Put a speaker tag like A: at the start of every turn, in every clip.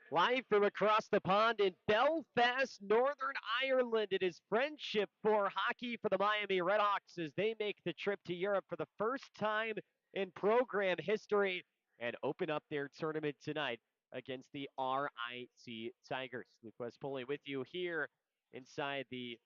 A: Live from across the pond in Belfast, Northern Ireland, it is Friendship for Hockey for the Miami RedHawks as they make the trip to Europe for the first time in program history and open up their tournament tonight against the RIT Tigers. Luke West Poley with you here inside the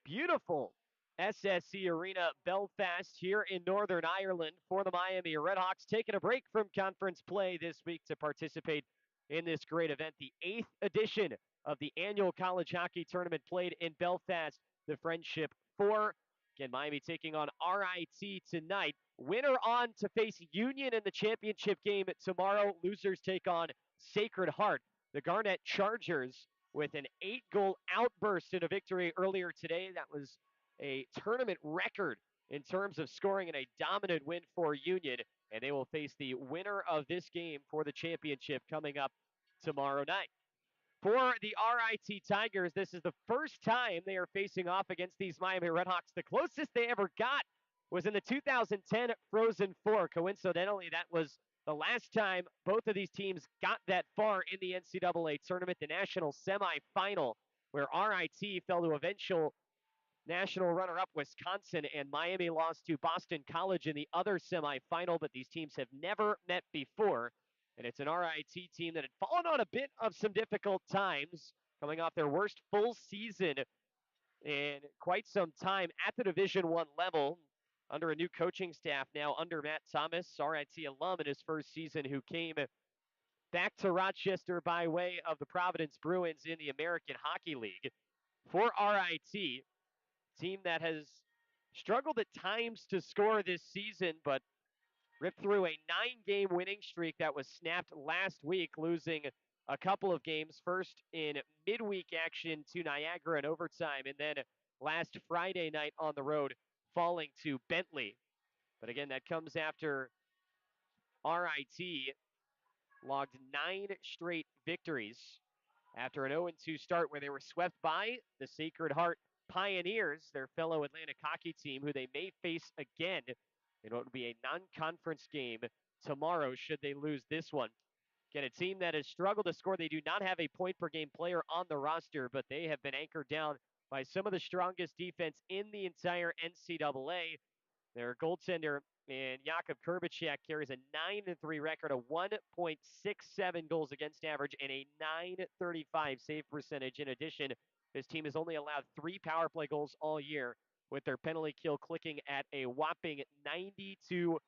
A: beautiful SSC Arena, Belfast, here in Northern Ireland for the Miami RedHawks, taking a break from conference play this week to participate in this great event, the 8th edition of the annual college hockey tournament played in Belfast, the Friendship 4. Again, Miami taking on RIT tonight. Winner on to face Union in the championship game tomorrow. Losers take on Sacred Heart. The Garnet Chargers with an 8-goal outburst in a victory earlier today. That was a tournament record in terms of scoring and a dominant win for Union. And they will face the winner of this game for the championship coming up tomorrow night. For the RIT Tigers, this is the first time they are facing off against these Miami RedHawks. The closest they ever got was in the 2010 Frozen Four. Coincidentally, that was the last time both of these teams got that far in the NCAA tournament, the national semifinal, where RIT fell to eventual national runner-up Wisconsin, and Miami lost to Boston College in the other semifinal, but these teams have never met before. And it's an RIT team that had fallen on a bit of some difficult times, coming off their worst full season in quite some time at the Division One level, under a new coaching staff now under Matt Thomas, RIT alum in his first season, who came back to Rochester by way of the Providence Bruins in the American Hockey League. For RIT, team that has struggled at times to score this season, but ripped through a 9-game winning streak that was snapped last week, losing a couple of games, first in midweek action to Niagara in overtime, and then last Friday night on the road, falling to Bentley. But again, that comes after RIT logged 9 straight victories after an 0-2 start where they were swept by the Sacred Heart Pioneers, their fellow Atlantic hockey team, who they may face again in what would be a non-conference game tomorrow should they lose this one. Again, a team that has struggled to score. They do not have a point-per-game player on the roster, but they have been anchored down by some of the strongest defense in the entire NCAA. Their goaltender and Jakub Kurbachek carries a 9-3 record, a 1.67 goals against average, and a 935 save percentage. In addition, this team has only allowed 3 power play goals all year, with their penalty kill clicking at a whopping 92.7%.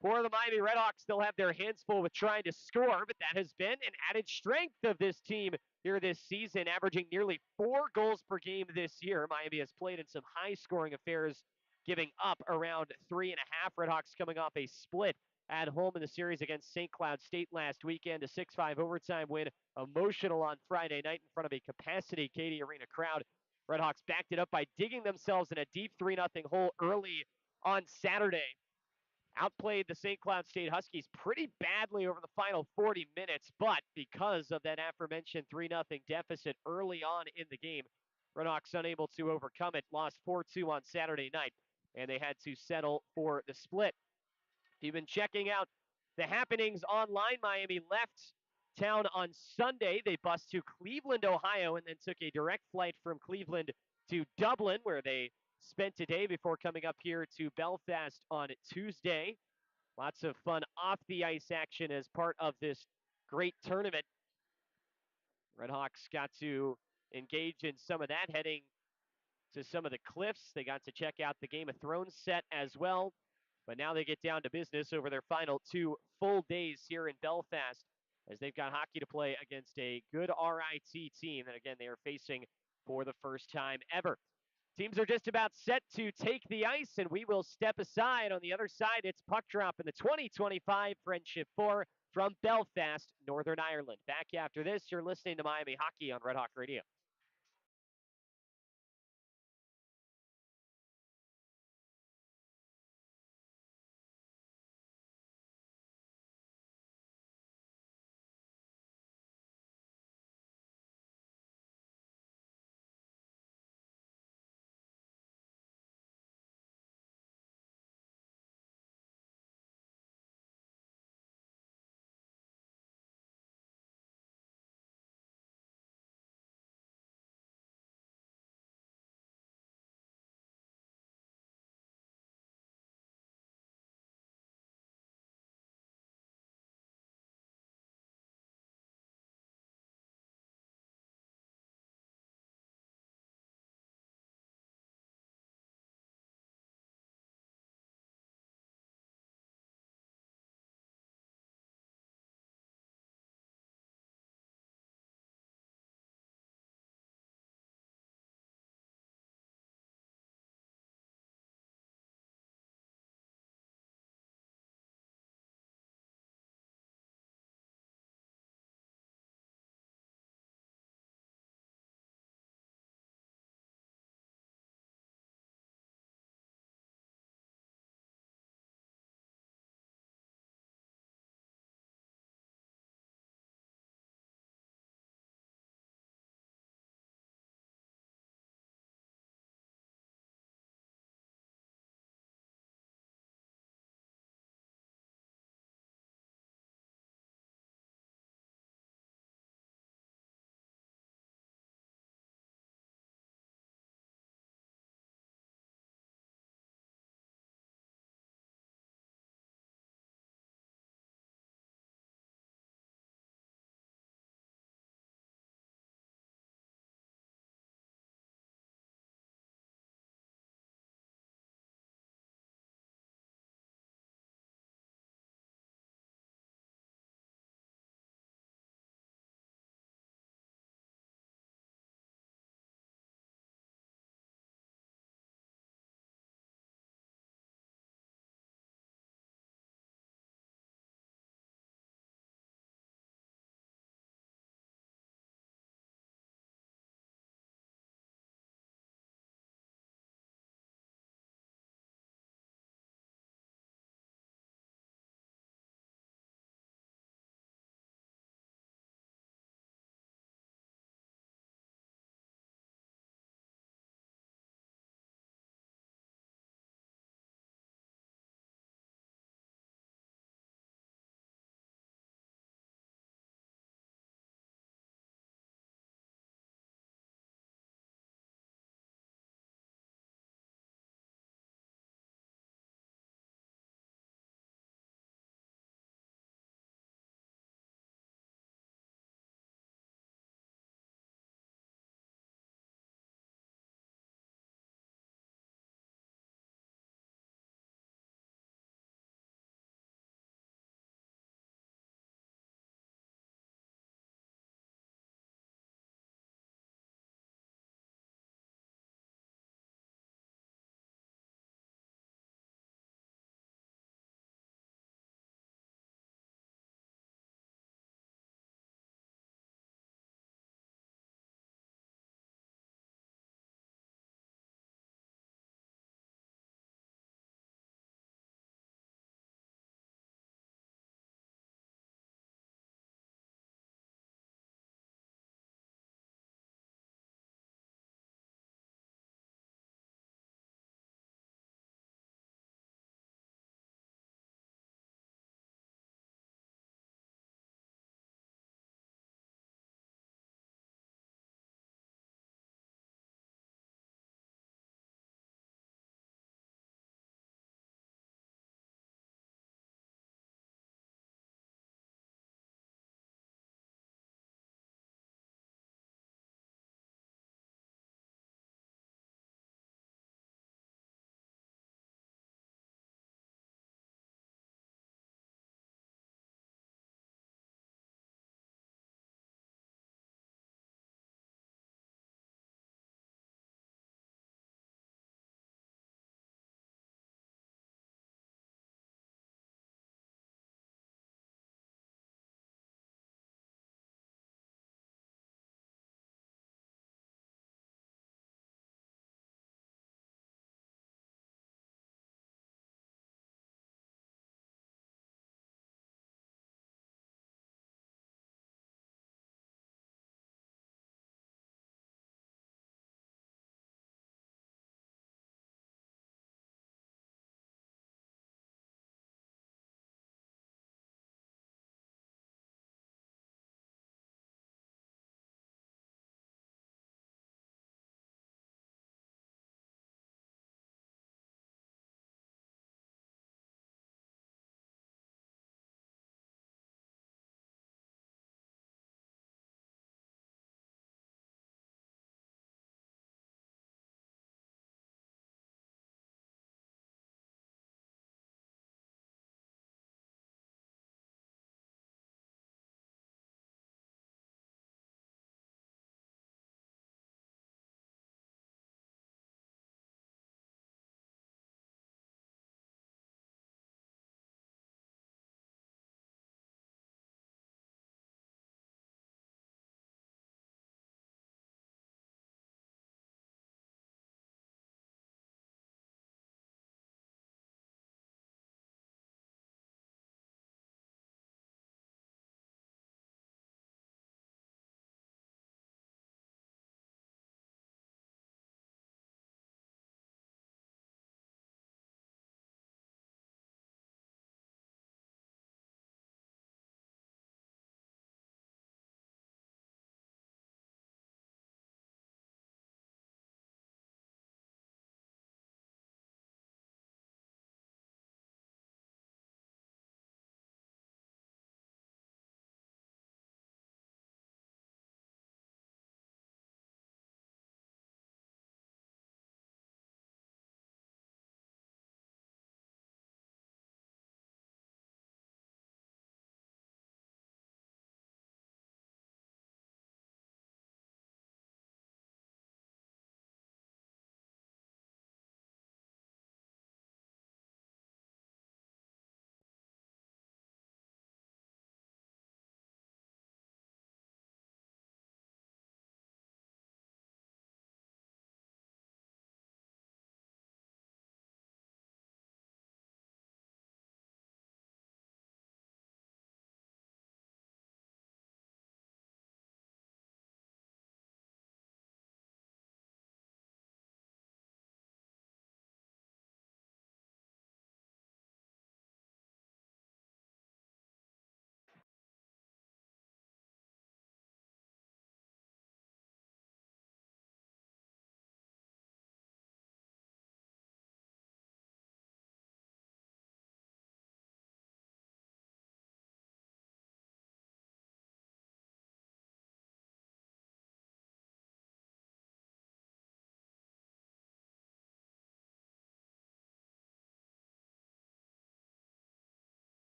A: For the Miami Redhawks, they'll have their hands full with trying to score, but that has been an added strength of this team here this season, averaging nearly 4 goals per game this year. Miami has played in some high-scoring affairs, giving up around 3.5. Redhawks coming off a split at home in the series against St. Cloud State last weekend, a 6-5 overtime win, emotional on Friday night in front of a capacity Katie Arena crowd. Redhawks backed it up by digging themselves in a deep 3-0 hole early on Saturday. Outplayed the St. Cloud State Huskies pretty badly over the final 40 minutes, but because of that aforementioned 3-0 deficit early on in the game, Redhawks unable to overcome it, lost 4-2 on Saturday night, and they had to settle for the split. If you've been checking out the happenings online, Miami left town on Sunday. They bus to Cleveland, Ohio, and then took a direct flight from Cleveland to Dublin, where they spent a day before coming up here to Belfast on Tuesday. Lots of fun off the ice action as part of this great tournament. Redhawks got to engage in some of that, heading to some of the cliffs. They got to check out the Game of Thrones set as well. But now they get down to business over their final 2 full days here in Belfast as they've got hockey to play against a good RIT team that, again, they are facing for the first time ever. Teams are just about set to take the ice, and we will step aside. On the other side, it's puck drop in the 2025 Friendship 4 from Belfast, Northern Ireland. Back after this, you're listening to Miami Hockey on Red Hawk Radio.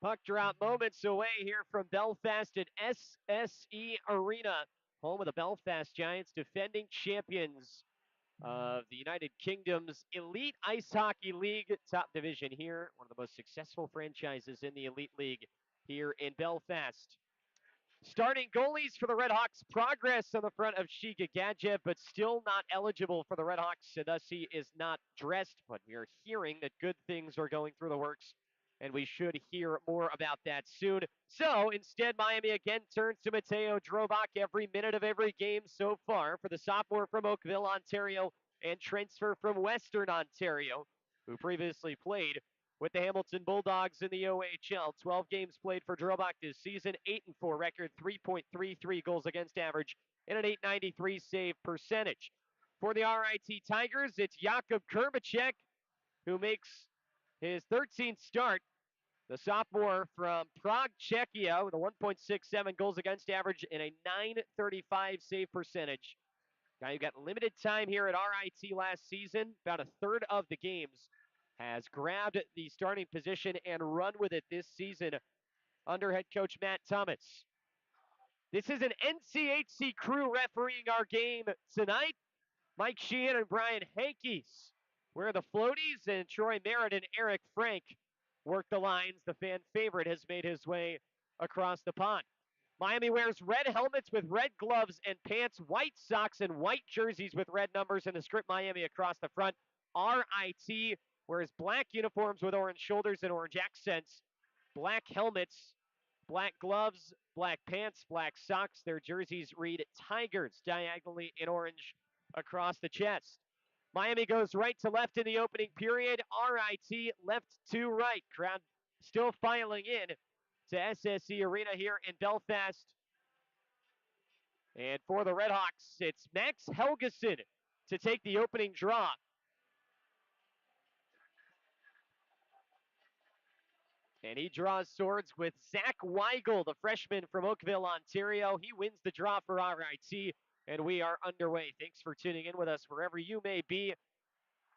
A: Puck drop moments away here from Belfast at SSE Arena, home of the Belfast Giants, defending champions of the United Kingdom's Elite Ice Hockey League top division here. One of the most successful franchises in the Elite League here in Belfast. Starting goalies for the RedHawks, progress on the front of Shiga Gadjev, but still not eligible for the RedHawks, and thus he is not dressed. But we are hearing that good things are going through the works, and we should hear more about that soon. So instead, Miami again turns to Mateo Drobak every minute of every game so far for the sophomore from Oakville, Ontario, and transfer from Western Ontario, who previously played with the Hamilton Bulldogs in the OHL. 12 games played for Drobak this season, 8-4 record, 3.33 goals against average, and an 893 save percentage. For the RIT Tigers, it's Jakub Kurbacek, who makes his 13th start. The sophomore from Prague, Czechia, with a 1.67 goals against average and a 935 save percentage. Guy who got limited time here at RIT last season, about a third of the games, has grabbed the starting position and run with it this season under head coach Matt Thomas. This is an NCHC crew refereeing our game tonight. Mike Sheehan and Brian Hankes wear the floaties, and Troy Merritt and Eric Frank work the lines. The fan favorite has made his way across the pond. Miami wears red helmets with red gloves and pants, white socks and white jerseys with red numbers, and the script Miami across the front. RIT wears black uniforms with orange shoulders and orange accents, black helmets, black gloves, black pants, black socks. Their jerseys read Tigers diagonally in orange across the chest. Miami goes right to left in the opening period. RIT left to right. Crowd still filing in to SSE Arena here in Belfast. And for the RedHawks, it's Max Helgeson to take the opening draw. And he draws swords with Zach Weigel, the freshman from Oakville, Ontario. He wins the draw for RIT, and we are underway. Thanks for tuning in with us wherever you may be.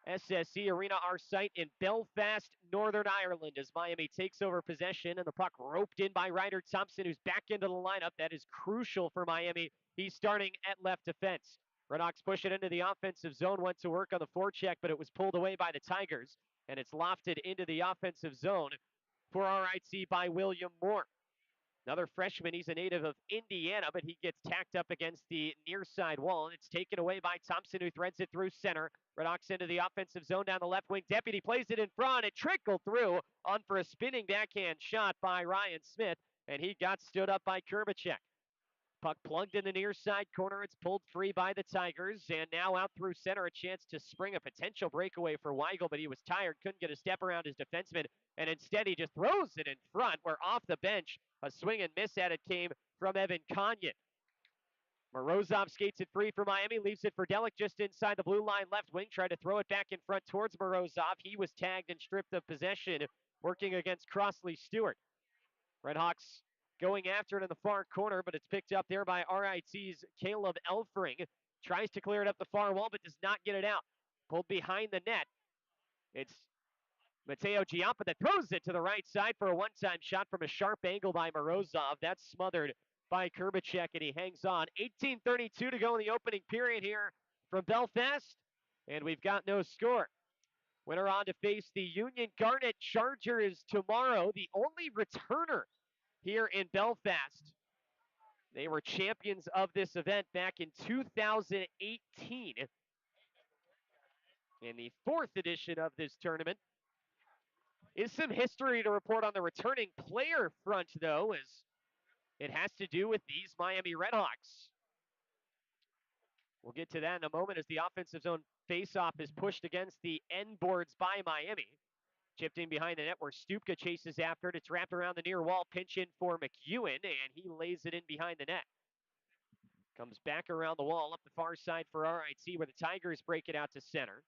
A: SSE Arena, our site in Belfast, Northern Ireland, as Miami takes over possession and the puck roped in by Ryder Thompson, who's back into the lineup. That is crucial for Miami. He's starting at left defense. RedHawks push it into the offensive zone, went to work on the forecheck, but it was pulled away by the Tigers, and it's lofted into the offensive zone for RIT by William Moore. Another freshman, he's a native of Indiana, but he gets tacked up against the near side wall, and it's taken away by Thompson, who threads it through center. RedHawks into the offensive zone down the left wing. Deputy plays it in front. It trickled through on for a spinning backhand shot by Ryan Smith, and he got stood up by Kurbacek. Puck plugged in the near side corner. It's pulled free by the Tigers, and now out through center, a chance to spring a potential breakaway for Weigel, but he was tired, couldn't get a step around his defenseman, and instead he just throws it in front, where off the bench, a swing and miss at it came from Evan Konyan. Morozov skates it free for Miami, leaves it for Delic just inside the blue line left wing, tried to throw it back in front towards Morozov. He was tagged and stripped of possession, working against Crossley Stewart. RedHawks going after it in the far corner, but it's picked up there by RIT's Caleb Elfring. Tries to clear it up the far wall, but does not get it out. Pulled behind the net. It's Mateo Giampa that throws it to the right side for a one-time shot from a sharp angle by Morozov. That's smothered by Kurbacek, and he hangs on. 18:32 to go in the opening period here from Belfast, and we've got no score. Winner on to face the Union Garnet Chargers tomorrow, the only returner here in Belfast. They were champions of this event back in 2018 in the fourth edition of this tournament. Is some history to report on the returning player front, though, as it has to do with these Miami RedHawks. We'll get to that in a moment as the offensive zone faceoff is pushed against the end boards by Miami. Chipped in behind the net where Stupka chases after it. It's wrapped around the near wall. Pinch in for McEwen, and he lays it in behind the net. Comes back around the wall up the far side for RIT where the Tigers break it out to center.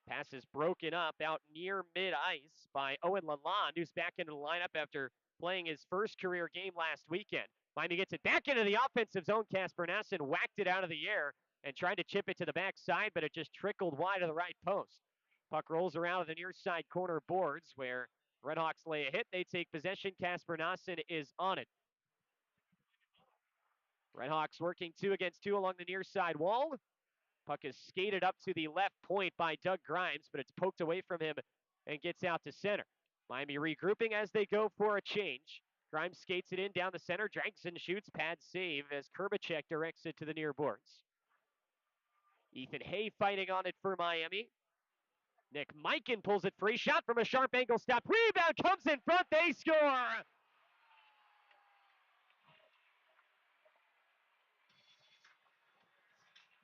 A: Pass is broken up out near mid-ice by Owen Lalonde, who's back into the lineup after playing his first career game last weekend. Miami gets it back into the offensive zone. Casper Nassen whacked it out of the air and tried to chip it to the backside, but it just trickled wide of the right post. Puck rolls around the near side corner boards where RedHawks lay a hit. They take possession. Kasper Nassen is on it. RedHawks working 2 against 2 along the near side wall. Puck is skated up to the left point by Doug Grimes, but it's poked away from him and gets out to center. Miami regrouping as they go for a change. Grimes skates it in down the center, drags and shoots, pad save as Kerbacek directs it to the near boards. Ethan Hay fighting on it for Miami. Nick Mikan pulls it free, shot from a sharp angle stop, rebound comes in front, they score!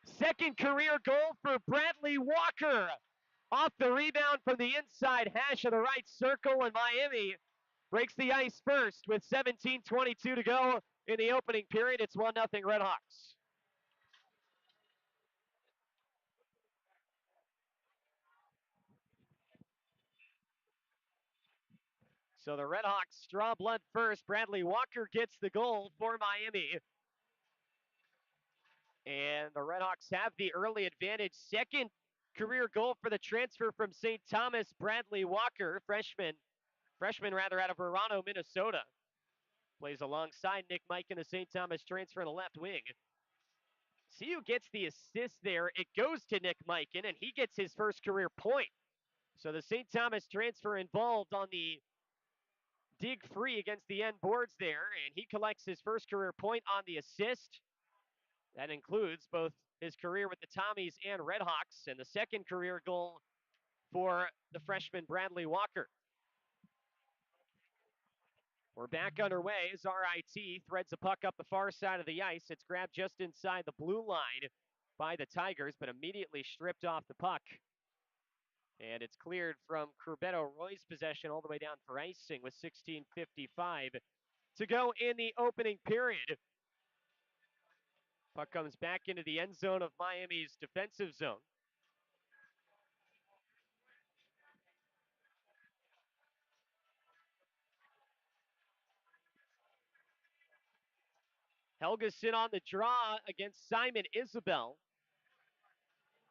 A: Second career goal for Bradley Walker. Off the rebound from the inside hash of the right circle, and Miami breaks the ice first with 17:22 to go in the opening period. It's 1-0 RedHawks. So the RedHawks draw blood first. Bradley Walker gets the goal for Miami. And the RedHawks have the early advantage. Second career goal for the transfer from St. Thomas, Bradley Walker, freshman out of Verano, Minnesota. Plays alongside Nick Mikan, the St. Thomas transfer in the left wing. See who gets the assist there. It goes to Nick Mikan, and he gets his first career point. So the St. Thomas transfer involved on the dig free against the end boards there, and he collects his first career point on the assist. That includes both his career with the Tommies and RedHawks, and the second career goal for the freshman Bradley Walker. We're back underway as RIT threads a puck up the far side of the ice. It's grabbed just inside the blue line by the Tigers, but immediately stripped off the puck. And it's cleared from Corbetto Roy's possession all the way down for icing with 16:55 to go in the opening period. Puck comes back into the end zone of Miami's defensive zone. Helgeson on the draw against Simon Isabel.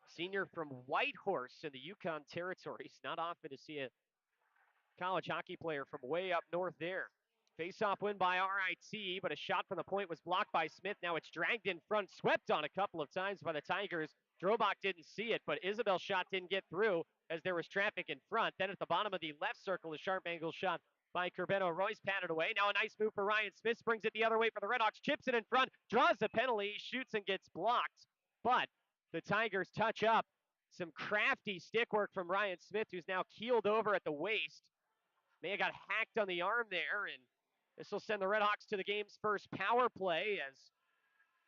A: Senior from Whitehorse in the Yukon territories. Not often to see a college hockey player from way up north there. Face-off win by RIT, but a shot from the point was blocked by Smith. Now it's dragged in front, swept on a couple of times by the Tigers. Drobak didn't see it, but Isabel's shot didn't get through as there was traffic in front. Then at the bottom of the left circle, a sharp angle shot by Corbetto. Roy's patted away. Now a nice move for Ryan Smith. Springs it the other way for the RedHawks. Chips it in front. Draws the penalty. Shoots and gets blocked. But the Tigers touch up. Some crafty stick work from Ryan Smith, who's now keeled over at the waist. May have got hacked on the arm there, and this will send the RedHawks to the game's first power play as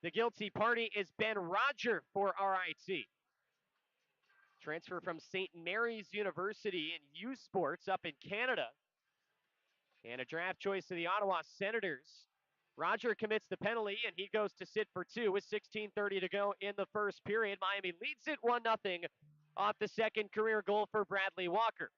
A: the guilty party is Ben Roger for RIT. Transfer from St. Mary's University in U Sports up in Canada. And a draft choice of the Ottawa Senators. Roger commits the penalty, and he goes to sit for 2 with 16:30 to go in the first period. Miami leads it 1-0 off the second career goal for Bradley Walker.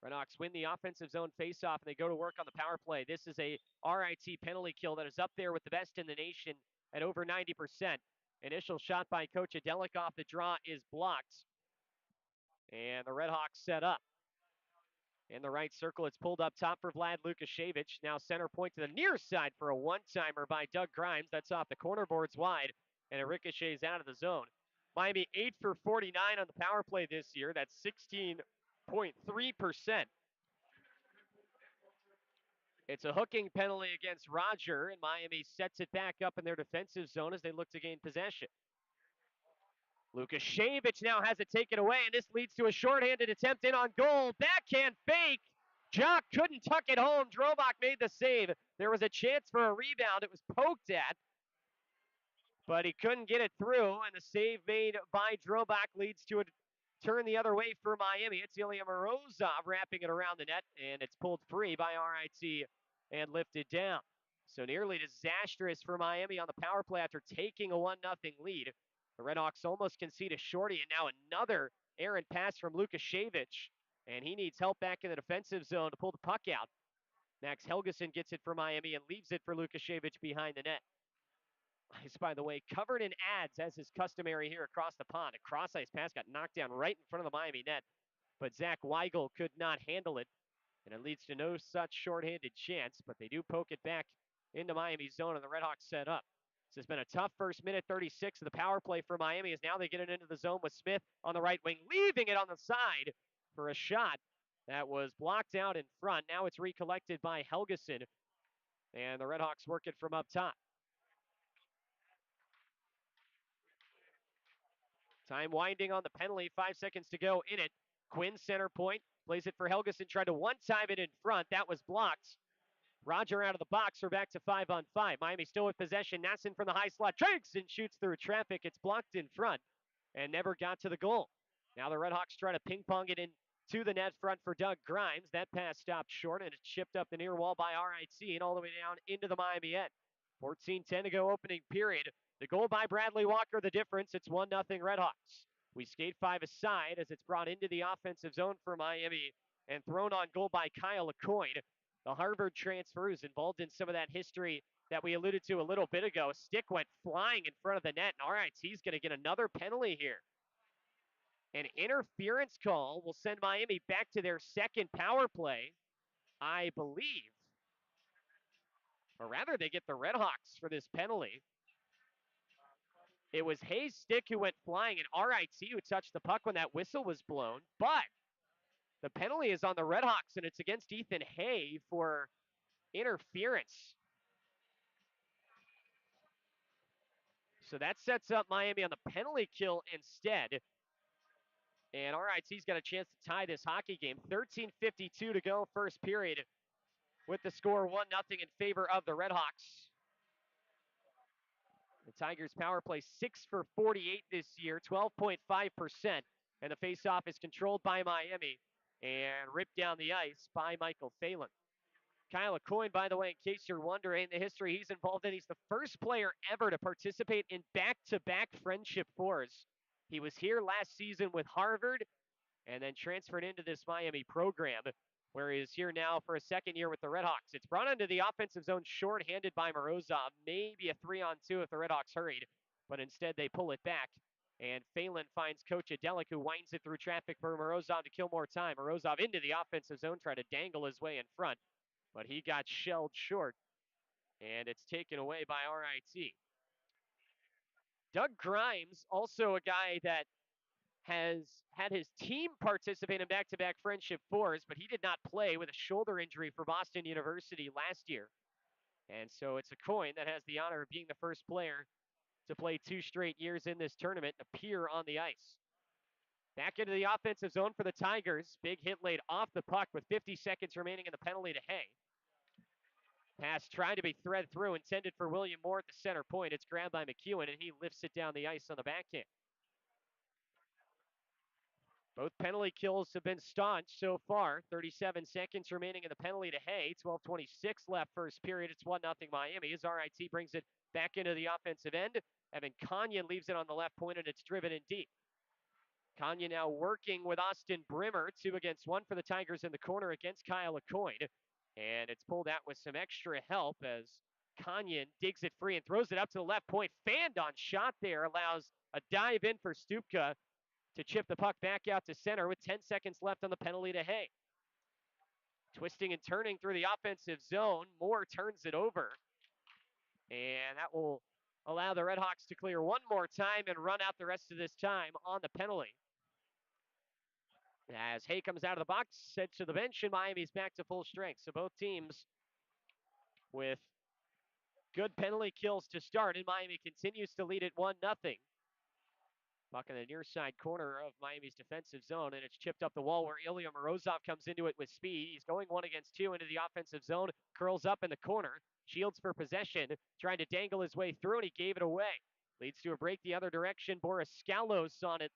A: RedHawks win the offensive zone faceoff, and they go to work on the power play. This is a RIT penalty kill that is up there with the best in the nation at over 90%. Initial shot by Coach Adelik off the draw is blocked. And the RedHawks set up. In the right circle, it's pulled up top for Vlad Lukashevich. Now center point to the near side for a one-timer by Doug Grimes. That's off the corner boards wide, and it ricochets out of the zone. Miami 8 for 49 on the power play this year. That's 16.3%. It's a hooking penalty against Roger, and Miami sets it back up in their defensive zone as they look to gain possession. Lukashevich now has it taken away, and this leads to a shorthanded attempt in on goal. Backhand fake. Jock couldn't tuck it home. Drobak made the save. There was a chance for a rebound. It was poked at, but he couldn't get it through, and the save made by Drobak leads to a turn the other way for Miami. It's Ilya Morozov wrapping it around the net, and it's pulled free by RIT and lifted down. So nearly disastrous for Miami on the power play after taking a 1-0 lead. The RedHawks almost concede a shorty, and now another errant pass from Lukashevich, and he needs help back in the defensive zone to pull the puck out. Max Helgeson gets it for Miami and leaves it for Lukashevich behind the net. Ice, by the way, covered in ads, as is customary here across the pond. A cross ice pass got knocked down right in front of the Miami net, but Zach Weigel could not handle it, and it leads to no such shorthanded chance, but they do poke it back into Miami's zone, and the Redhawks set up. This has been a tough first minute 36 of the power play for Miami, as now they get it into the zone with Smith on the right wing, leaving it on the side for a shot that was blocked out in front. Now it's recollected by Helgeson, and the Redhawks work it from up top. Time winding on the penalty, 5 seconds to go in it. Quinn center point, plays it for Helgeson, tried to one-time it in front. That was blocked. Roger out of the box. We're back to 5-on-5. Miami still with possession. Nasson from the high slot drinks and shoots through traffic. It's blocked in front and never got to the goal. Now the Redhawks try to ping pong it in to the net front for Doug Grimes. That pass stopped short and it's chipped up the near wall by RIT and all the way down into the Miami end. 14-10 to go opening period. The goal by Bradley Walker, the difference. It's 1-0 Redhawks. We skate 5 aside as it's brought into the offensive zone for Miami and thrown on goal by Kyle LaCoin. The Harvard transfer is involved in some of that history that we alluded to a little bit ago. A stick went flying in front of the net, and RIT's going to get another penalty here. An interference call will send Miami back to their second power play, I believe. Or rather, they get the Redhawks for this penalty. It was Hayes' stick who went flying, and RIT who touched the puck when that whistle was blown. But the penalty is on the Redhawks, and it's against Ethan Hay for interference. So that sets up Miami on the penalty kill instead. And RIT's got a chance to tie this hockey game. 13:52 to go, first period, with the score 1-0 in favor of the Redhawks. The Tigers' power play 6 for 48 this year, 12.5%. And the faceoff is controlled by Miami and ripped down the ice by Michael Phelan. Kyle LaCoin, by the way, in case you're wondering, the history he's involved in, he's the first player ever to participate in back-to-back Friendship Fours. He was here last season with Harvard and then transferred into this Miami program, where he is here now for a second year with the Redhawks. It's brought into the offensive zone short-handed by Morozov, maybe a 3-on-2 if the Redhawks hurried, but instead they pull it back. And Phelan finds Coach Adelic, who winds it through traffic for Morozov to kill more time. Morozov into the offensive zone, trying to dangle his way in front, but he got shelled short, and it's taken away by RIT. Doug Grimes, also a guy that has had his team participate in back-to-back Friendship Fours, but he did not play with a shoulder injury for Boston University last year. And so it's a coin that has the honor of being the first player to play 2 straight years in this tournament and appear on the ice. Back into the offensive zone for the Tigers. Big hit laid off the puck with 50 seconds remaining in the penalty to Hay. Pass tried to be thread through, intended for William Moore at the center point. It's grabbed by McEwen, and he lifts it down the ice on the backhand. Both penalty kills have been staunched so far. 37 seconds remaining in the penalty to Hay. 12:26 left first period. It's 1-0 Miami as RIT brings it back into the offensive end. Evan Kanyan leaves it on the left point, and it's driven in deep. Kanyan now working with Austin Brimmer. 2 against 1 for the Tigers in the corner against Kyle LaCoin. And it's pulled out with some extra help as Kanyan digs it free and throws it up to the left point. Fanned on shot there. Allows a dive in for Stupka to chip the puck back out to center with 10 seconds left on the penalty to Hay. Twisting and turning through the offensive zone. Moore turns it over. And that will allow the Redhawks to clear one more time and run out the rest of this time on the penalty. As Hay comes out of the box, sent to the bench, and Miami's back to full strength. So both teams with good penalty kills to start, and Miami continues to lead it 1-0. Puck in the near side corner of Miami's defensive zone, and it's chipped up the wall where Ilya Morozov comes into it with speed. He's going 1 against 2 into the offensive zone, curls up in the corner, shields for possession, trying to dangle his way through, and he gave it away. Leads to a break the other direction. Boris Skalos on it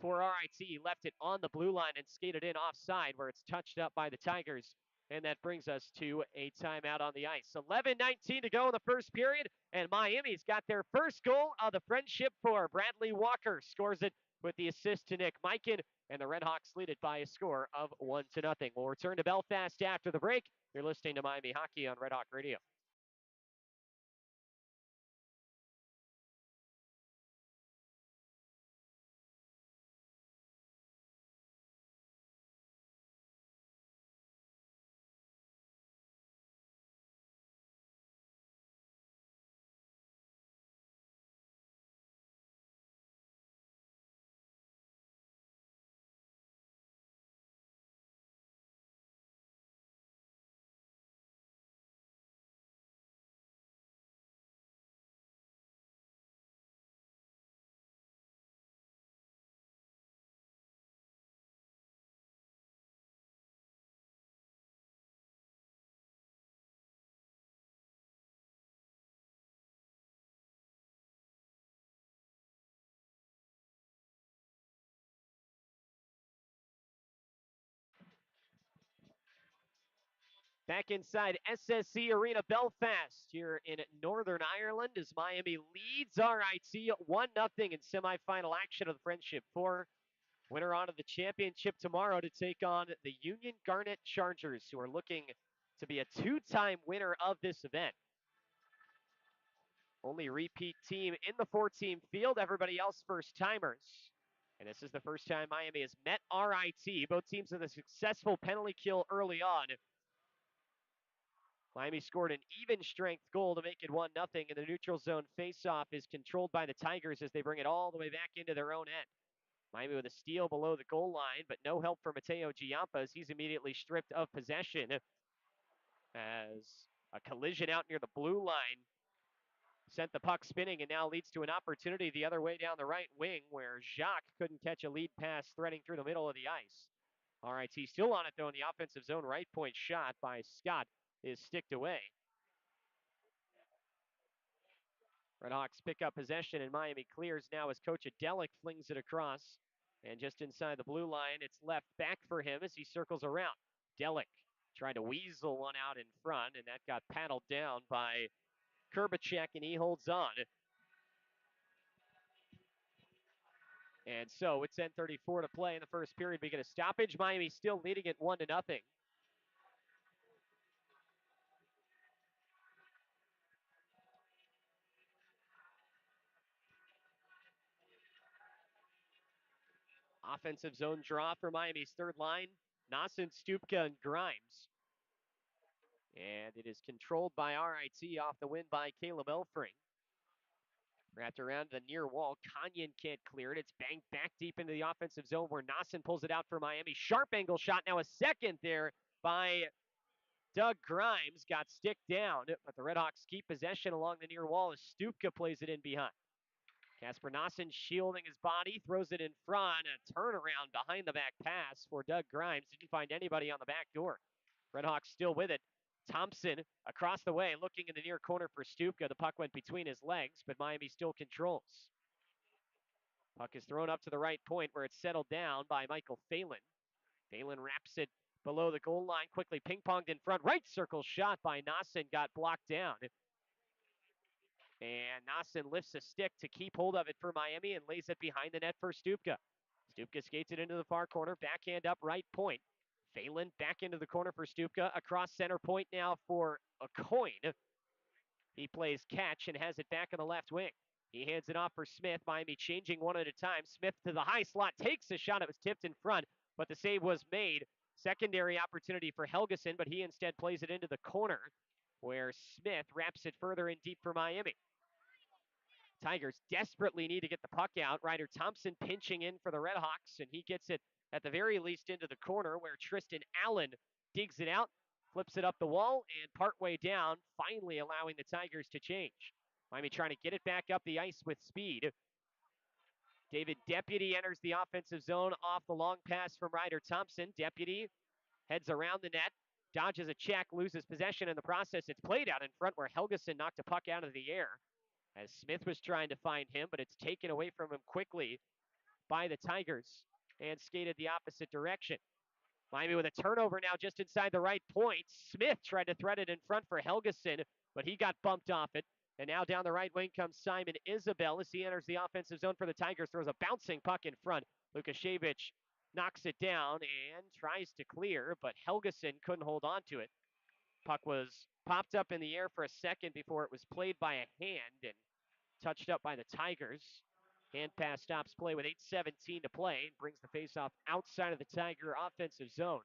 A: for RIT. He left it on the blue line and skated in offside where it's touched up by the Tigers. And that brings us to a timeout on the ice. 11:19 to go in the first period, and Miami's got their first goal of the Friendship Four. Bradley Walker scores it with the assist to Nick Mikan, and the Redhawks lead it by a score of 1-0. We'll return to Belfast after the break. You're listening to Miami Hockey on Red Hawk Radio. Back inside SSC Arena Belfast here in Northern Ireland as Miami leads RIT 1-0 in semifinal action of the Friendship 4. Winner on to the championship tomorrow to take on the Union Garnet Chargers, who are looking to be a two-time winner of this event. Only repeat team in the four-team field, everybody else first-timers. And this is the first time Miami has met RIT. Both teams with a successful penalty kill early on. Miami scored an even strength goal to make it 1-0, and the neutral zone faceoff is controlled by the Tigers as they bring it all the way back into their own end. Miami with a steal below the goal line, but no help for Mateo Giampa as he's immediately stripped of possession as a collision out near the blue line sent the puck spinning and now leads to an opportunity the other way down the right wing where Jacques couldn't catch a lead pass threading through the middle of the ice. RIT still on it though in the offensive zone. Right point shot by Scott is sticked away. RedHawks pick up possession and Miami clears now as Coach Adelic flings it across. And just inside the blue line, it's left back for him as he circles around. Delic trying to weasel one out in front, and that got paddled down by Kurbacek, and he holds on. And so it's 10:34 to play in the first period. We get a stoppage. Miami still leading it 1-0. Offensive zone draw for Miami's third line. Nassen, Stupka, and Grimes. And it is controlled by RIT off the win by Caleb Elfring. Wrapped around the near wall. Kanyan can't clear it. It's banged back deep into the offensive zone where Nassen pulls it out for Miami. Sharp angle shot. Now a second there by Doug Grimes. Got sticked down, but the Redhawks keep possession along the near wall as Stupka plays it in behind. Kasper Nassen shielding his body, throws it in front. A turnaround behind the back pass for Doug Grimes. Didn't find anybody on the back door. Redhawks still with it. Thompson across the way, looking in the near corner for Stupka. The puck went between his legs, but Miami still controls. Puck is thrown up to the right point where it's settled down by Michael Phelan. Phelan wraps it below the goal line, quickly ping-ponged in front. Right circle shot by Nassen got blocked down. And Nassen lifts a stick to keep hold of it for Miami and lays it behind the net for Stupka. Stupka skates it into the far corner, backhand up right point. Phelan back into the corner for Stupka, across center point now for a coin. He plays catch and has it back on the left wing. He hands it off for Smith. Miami changing one at a time. Smith to the high slot, takes a shot. It was tipped in front, but the save was made. Secondary opportunity for Helgeson, but he instead plays it into the corner where Smith wraps it further in deep for Miami. Tigers desperately need to get the puck out. Ryder Thompson pinching in for the Redhawks, and he gets it at the very least into the corner where Tristan Allen digs it out, flips it up the wall, and partway down, finally allowing the Tigers to change. Miami trying to get it back up the ice with speed. David Deputy enters the offensive zone off the long pass from Ryder Thompson. Deputy heads around the net, dodges a check, loses possession in the process. It's played out in front where Helgeson knocked a puck out of the air as Smith was trying to find him, but it's taken away from him quickly by the Tigers and skated the opposite direction. Miami with a turnover now just inside the right point. Smith tried to thread it in front for Helgeson, but he got bumped off it. And now down the right wing comes Simon Isabel as he enters the offensive zone for the Tigers, throws a bouncing puck in front. Lukashevich knocks it down and tries to clear, but Helgeson couldn't hold on to it. Puck was popped up in the air for a second before it was played by a hand and touched up by the Tigers. Hand pass stops play with 8:17 to play and brings the faceoff outside of the Tiger offensive zone.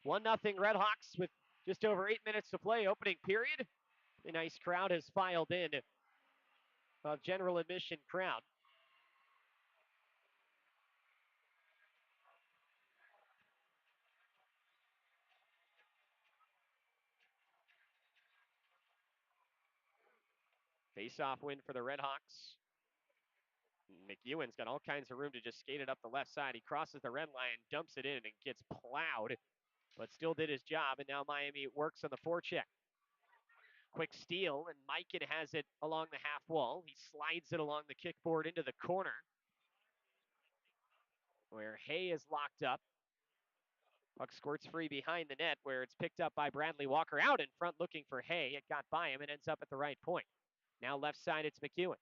A: 1-0 Redhawks with just over 8 minutes to play, opening period. A nice crowd has filed in of general admission crowd. Face-off win for the Redhawks. McEwen's got all kinds of room to just skate it up the left side. He crosses the red line, dumps it in, and gets plowed, but still did his job. And now Miami works on the forecheck. Quick steal, and Mikan has it along the half wall. He slides it along the kickboard into the corner where Hay is locked up. Puck squirts free behind the net where it's picked up by Bradley Walker. Out in front looking for Hay. It got by him and ends up at the right point. Now left side, it's McEwen.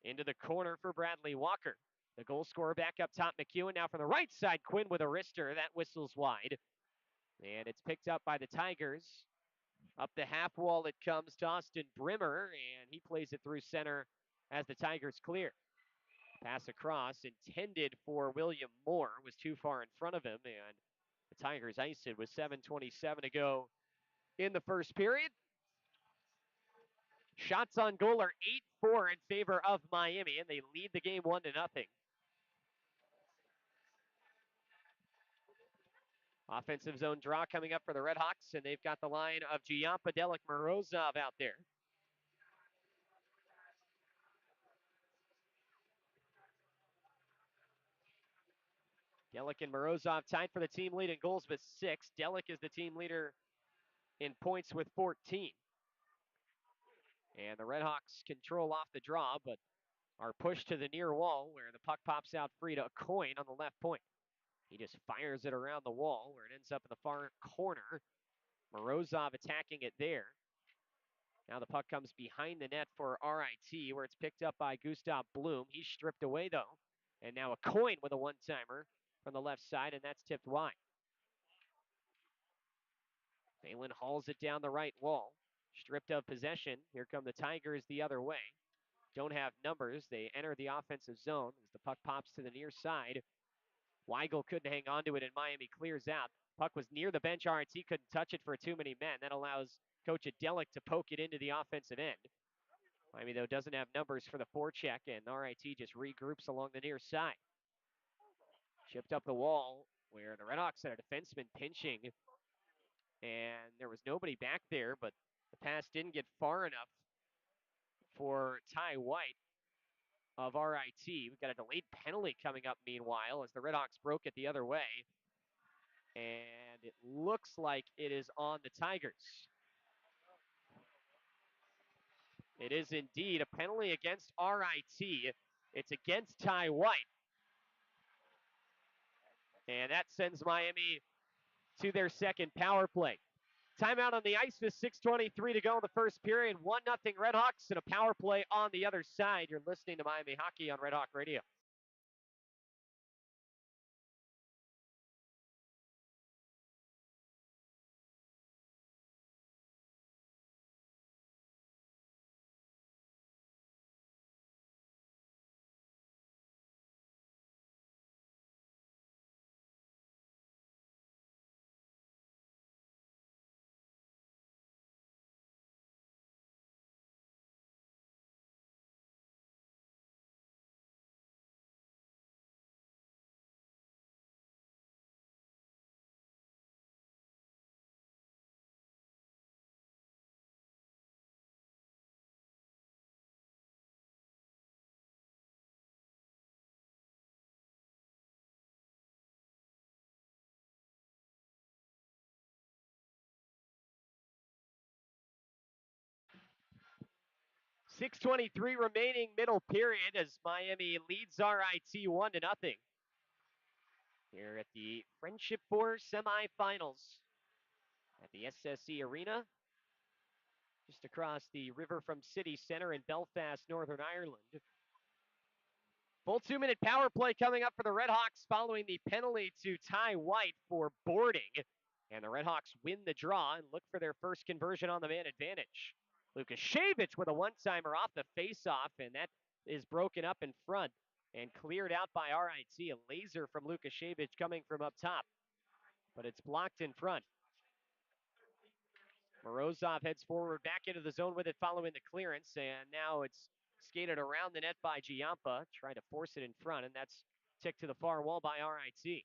A: Into the corner for Bradley Walker. The goal scorer back up top, McEwen. Now from the right side, Quinn with a wrister. That whistles wide. And it's picked up by the Tigers. Up the half wall it comes to Austin Brimmer, and he plays it through center as the Tigers clear. Pass across, intended for William Moore, was too far in front of him, and the Tigers iced it with 7:27 to go in the first period. Shots on goal are 8-4 in favor of Miami, and they lead the game 1-0. Offensive zone draw coming up for the RedHawks, and they've got the line of Giampa, Delic, Morozov out there. Delic and Morozov tied for the team lead in goals with 6. Delic is the team leader in points with 14. And the RedHawks control off the draw, but are pushed to the near wall where the puck pops out free to Coyne on the left point. He just fires it around the wall where it ends up in the far corner. Morozov attacking it there. Now the puck comes behind the net for RIT where it's picked up by Gustav Bloom. He's stripped away though. And now a Coyne with a one-timer from the left side, and that's tipped wide. Phelan hauls it down the right wall. Stripped of possession. Here come the Tigers the other way. Don't have numbers. They enter the offensive zone as the puck pops to the near side. Weigel couldn't hang on to it, and Miami clears out. Puck was near the bench. RIT couldn't touch it for too many men. That allows Coach Adelic to poke it into the offensive end. Miami, though, doesn't have numbers for the forecheck, and RIT just regroups along the near side. Chipped up the wall where the RedHawks had a defenseman pinching, and there was nobody back there, but the pass didn't get far enough for Ty White of RIT. We've got a delayed penalty coming up meanwhile as the RedHawks broke it the other way. And it looks like it is on the Tigers. It is indeed a penalty against RIT. It's against Ty White. And that sends Miami to their second power play. Timeout on the ice with 6:23 to go in the first period. 1-0 RedHawks and a power play on the other side. You're listening to Miami Hockey on Red Hawk Radio. .623 remaining middle period as Miami leads RIT 1-0. Here at the Friendship 4 semifinals at the SSE Arena, just across the river from City Center in Belfast, Northern Ireland. Full 2-minute power play coming up for the RedHawks following the penalty to Ty White for boarding. And the RedHawks win the draw and look for their first conversion on the man advantage. Lukashevich with a one-timer off the face-off, and that is broken up in front and cleared out by RIT. A laser from Lukashevich coming from up top, but it's blocked in front. Morozov heads forward back into the zone with it following the clearance, and now it's skated around the net by Giampa, trying to force it in front, and that's ticked to the far wall by RIT.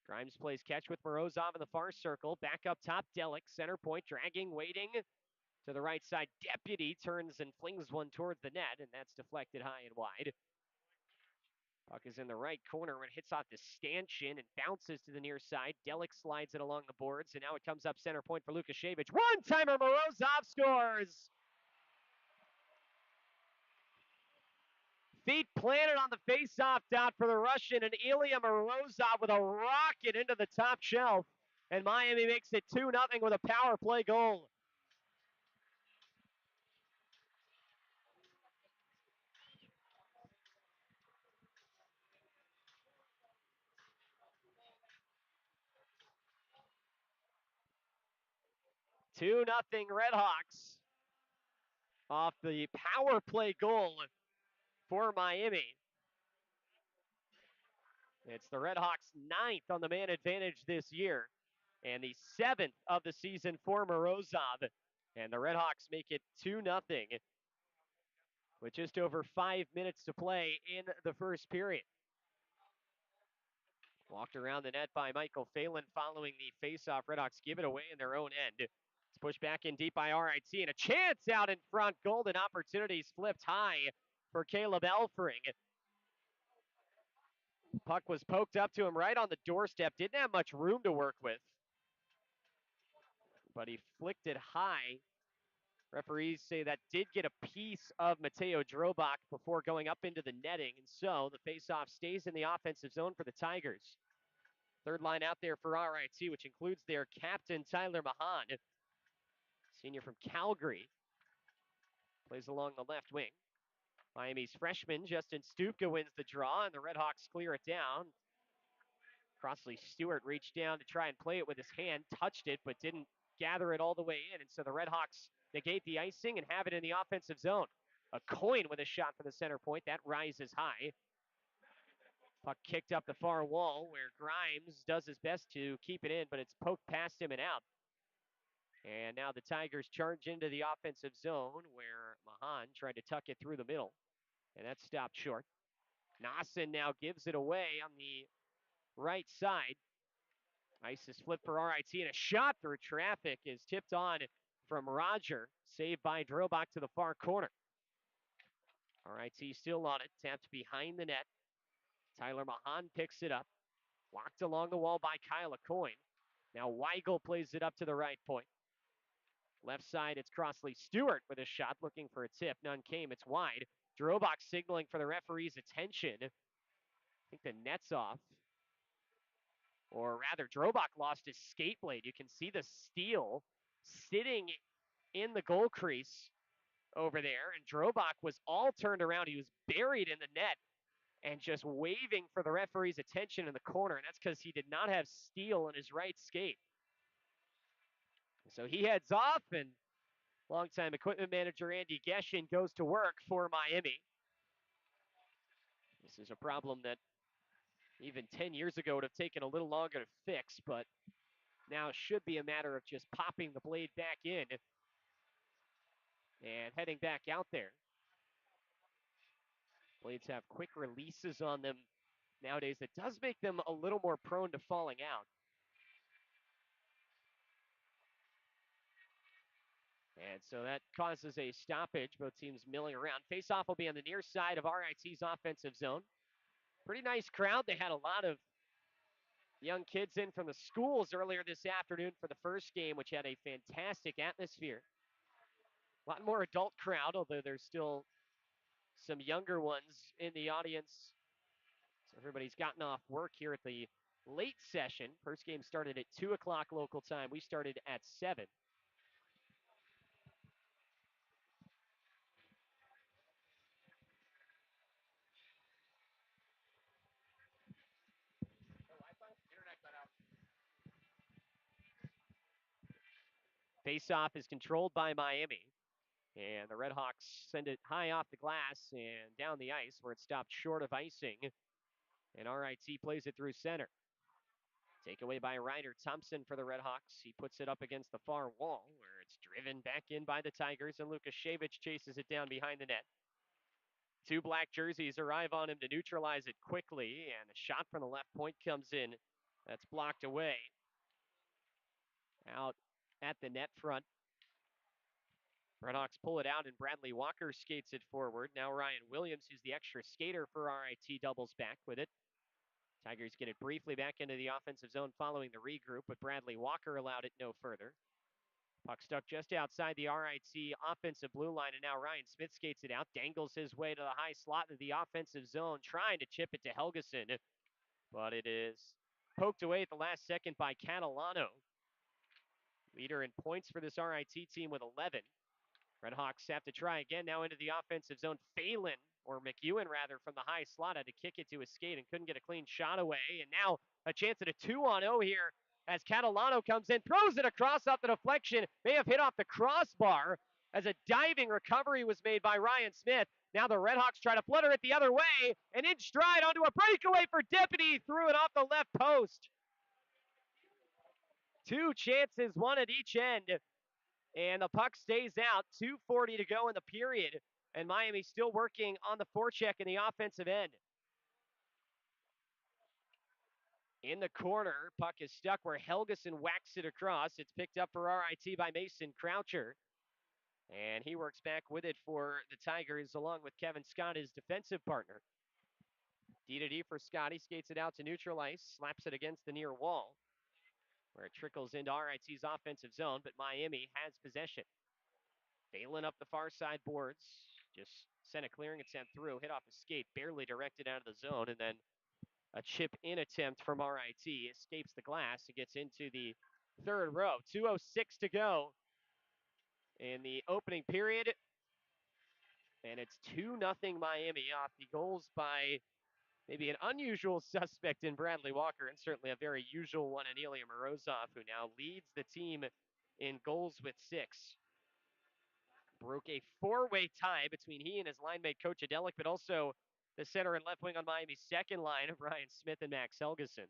A: Grimes plays catch with Morozov in the far circle. Back up top, Delic, center point, dragging, waiting. To the right side, Deputy turns and flings one towards the net, and that's deflected high and wide. Puck is in the right corner when it hits off the stanchion and bounces to the near side. Delic slides it along the boards, and now it comes up center point for Lukashevich. One-timer, Morozov scores! Feet planted on the face-off dot for the Russian, and Ilya Morozov with a rocket into the top shelf. And Miami makes it 2-0 with a power play goal. Two nothing RedHawks off the power play goal for Miami. It's the RedHawks' 9th on the man advantage this year, and the 7th of the season for Morozov. And the RedHawks make it 2-0 with just over 5 minutes to play in the first period. Walked around the net by Michael Phelan following the faceoff. RedHawks give it away in their own end. It's pushed back in deep by RIT, and a chance out in front. Golden opportunities flipped high for Caleb Elfring. Puck was poked up to him right on the doorstep. Didn't have much room to work with, but he flicked it high. Referees say that did get a piece of Mateo Drobak before going up into the netting, and so the faceoff stays in the offensive zone for the Tigers. Third line out there for RIT, which includes their captain, Tyler Mahan, senior from Calgary, plays along the left wing. Miami's freshman, Justin Stupka, wins the draw, and the RedHawks clear it down. Crossley Stewart reached down to try and play it with his hand, touched it, but didn't gather it all the way in, and so the RedHawks negate the icing and have it in the offensive zone. A coin with a shot from the center point. That rises high. Puck kicked up the far wall where Grimes does his best to keep it in, but it's poked past him and out. And now the Tigers charge into the offensive zone where Mahan tried to tuck it through the middle, and that stopped short. Nassen now gives it away on the right side. Ice is flipped for RIT, and a shot through traffic is tipped on from Roger. Saved by Drobak to the far corner. RIT still on it, tapped behind the net. Tyler Mahan picks it up. Locked along the wall by Kyle Coyne. Now Weigel plays it up to the right point. Left side, it's Crossley Stewart with a shot looking for a tip. None came. It's wide. Drobak signaling for the referee's attention. I think the net's off. Or rather, Drobak lost his skate blade. You can see the steel sitting in the goal crease over there. And Drobak was all turned around. He was buried in the net and just waving for the referee's attention in the corner. And that's because he did not have steel in his right skate. So he heads off, and longtime equipment manager Andy Geshin goes to work for Miami. This is a problem that even 10 years ago would have taken a little longer to fix, but now should be a matter of just popping the blade back in and heading back out there. Blades have quick releases on them nowadays that does make them a little more prone to falling out. And so that causes a stoppage, both teams milling around. Faceoff will be on the near side of RIT's offensive zone. Pretty nice crowd. They had a lot of young kids in from the schools earlier this afternoon for the first game, which had a fantastic atmosphere. A lot more adult crowd, although there's still some younger ones in the audience. So everybody's gotten off work here at the late session. First game started at 2 o'clock local time. We started at 7. Faceoff is controlled by Miami. And the RedHawks send it high off the glass and down the ice where it stopped short of icing. And RIT plays it through center. Takeaway by Ryder Thompson for the RedHawks. He puts it up against the far wall where it's driven back in by the Tigers, and Lukashevich chases it down behind the net. Two black jerseys arrive on him to neutralize it quickly, and a shot from the left point comes in. That's blocked away. Out at the net front. RedHawks pull it out, and Bradley Walker skates it forward. Now Ryan Williams, who's the extra skater for RIT, doubles back with it. Tigers get it briefly back into the offensive zone following the regroup, but Bradley Walker allowed it no further. Puck stuck just outside the RIT offensive blue line, and now Ryan Smith skates it out, dangles his way to the high slot of the offensive zone, trying to chip it to Helgeson, but it is poked away at the last second by Catalano. Leader in points for this RIT team with 11. RedHawks have to try again now into the offensive zone. Phelan, or McEwen rather, from the high slot had to kick it to his skate and couldn't get a clean shot away. And now a chance at a 2-on-0 here as Catalano comes in, throws it across off the deflection. May have hit off the crossbar as a diving recovery was made by Ryan Smith. Now the Redhawks try to flutter it the other way, and in stride onto a breakaway for Deputy, threw it off the left post. Two chances, one at each end. And the puck stays out. 2:40 to go in the period. And Miami still working on the forecheck in the offensive end. In the corner, puck is stuck where Helgeson whacks it across. It's picked up for RIT by Mason Croucher. And he works back with it for the Tigers along with Kevin Scott, his defensive partner. D-to-D for Scott. He skates it out to neutral ice, slaps it against the near wall where it trickles into RIT's offensive zone, but Miami has possession. Phelan up the far side boards. Just sent a clearing attempt through, hit off a skate, barely directed out of the zone, and then a chip in attempt from RIT. Escapes the glass and gets into the third row. 2:06 to go in the opening period. And it's 2-0 Miami off the goals by maybe an unusual suspect in Bradley Walker, and certainly a very usual one in Ilya Morozov, who now leads the team in goals with 6. Broke a 4-way tie between he and his line mate, Coach Adelic, but also the center and left wing on Miami's second line of Ryan Smith and Max Helgeson.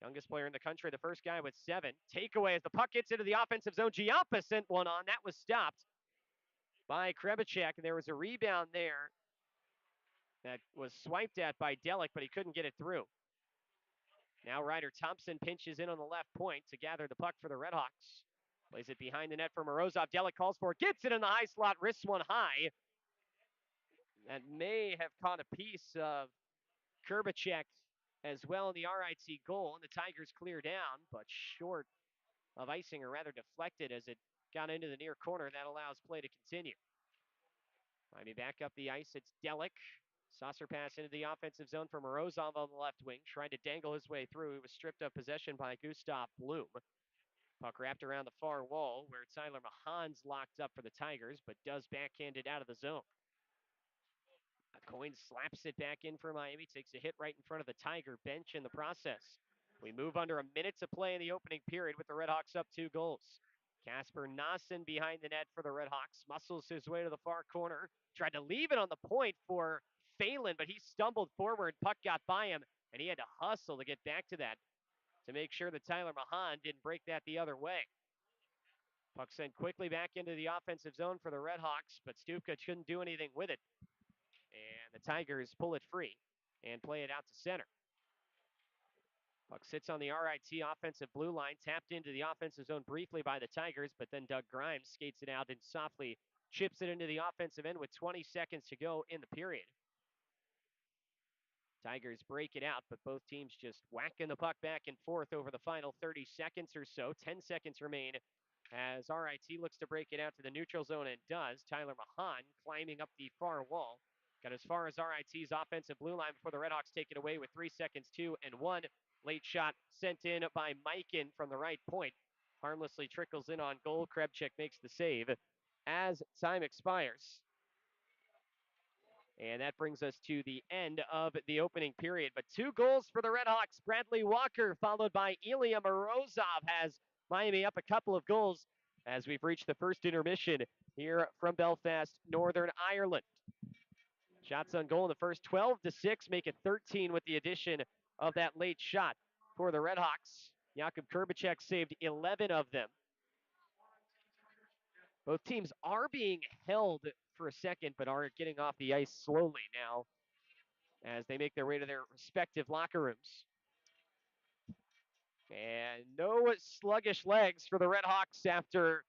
A: Youngest player in the country, the first guy with 7. Takeaway as the puck gets into the offensive zone. Giampa sent one on. That was stopped by Krebacek, and there was a rebound there that was swiped at by Delic, but he couldn't get it through. Now Ryder Thompson pinches in on the left point to gather the puck for the Redhawks. Plays it behind the net for Morozov. Delic calls for it, gets it in the high slot, wrists one high. That may have caught a piece of Krebacek as well in the RIT goal, and the Tigers clear down, but short of icing, or rather deflected as it got into the near corner. That allows play to continue. Miami back up the ice. It's Delic. Saucer pass into the offensive zone for Morozov on the left wing. Tried to dangle his way through. He was stripped of possession by Gustav Bloom. Puck wrapped around the far wall where Tyler Mahan's locked up for the Tigers, but does backhand it out of the zone. Coyne slaps it back in for Miami, takes a hit right in front of the Tiger bench in the process. We move under a minute to play in the opening period with the Redhawks up 2 goals. Casper Nassen behind the net for the Redhawks, muscles his way to the far corner, tried to leave it on the point for Phelan, but he stumbled forward, puck got by him, and he had to hustle to get back to that to make sure that Tyler Mahan didn't break that the other way. Puck sent quickly back into the offensive zone for the Redhawks, but Stupka couldn't do anything with it. And the Tigers pull it free and play it out to center. Puck sits on the RIT offensive blue line, tapped into the offensive zone briefly by the Tigers, but then Doug Grimes skates it out and softly chips it into the offensive end with 20 seconds to go in the period. Tigers break it out, but both teams just whacking the puck back and forth over the final 30 seconds or so. 10 seconds remain as RIT looks to break it out to the neutral zone and does. Tyler Mahan climbing up the far wall. Got as far as RIT's offensive blue line before the Redhawks take it away with 3 seconds, 2 and 1. Late shot sent in by Mikan from the right point. Harmlessly trickles in on goal. Krebacek makes the save as time expires. And that brings us to the end of the opening period. But 2 goals for the Redhawks. Bradley Walker, followed by Ilya Morozov, has Miami up a couple of goals as we've reached the first intermission here from Belfast, Northern Ireland. Shots on goal in the first 12-6, make it 13 with the addition of that late shot for the Redhawks. Jakub Krebacek saved 11 of them. Both teams are being held for a second, but are getting off the ice slowly now as they make their way to their respective locker rooms. And no sluggish legs for the Redhawks after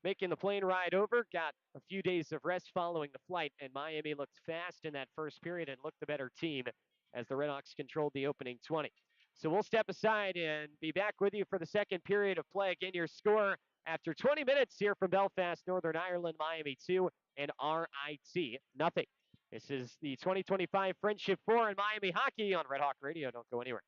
A: making the plane ride over. Got a few days of rest following the flight, and Miami looked fast in that first period and looked the better team as the Redhawks controlled the opening 20. So we'll step aside and be back with you for the second period of play. Again, your score after 20 minutes here from Belfast, Northern Ireland, Miami 2 and RIT nothing. This is the 2025 Friendship 4 in Miami Hockey on Red Hawk Radio. Don't go anywhere.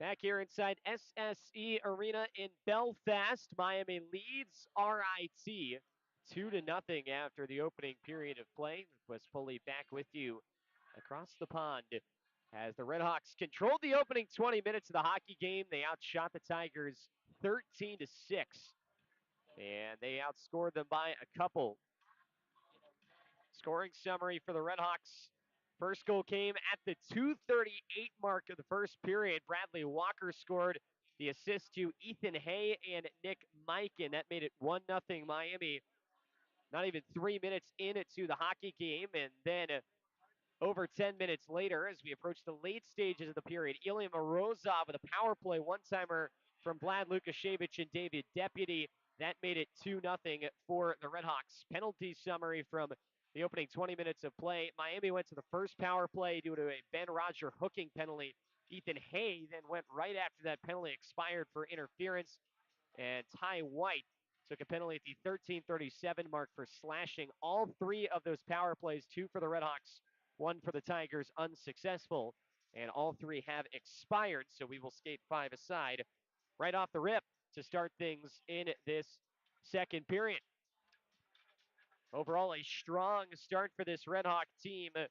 A: Back here inside SSE Arena in Belfast, Miami leads RIT 2-0 after the opening period of play. Wes Poley back with you across the pond as the RedHawks controlled the opening 20 minutes of the hockey game. They outshot the Tigers 13-6, and they outscored them by a couple. Scoring summary for the RedHawks. First goal came at the 2:38 mark of the first period. Bradley Walker scored the assist to Ethan Hay and Nick Mikan. That made it 1-0 Miami. Not even 3 minutes into the hockey game. And then over 10 minutes later, as we approach the late stages of the period, Ilya Morozov with a power play one-timer from Vlad Lukashevich and David Deputy. That made it 2-0 for the RedHawks. Penalty summary from the opening 20 minutes of play. Miami went to the first power play due to a Ben Roger hooking penalty. Ethan Hay then went right after that penalty expired for interference. And Ty White took a penalty at the 13:37 mark for slashing. All three of those power plays, two for the RedHawks, one for the Tigers, unsuccessful. And all three have expired, so we will skate five aside right off the rip to start things in this second period. Overall, a strong start for this RedHawk team as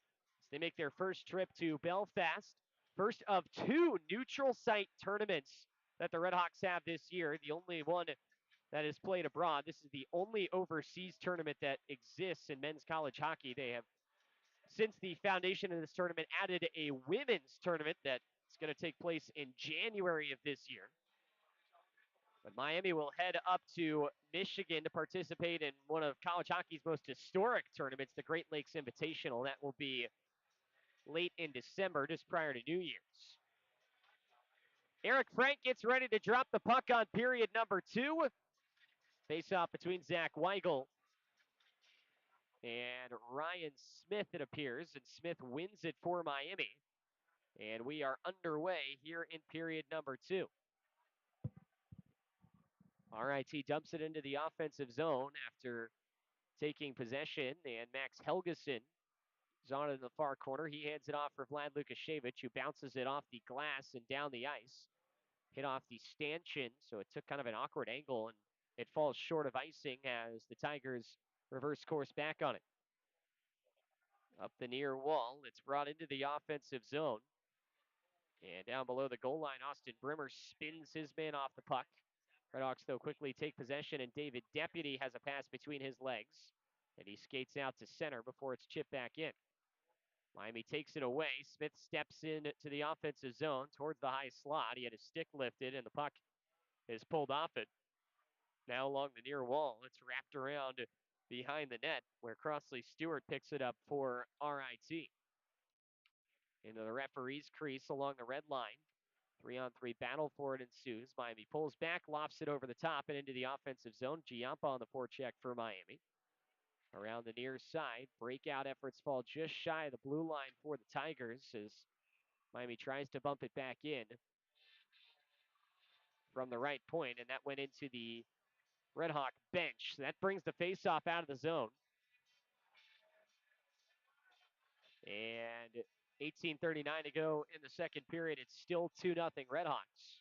A: they make their first trip to Belfast. First of two neutral site tournaments that the RedHawks have this year. The only one that is played abroad. This is the only overseas tournament that exists in men's college hockey. They have, since the foundation of this tournament, added a women's tournament that's going to take place in January of this year. But Miami will head up to Michigan to participate in one of college hockey's most historic tournaments, the Great Lakes Invitational. That will be late in December, just prior to New Year's. Eric Frank gets ready to drop the puck on period number 2. Face-off between Zach Weigel and Ryan Smith, it appears, and Smith wins it for Miami. And we are underway here in period number 2. RIT dumps it into the offensive zone after taking possession, and Max Helgeson is on it in the far corner. He hands it off for Vlad Lukashevich, who bounces it off the glass and down the ice. Hit off the stanchion, so it took kind of an awkward angle, and it falls short of icing as the Tigers reverse course back on it. Up the near wall, it's brought into the offensive zone. And down below the goal line, Austin Brimmer spins his man off the puck. RedHawks, though, quickly take possession, and David Deputy has a pass between his legs. And he skates out to center before it's chipped back in. Miami takes it away. Smith steps in to the offensive zone towards the high slot. He had his stick lifted, and the puck is pulled off it. Now along the near wall, it's wrapped around behind the net, where Crossley Stewart picks it up for RIT. Into the referee's crease along the red line. 3-on-3 battle for it ensues. Miami pulls back, lofts it over the top and into the offensive zone. Giampa on the forecheck for Miami. Around the near side, breakout efforts fall just shy of the blue line for the Tigers as Miami tries to bump it back in from the right point, and that went into the RedHawk bench. So that brings the faceoff out of the zone. And 18:39 to go in the second period. It's still 2-0 RedHawks.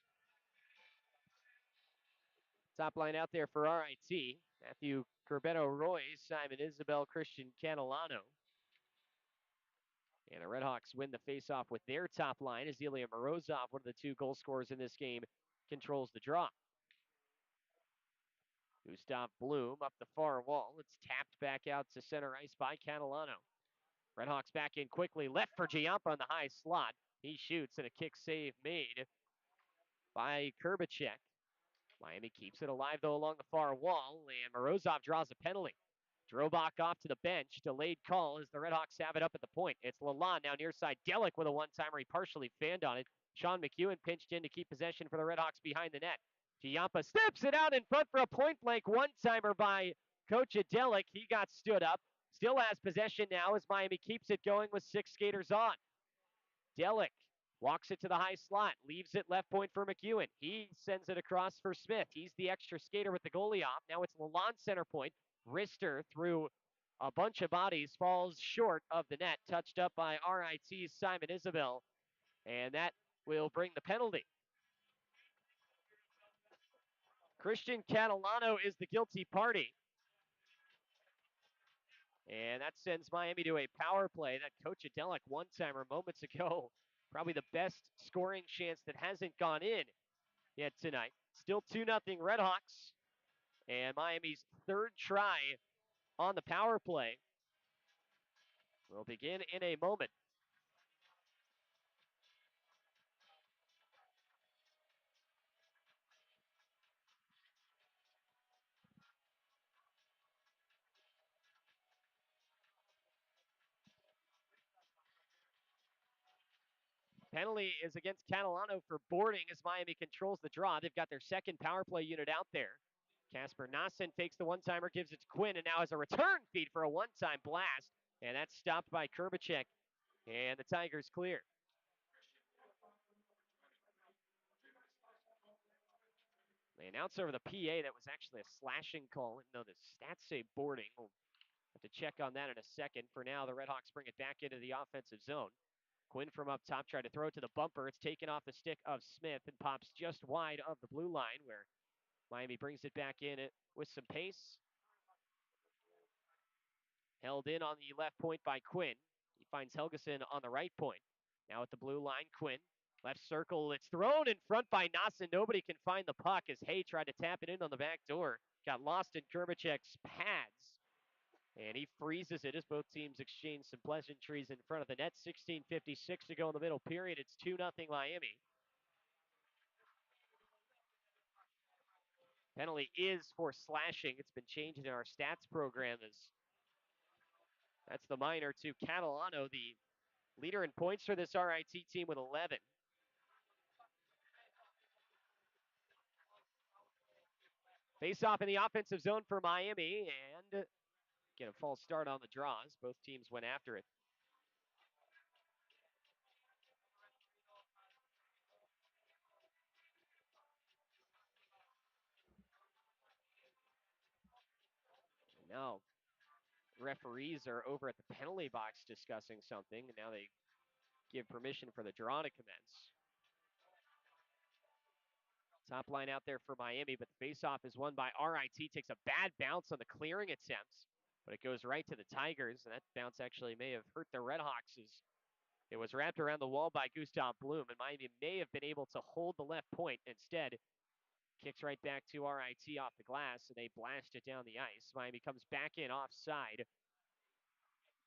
A: Top line out there for RIT. Matthew Corbetto Roy, Simon Isabel, Christian Catalano. And the RedHawks win the faceoff with their top line as Ilya Morozov, one of the two goal scorers in this game, controls the draw. Gustav Bloom up the far wall. It's tapped back out to center ice by Catalano. RedHawks back in quickly. Left for Giampa on the high slot. He shoots and a kick save made by Kurbacek. Miami keeps it alive, though, along the far wall, and Morozov draws a penalty. Drobak off to the bench. Delayed call as the RedHawks have it up at the point. It's Lalonde now near side. Delic with a one-timer. He partially fanned on it. Sean McEwen pinched in to keep possession for the RedHawks behind the net. Giampa steps it out in front for a point-blank one-timer by Coach Delic. He got stood up. Still has possession now as Miami keeps it going with 6 skaters on. Delic walks it to the high slot, leaves it left point for McEwen. He sends it across for Smith. He's the extra skater with the goalie off. Now it's Lalonde center point. Rister through a bunch of bodies falls short of the net, touched up by RIT's Simon Isabel, and that will bring the penalty. Christian Catalano is the guilty party. And that sends Miami to a power play. That Coach Adelic one-timer moments ago. Probably the best scoring chance that hasn't gone in yet tonight. Still 2-0 RedHawks. And Miami's third try on the power play will begin in a moment. Penalty is against Catalano for boarding as Miami controls the draw. They've got their second power play unit out there. Casper Nassen fakes the one-timer, gives it to Quinn, and now has a return feed for a one-time blast. And that's stopped by Kurbacek. And the Tigers clear. They announced over the PA that was actually a slashing call. No, the stats say boarding. We'll have to check on that in a second. For now, the Redhawks bring it back into the offensive zone. Quinn from up top tried to throw it to the bumper. It's taken off the stick of Smith and pops just wide of the blue line, where Miami brings it back in with some pace. Held in on the left point by Quinn. He finds Helgeson on the right point. Now at the blue line, Quinn. Left circle, it's thrown in front by Nassen. Nobody can find the puck as Hay tried to tap it in on the back door. Got lost in Kurbacek's pads. And he freezes it as both teams exchange some pleasantries in front of the net. 16:56 to go in the middle period. It's 2-0 Miami. Penalty is for slashing. It's been changed in our stats program as that's the minor to Catalano, the leader in points for this RIT team with 11. Face off in the offensive zone for Miami and get a false start on the draws. Both teams went after it. Now referees are over at the penalty box discussing something, and now they give permission for the draw to commence. Top line out there for Miami, but the faceoff is won by RIT. Takes a bad bounce on the clearing attempts, but it goes right to the Tigers, and that bounce actually may have hurt the Redhawks as it was wrapped around the wall by Gustav Blum, and Miami may have been able to hold the left point. Instead, kicks right back to RIT off the glass, and they blast it down the ice. Miami comes back in offside,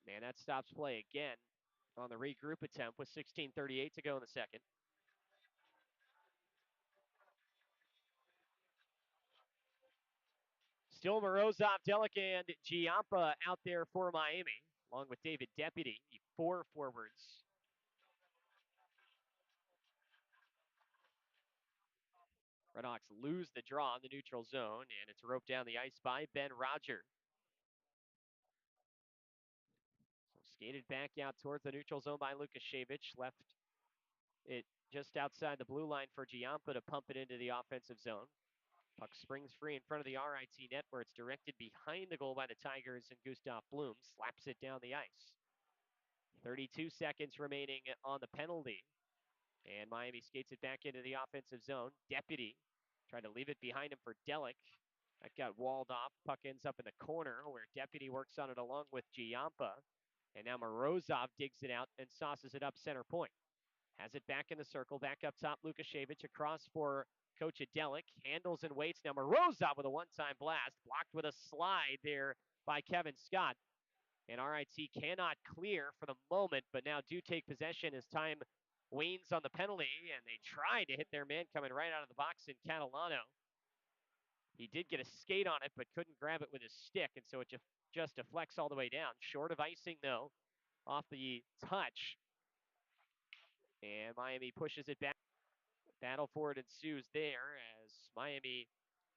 A: and that stops play again on the regroup attempt with 16:38 to go in the second. Still Morozov, Delic, and Giampa out there for Miami, along with David Deputy, the four forwards. Redhawks lose the draw in the neutral zone, and it's roped down the ice by Ben Roger. So skated back out towards the neutral zone by Lukashevich. Left it just outside the blue line for Giampa to pump it into the offensive zone. Puck springs free in front of the RIT net where it's directed behind the goal by the Tigers, and Gustav Blum slaps it down the ice. 32 seconds remaining on the penalty. And Miami skates it back into the offensive zone. Deputy tried to leave it behind him for Delic. That got walled off. Puck ends up in the corner where Deputy works on it along with Giampa. And now Morozov digs it out and sauces it up center point. Has it back in the circle, back up top. Lukashevich across for Coach Adelic. Handles and waits. Now Morozov with a one-time blast. Blocked with a slide there by Kevin Scott. And RIT cannot clear for the moment, but now do take possession as time wanes on the penalty, and they tried to hit their man coming right out of the box in Catalano. He did get a skate on it, but couldn't grab it with his stick, and so it just deflects all the way down. Short of icing, though, off the touch. And Miami pushes it back. Battle for it ensues there as Miami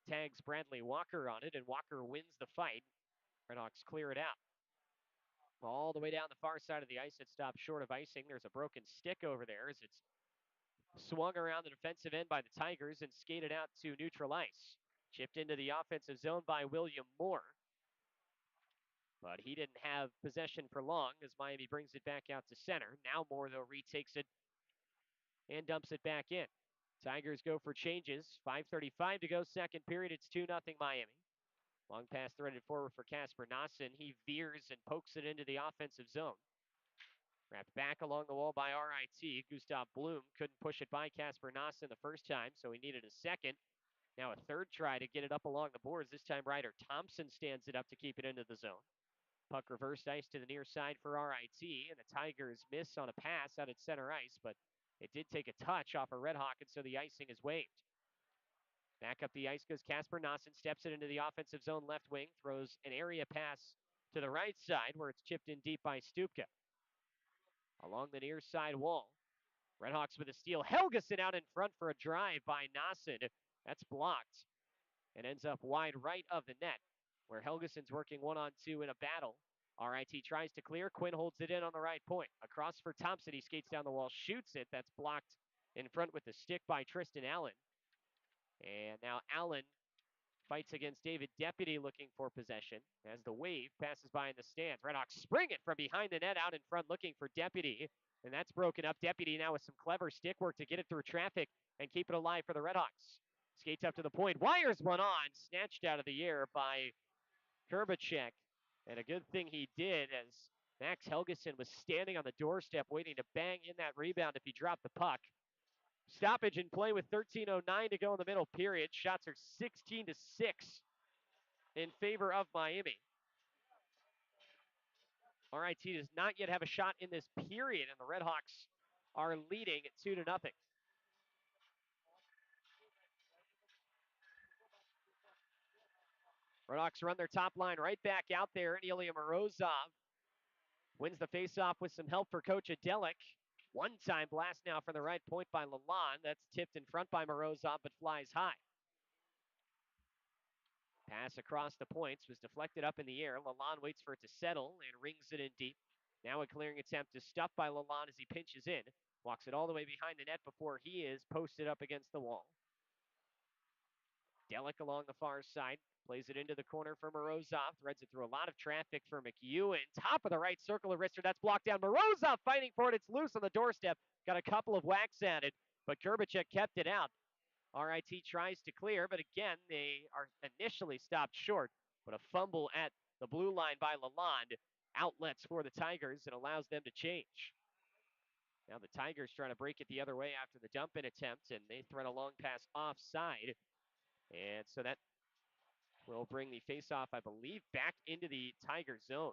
A: tags Bradley Walker on it, and Walker wins the fight. Redhawks clear it out. All the way down the far side of the ice, it stops short of icing. There's a broken stick over there as it's swung around the defensive end by the Tigers and skated out to neutral ice. Chipped into the offensive zone by William Moore. But he didn't have possession for long as Miami brings it back out to center. Now Moore, though, retakes it and dumps it back in. Tigers go for changes. 5:35 to go, second period. It's 2-0 Miami. Long pass threaded forward for Casper Nossen. He veers and pokes it into the offensive zone. Wrapped back along the wall by RIT. Gustav Bloom couldn't push it by Casper Nossen the first time, so he needed a second. Now a third try to get it up along the boards. This time Ryder Thompson stands it up to keep it into the zone. Puck reversed ice to the near side for RIT, and the Tigers miss on a pass out at center ice, but it did take a touch off a Red Hawk, and so the icing is waived. Back up the ice goes Casper Nossen, steps it into the offensive zone left wing, throws an area pass to the right side where it's chipped in deep by Stupka. Along the near side wall, Redhawks with a steal. Helgeson out in front for a drive by Nossen. That's blocked and ends up wide right of the net, where Helgeson's working 1-on-2 in a battle. RIT tries to clear. Quinn holds it in on the right point. Across for Thompson. He skates down the wall, shoots it. That's blocked in front with the stick by Tristan Allen. And now Allen fights against David Deputy looking for possession as the wave passes by in the stands. Redhawks spring it from behind the net out in front looking for Deputy. And that's broken up. Deputy now with some clever stick work to get it through traffic and keep it alive for the Redhawks. Skates up to the point. Wires one on. Snatched out of the air by Kurbacek. And a good thing he did, as Max Helgeson was standing on the doorstep waiting to bang in that rebound if he dropped the puck. Stoppage in play with 13:09 to go in the middle period. Shots are 16-6 in favor of Miami. RIT does not yet have a shot in this period, and the Redhawks are leading 2-0. Redhawks run their top line right back out there, and Ilya Morozov wins the faceoff with some help for Coach Adelik. One-time blast now from the right point by Lalonde. That's tipped in front by Morozov, but flies high. Pass across the points was deflected up in the air. Lalonde waits for it to settle and rings it in deep. Now a clearing attempt is stuffed by Lalonde as he pinches in. Walks it all the way behind the net before he is posted up against the wall. Delic along the far side. Plays it into the corner for Morozov. Threads it through a lot of traffic for McEwen. Top of the right circle of wrister. That's blocked down. Morozov fighting for it. It's loose on the doorstep. Got a couple of whacks at it, but Kurbacek kept it out. RIT tries to clear, but again, they are initially stopped short. But a fumble at the blue line by Lalonde outlets for the Tigers and allows them to change. Now the Tigers trying to break it the other way after the dump-in attempt, and they thread a long pass offside. And so that will bring the faceoff, I believe, back into the Tiger zone.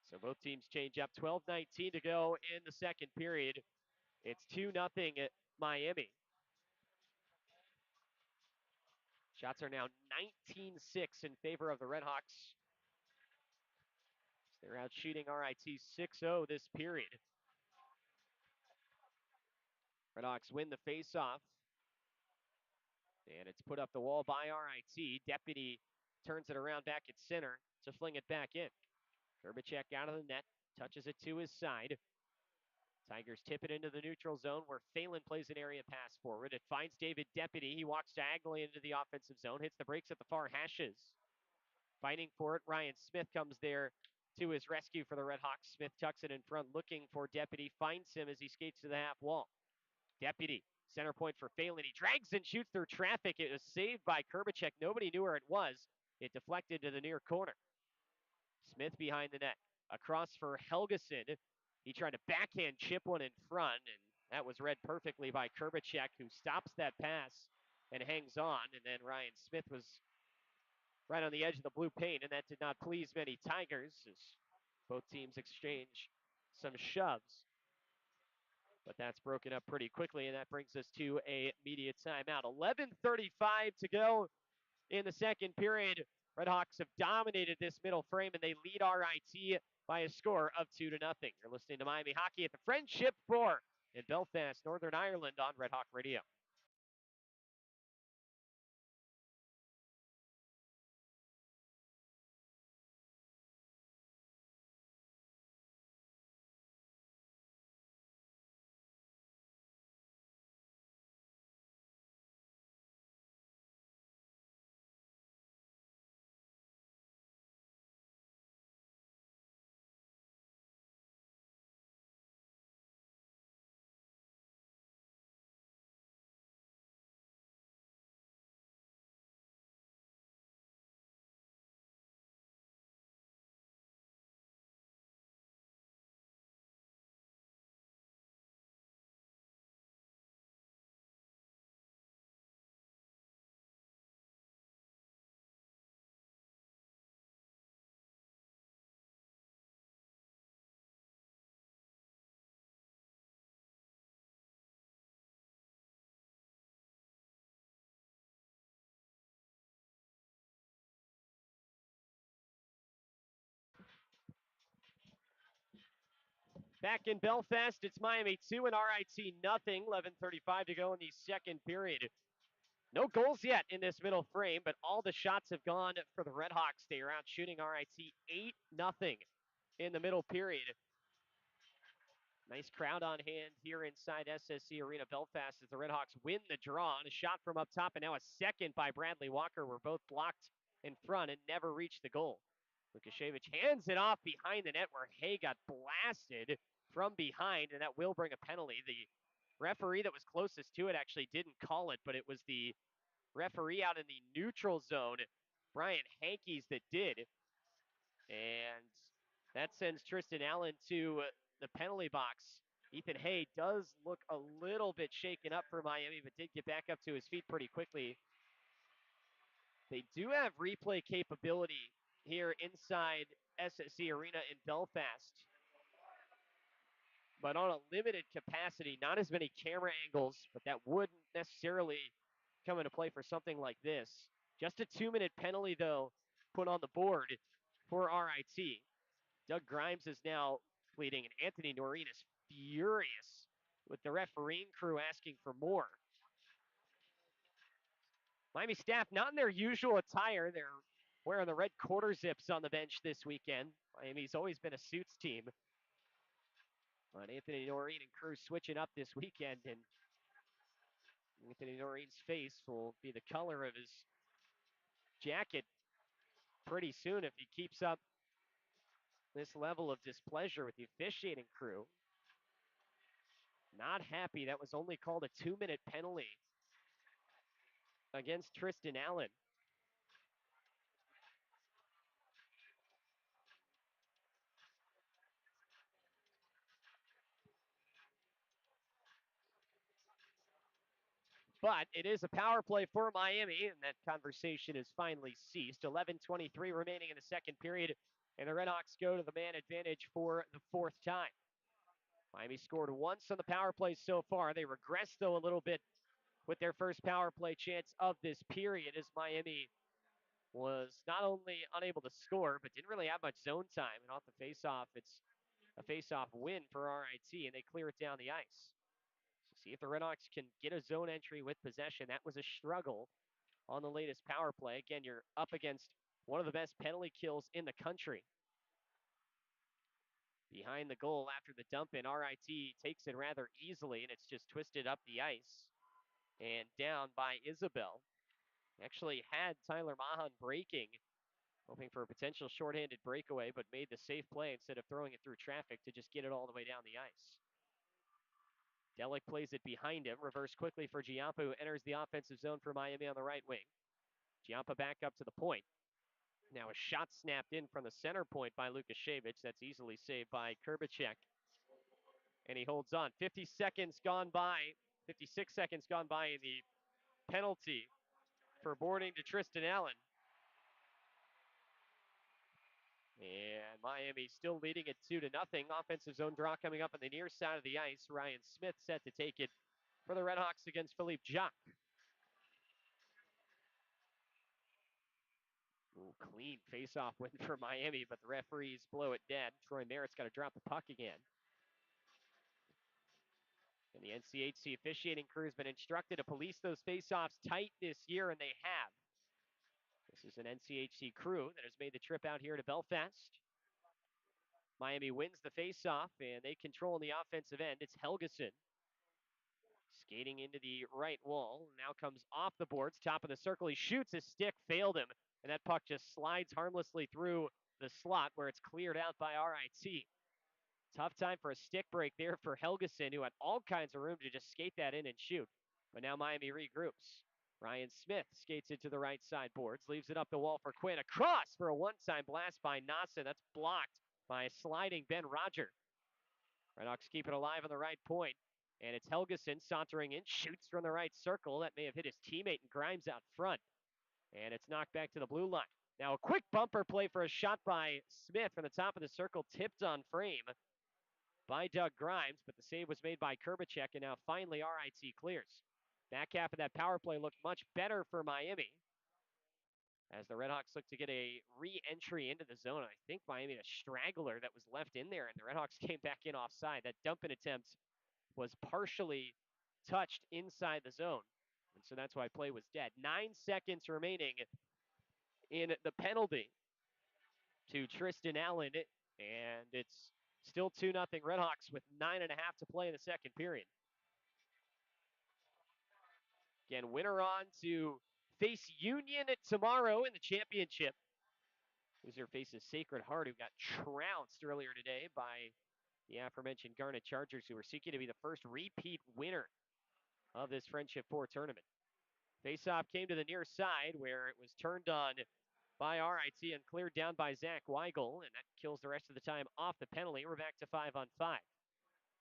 A: So both teams change up. 12:19 to go in the second period. It's 2-0 at Miami. Shots are now 19-6 in favor of the Redhawks. They're out shooting RIT 6-0 this period. Redhawks win the faceoff. And it's put up the wall by RIT. Deputy turns it around back at center to fling it back in. Kurbacek out of the net, touches it to his side. Tigers tip it into the neutral zone where Phelan plays an area pass forward. It finds David Deputy. He walks diagonally into the offensive zone, hits the brakes at the far hashes. Fighting for it, Ryan Smith comes there to his rescue for the Redhawks. Smith tucks it in front, looking for Deputy, finds him as he skates to the half wall. Deputy, center point for Phelan. He drags and shoots through traffic. It was saved by Kurbacek. Nobody knew where it was. It deflected to the near corner. Smith behind the net. Across for Helgeson. He tried to backhand chip one in front, and that was read perfectly by Kurbacek, who stops that pass and hangs on. And then Ryan Smith was right on the edge of the blue paint, and that did not please many Tigers as both teams exchange some shoves. But that's broken up pretty quickly, and that brings us to a media timeout. 11:35 to go in the second period. Redhawks have dominated this middle frame, and they lead RIT by a score of 2-0. You're listening to Miami Hockey at the Friendship 4 in Belfast, Northern Ireland on Red Hawk Radio. Back in Belfast, it's Miami 2 and RIT nothing. 11:35 to go in the second period. No goals yet in this middle frame, but all the shots have gone for the RedHawks. They are out shooting RIT 8-0 in the middle period. Nice crowd on hand here inside SSC Arena Belfast as the RedHawks win the draw. And a shot from up top, and now a second by Bradley Walker were both blocked in front and never reached the goal. Lukashevich hands it off behind the net where Hay got blasted from behind, and that will bring a penalty. The referee that was closest to it actually didn't call it, but it was the referee out in the neutral zone, Brian Hankes, that did. And that sends Tristan Allen to the penalty box. Ethan Hay does look a little bit shaken up for Miami, but did get back up to his feet pretty quickly. They do have replay capability here inside SSC Arena in Belfast, but on a limited capacity, not as many camera angles, but that wouldn't necessarily come into play for something like this. Just a 2-minute penalty, though, put on the board for RIT. Doug Grimes is now pleading, and Anthony Noreen is furious with the refereeing crew asking for more. Miami staff not in their usual attire. They're wearing the red quarter zips on the bench this weekend. Miami's always been a suits team. But Anthony Noreen and crew switching up this weekend, and Anthony Noreen's face will be the color of his jacket pretty soon if he keeps up this level of displeasure with the officiating crew. Not happy. That was only called a 2-minute penalty against Tristan Allen. But it is a power play for Miami, and that conversation has finally ceased. 11:23 remaining in the second period, and the RedHawks go to the man advantage for the fourth time. Miami scored once on the power play so far. They regressed, though, a little bit with their first power play chance of this period as Miami was not only unable to score, but didn't really have much zone time. And off the faceoff, it's a faceoff win for RIT, and they clear it down the ice. So see if the RedHawks can get a zone entry with possession. That was a struggle on the latest power play. Again, you're up against one of the best penalty kills in the country. Behind the goal after the dump in, RIT takes it rather easily, and it's just twisted up the ice and down by Isabel. Actually had Tyler Mahan breaking, hoping for a potential shorthanded breakaway, but made the safe play instead of throwing it through traffic to just get it all the way down the ice. Delic plays it behind him. Reverse quickly for Giampa, who enters the offensive zone for Miami on the right wing. Giampa back up to the point. Now a shot snapped in from the center point by Lukashevich. That's easily saved by Kurbacek. And he holds on. 50 seconds gone by. 56 seconds gone by in the penalty for boarding to Tristan Allen. And Miami still leading it 2-0. Offensive zone draw coming up on the near side of the ice. Ryan Smith set to take it for the RedHawks against Philippe Jacques. Ooh, clean face-off win for Miami, but the referees blow it dead. Troy Merritt's got to drop the puck again. And the NCHC officiating crew has been instructed to police those face-offs tight this year, and they have. This is an NCHC crew that has made the trip out here to Belfast. Miami wins the face-off, and they control the offensive end. It's Helgeson skating into the right wall. Now comes off the boards, top of the circle. He shoots, his stick failed him, and that puck just slides harmlessly through the slot where it's cleared out by RIT. Tough time for a stick break there for Helgeson, who had all kinds of room to just skate that in and shoot. But now Miami regroups. Ryan Smith skates it to the right side boards, leaves it up the wall for Quinn. Across for a one-time blast by Nasa. That's blocked by a sliding Ben Roger. RedHawks keep it alive on the right point. And it's Helgeson sauntering in, shoots from the right circle. That may have hit his teammate and Grimes out front. And it's knocked back to the blue line. Now a quick bumper play for a shot by Smith from the top of the circle, tipped on frame by Doug Grimes, but the save was made by Kurbacek, and now finally RIT clears. Back half of that power play looked much better for Miami as the RedHawks look to get a re-entry into the zone. I think Miami had a straggler that was left in there, and the RedHawks came back in offside. That dump-in attempt was partially touched inside the zone, and so that's why play was dead. 9 seconds remaining in the penalty to Tristan Allen, and it's still 2-0 RedHawks with 9.5 to play in the second period. Again, winner on to face Union tomorrow in the championship. Loser faces Sacred Heart, who got trounced earlier today by the aforementioned Garnet Chargers, who are seeking to be the first repeat winner of this Friendship 4 tournament. Faceoff came to the near side, where it was turned on by RIT and cleared down by Zach Weigel, and that kills the rest of the time off the penalty. We're back to 5-on-5.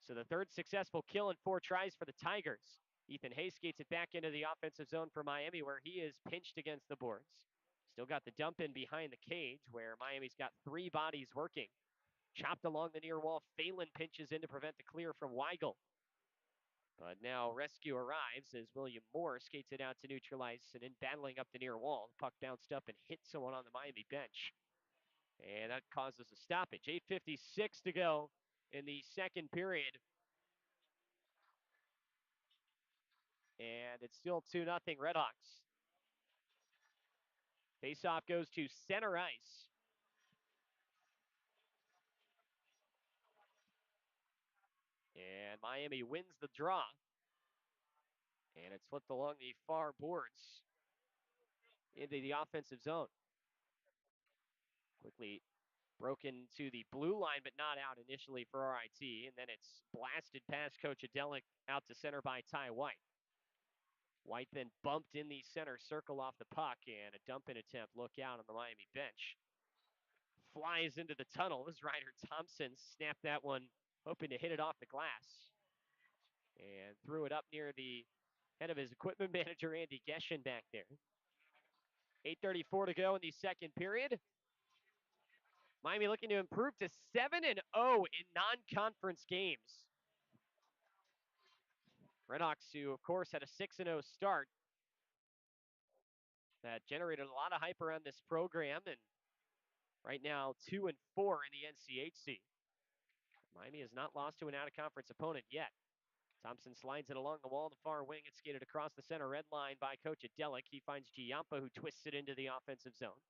A: So the third successful kill in 4 tries for the Tigers. Ethan Hayes skates it back into the offensive zone for Miami, where he is pinched against the boards. Still got the dump in behind the cage, where Miami's got 3 bodies working. Chopped along the near wall. Phelan pinches in to prevent the clear from Weigel. But now rescue arrives as William Moore skates it out to neutralize and in battling up the near wall. The puck bounced up and hit someone on the Miami bench. And that causes a stoppage. 8:56 to go in the second period. And it's still 2-0 Redhawks. Faceoff goes to center ice. And Miami wins the draw. And it's flipped along the far boards into the offensive zone. Quickly broken to the blue line, but not out initially for RIT. And then it's blasted past Coach Adelic out to center by Ty White. White then bumped in the center circle off the puck, and a dump-in attempt. Look out on the Miami bench. Flies into the tunnel as Ryder Thompson snapped that one, hoping to hit it off the glass. And threw it up near the head of his equipment manager, Andy Geshen, back there. 8:34 to go in the second period. Miami looking to improve to 7-0 in non-conference games. Redhawks, who of course had a 6-0 start, that generated a lot of hype around this program, and right now 2-4 in the NCHC. Miami has not lost to an out-of-conference opponent yet. Thompson slides it along the wall, the far wing. It's skated across the center red line by Coach Adelic. He finds Giampa, who twists it into the offensive zone.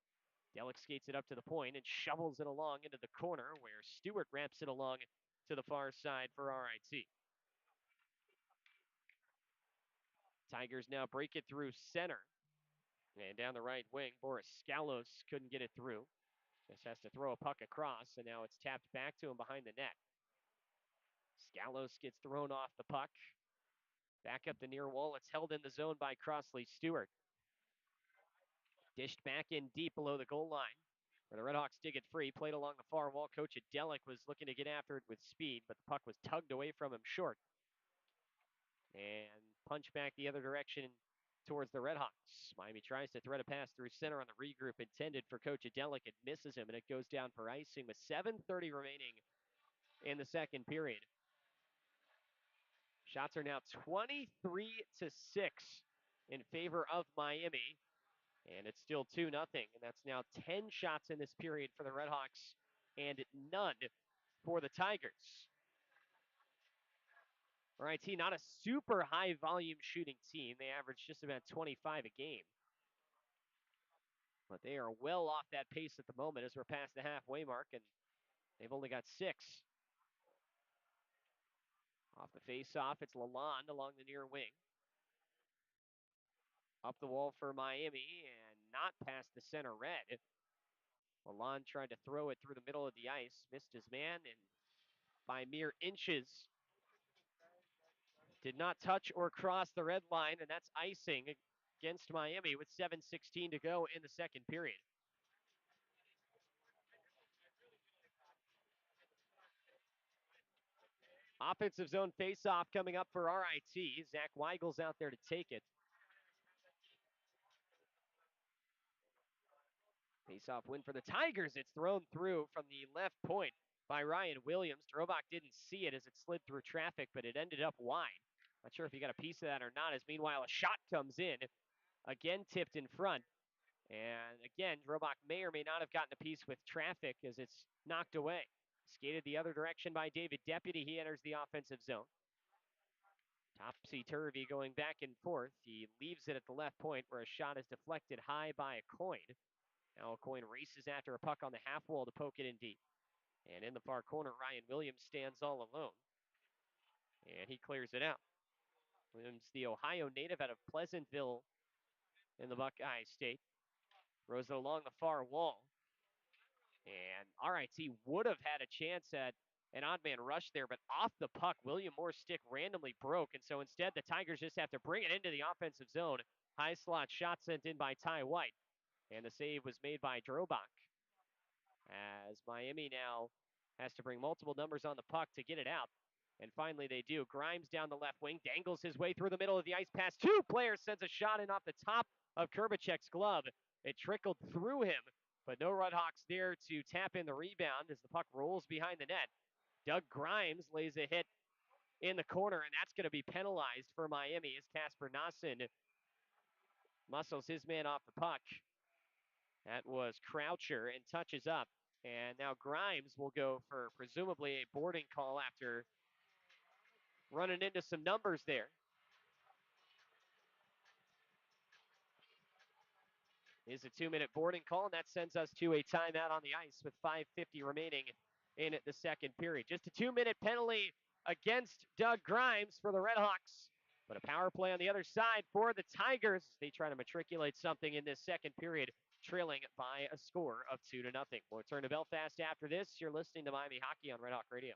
A: Adelic skates it up to the point and shovels it along into the corner, where Stewart ramps it along to the far side for RIT. Tigers now break it through center. And down the right wing, Boris Skalos couldn't get it through. Just has to throw a puck across, and now it's tapped back to him behind the net. Skalos gets thrown off the puck. Back up the near wall. It's held in the zone by Crossley Stewart. Dished back in deep below the goal line, where the Redhawks dig it free. Played along the far wall. Coach Adelic was looking to get after it with speed, but the puck was tugged away from him short. And punch back the other direction towards the Redhawks. Miami tries to thread a pass through center on the regroup intended for Coach Adelic. It misses him, and it goes down for icing with 7:30 remaining in the second period. Shots are now 23-6 in favor of Miami, and it's still 2-0, and that's now 10 shots in this period for the Redhawks and none for the Tigers. RIT, not a super high volume shooting team. They average just about 25 a game. But they are well off that pace at the moment as we're past the halfway mark, and they've only got 6. Off the face-off, it's Lalonde along the near wing. Up the wall for Miami, and not past the center red. Lalonde tried to throw it through the middle of the ice, missed his man, and by mere inches, did not touch or cross the red line, and that's icing against Miami with 7:16 to go in the second period. Offensive zone face-off coming up for RIT. Zach Weigel's out there to take it. Face-off win for the Tigers. It's thrown through from the left point by Ryan Williams. Drobak didn't see it as it slid through traffic, but it ended up wide. Not sure if you got a piece of that or not, as meanwhile a shot comes in. Again tipped in front And again, Drobak may or may not have gotten a piece with traffic as it's knocked away. Skated the other direction by David Deputy. He enters the offensive zone. Topsy-turvy going back and forth. He leaves it at the left point where a shot is deflected high by a coin. Now a coin races after a puck on the half wall to poke it in deep. And in the far corner, Ryan Williams stands all alone. And he clears it out. Williams, the Ohio native out of Pleasantville in the Buckeye State, throws it along the far wall. And RIT would have had a chance at an odd man rush there, but off the puck, William Moore's stick randomly broke. And so instead, the Tigers just have to bring it into the offensive zone. High slot shot sent in by Ty White. And the save was made by Drobak. As Miami now has to bring multiple numbers on the puck to get it out. And finally they do. Grimes down the left wing, dangles his way through the middle of the ice past two players, sends a shot in off the top of Kerbachek's glove. It trickled through him, but no RedHawks there to tap in the rebound as the puck rolls behind the net. Doug Grimes lays a hit in the corner, and that's going to be penalized for Miami as Casper Nassen muscles his man off the puck. That was Croucher and touches up. And now Grimes will go for presumably a boarding call after running into some numbers there. Is a 2-minute boarding call, and that sends us to a timeout on the ice with 5:50 remaining in the second period. Just a 2-minute penalty against Doug Grimes for the RedHawks. But a power play on the other side for the Tigers. They try to matriculate something in this second period, trailing by a score of 2-0. We'll return to Belfast after this. You're listening to Miami Hockey on Red Hawk Radio.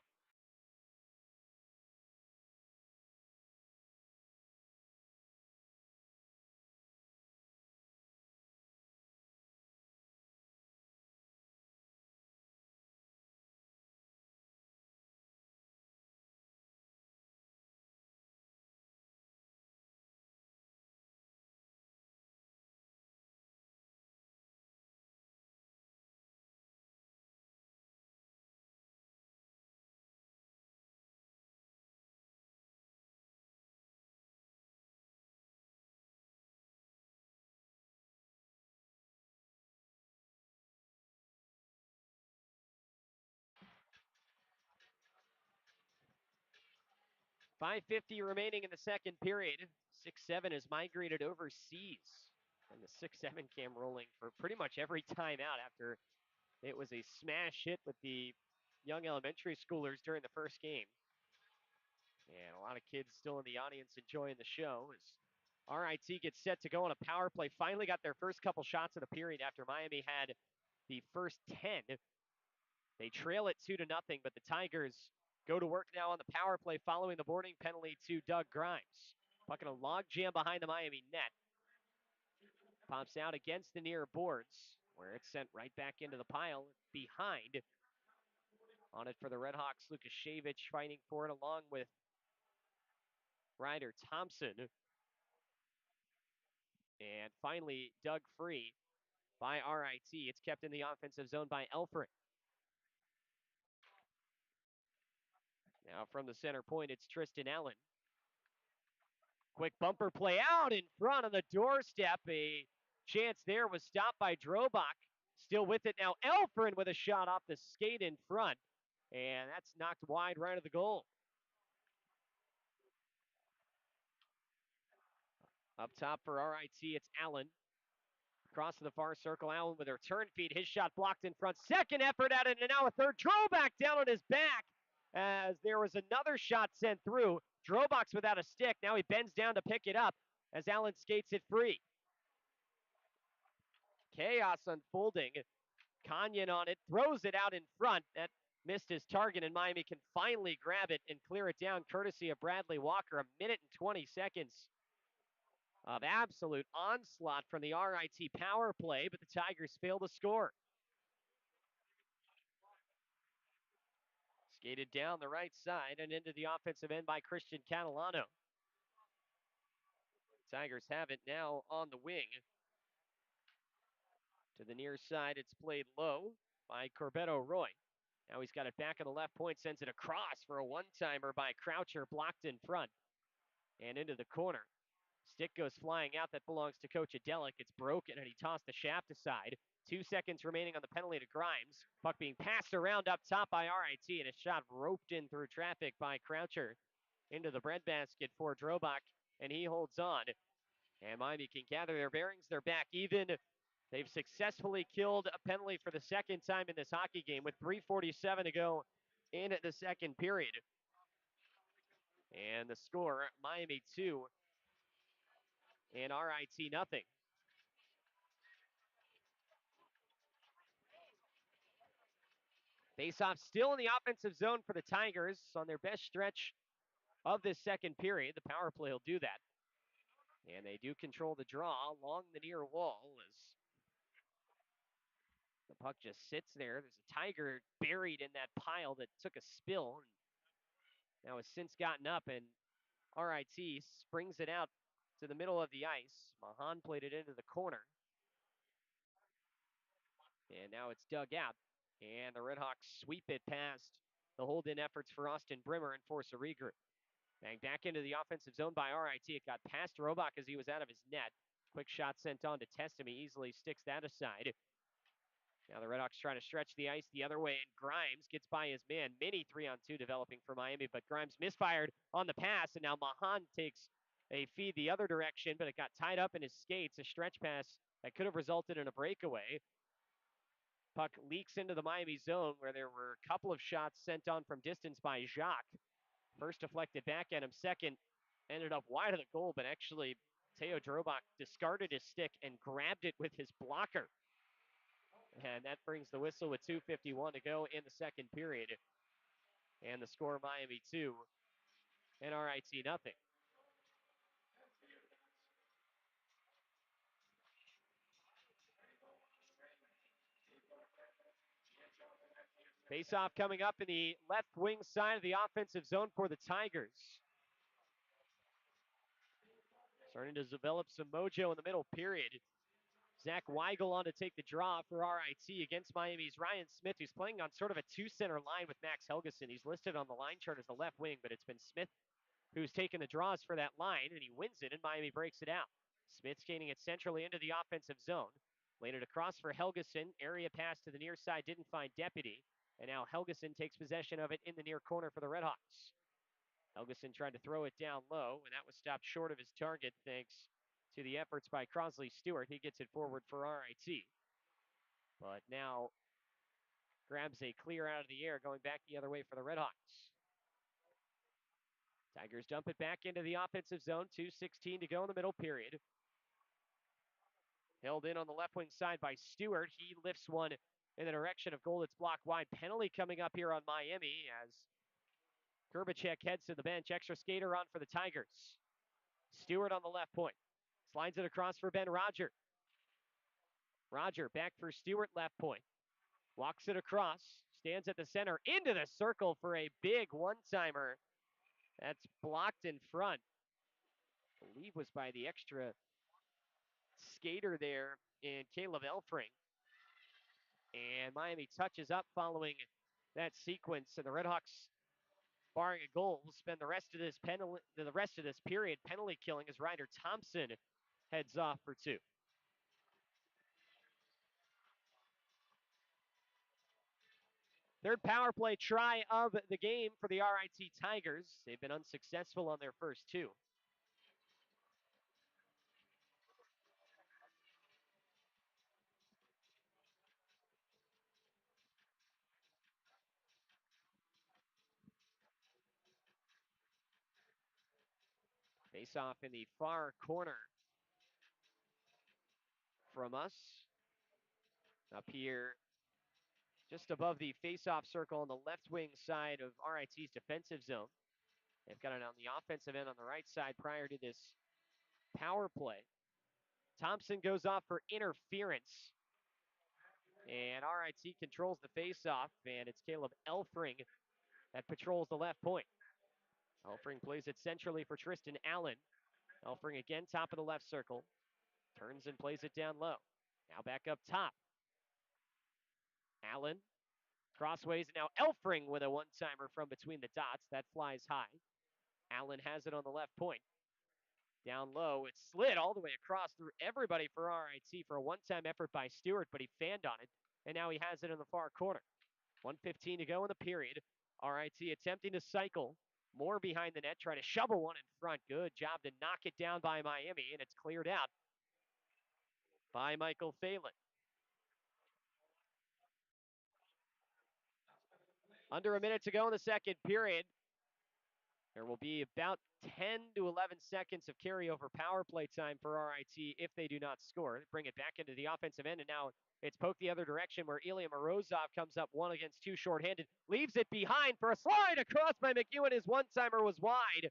A: .550 remaining in the second period. 6-7 has migrated overseas. And the 6-7 cam rolling for pretty much every time out after it was a smash hit with the young elementary schoolers during the first game. And a lot of kids still in the audience enjoying the show as RIT gets set to go on a power play. Finally got their first couple shots of the period after Miami had the first 10. They trail it 2-0, but the Tigers go to work now on the power play following the boarding penalty to Doug Grimes. Puck in a log jam behind the Miami net. Pops out against the near boards, where it's sent right back into the pile behind. On it for the RedHawks, Lukashevich fighting for it along with Ryder Thompson. And finally, dug free by RIT. It's kept in the offensive zone by Elfrink. Now from the center point, it's Tristan Allen. Quick bumper play out in front on the doorstep. A chance there was stopped by Drobak. Still with it now. Elfrink with a shot off the skate in front. And that's knocked wide right of the goal. Up top for RIT, it's Allen. Across to the far circle, Allen with her turn feed. His shot blocked in front. Second effort at it, and now a third. Drobak down on his back as there was another shot sent through. Drobak's without a stick. Now he bends down to pick it up as Allen skates it free. Chaos unfolding. Kanyon on it, throws it out in front. That missed his target, and Miami can finally grab it and clear it down courtesy of Bradley Walker. 1 minute and 20 seconds of absolute onslaught from the RIT power play, but the Tigers fail to score. Skated down the right side and into the offensive end by Christian Catalano. Tigers have it now on the wing. To the near side, it's played low by Corbetto Roy. Now he's got it back on the left point, sends it across for a one-timer by Croucher, blocked in front and into the corner. Stick goes flying out. That belongs to Coach Adelic. It's broken, and he tossed the shaft aside. 2 seconds remaining on the penalty to Grimes. Puck being passed around up top by RIT, and a shot roped in through traffic by Croucher into the breadbasket for Drobak, and he holds on. And Miami can gather their bearings. They're back even. They've successfully killed a penalty for the second time in this hockey game with 3:47 to go in the second period. And the score, Miami 2 and RIT nothing. Face-off still in the offensive zone for the Tigers on their best stretch of this second period. The power play will do that. And they do control the draw along the near wall as the puck just sits there. There's a Tiger buried in that pile that took a spill and now has since gotten up, and RIT springs it out to the middle of the ice. Mahan played it into the corner. And now it's dug out. And the RedHawks sweep it past the hold-in efforts for Austin Brimmer and force a regroup. Bang back into the offensive zone by RIT. It got past Robach as he was out of his net. Quick shot sent on to test him. He easily sticks that aside. Now the RedHawks trying to stretch the ice the other way, and Grimes gets by his man. Mini 3-on-2 developing for Miami, but Grimes misfired on the pass, and now Mahan takes a feed the other direction, but it got tied up in his skates. A stretch pass that could have resulted in a breakaway. Puck leaks into the Miami zone where there were a couple of shots sent on from distance by Jacques. First deflected back at him. Second ended up wide of the goal, but actually Teo Drobak discarded his stick and grabbed it with his blocker. And that brings the whistle with 2:51 to go in the second period. And the score, Miami 2 and RIT nothing. Face-off coming up in the left wing side of the offensive zone for the Tigers. Starting to develop some mojo in the middle period. Zach Weigel on to take the draw for RIT against Miami's Ryan Smith, who's playing on sort of a two-center line with Max Helgeson. He's listed on the line chart as the left wing, but it's been Smith who's taken the draws for that line, and he wins it, and Miami breaks it out. Smith skating it centrally into the offensive zone. Laid it across for Helgeson. Area pass to the near side, didn't find Deputy. And now Helgeson takes possession of it in the near corner for the RedHawks. Helgeson tried to throw it down low, and that was stopped short of his target thanks to the efforts by Crosley Stewart. He gets it forward for RIT. But now grabs a clear out of the air, going back the other way for the RedHawks. Tigers dump it back into the offensive zone. 2:16 to go in the middle period. Held in on the left wing side by Stewart. He lifts one in the direction of goal. It's blocked wide. Penalty coming up here on Miami as Kurbacek heads to the bench. Extra skater on for the Tigers. Stewart on the left point. Slides it across for Ben Roger. Roger back for Stewart, left point. Walks it across. Stands at the center. Into the circle for a big one-timer. That's blocked in front. I believe was by the extra skater there in Caleb Elfring. And Miami touches up following that sequence. And the RedHawks, barring a goal, will spend the rest of this period penalty killing as Ryder Thompson heads off for two. Third power play try of the game for the RIT Tigers. They've been unsuccessful on their first two. Face off in the far corner from us. Up here, just above the face-off circle on the left wing side of RIT's defensive zone. They've got it on the offensive end on the right side prior to this power play. Thompson goes off for interference. And RIT controls the face-off, and it's Caleb Elfring that patrols the left point. Elfring plays it centrally for Tristan Allen. Elfring again, top of the left circle. Turns and plays it down low. Now back up top. Allen crossways, and now Elfring with a one-timer from between the dots. That flies high. Allen has it on the left point. Down low, it slid all the way across through everybody for RIT for a one-time effort by Stewart, but he fanned on it, and now he has it in the far corner. 1:15 to go in the period. RIT attempting to cycle. More behind the net, trying to shovel one in front. Good job to knock it down by Miami, and it's cleared out by Michael Phelan. Under a minute to go in the second period. There will be about 10 to 11 seconds of carryover power play time for RIT if they do not score. Bring it back into the offensive end, and now it's poked the other direction where Ilya Morozov comes up 1-against-2 shorthanded, leaves it behind for a slide across by McEwen. His one-timer was wide.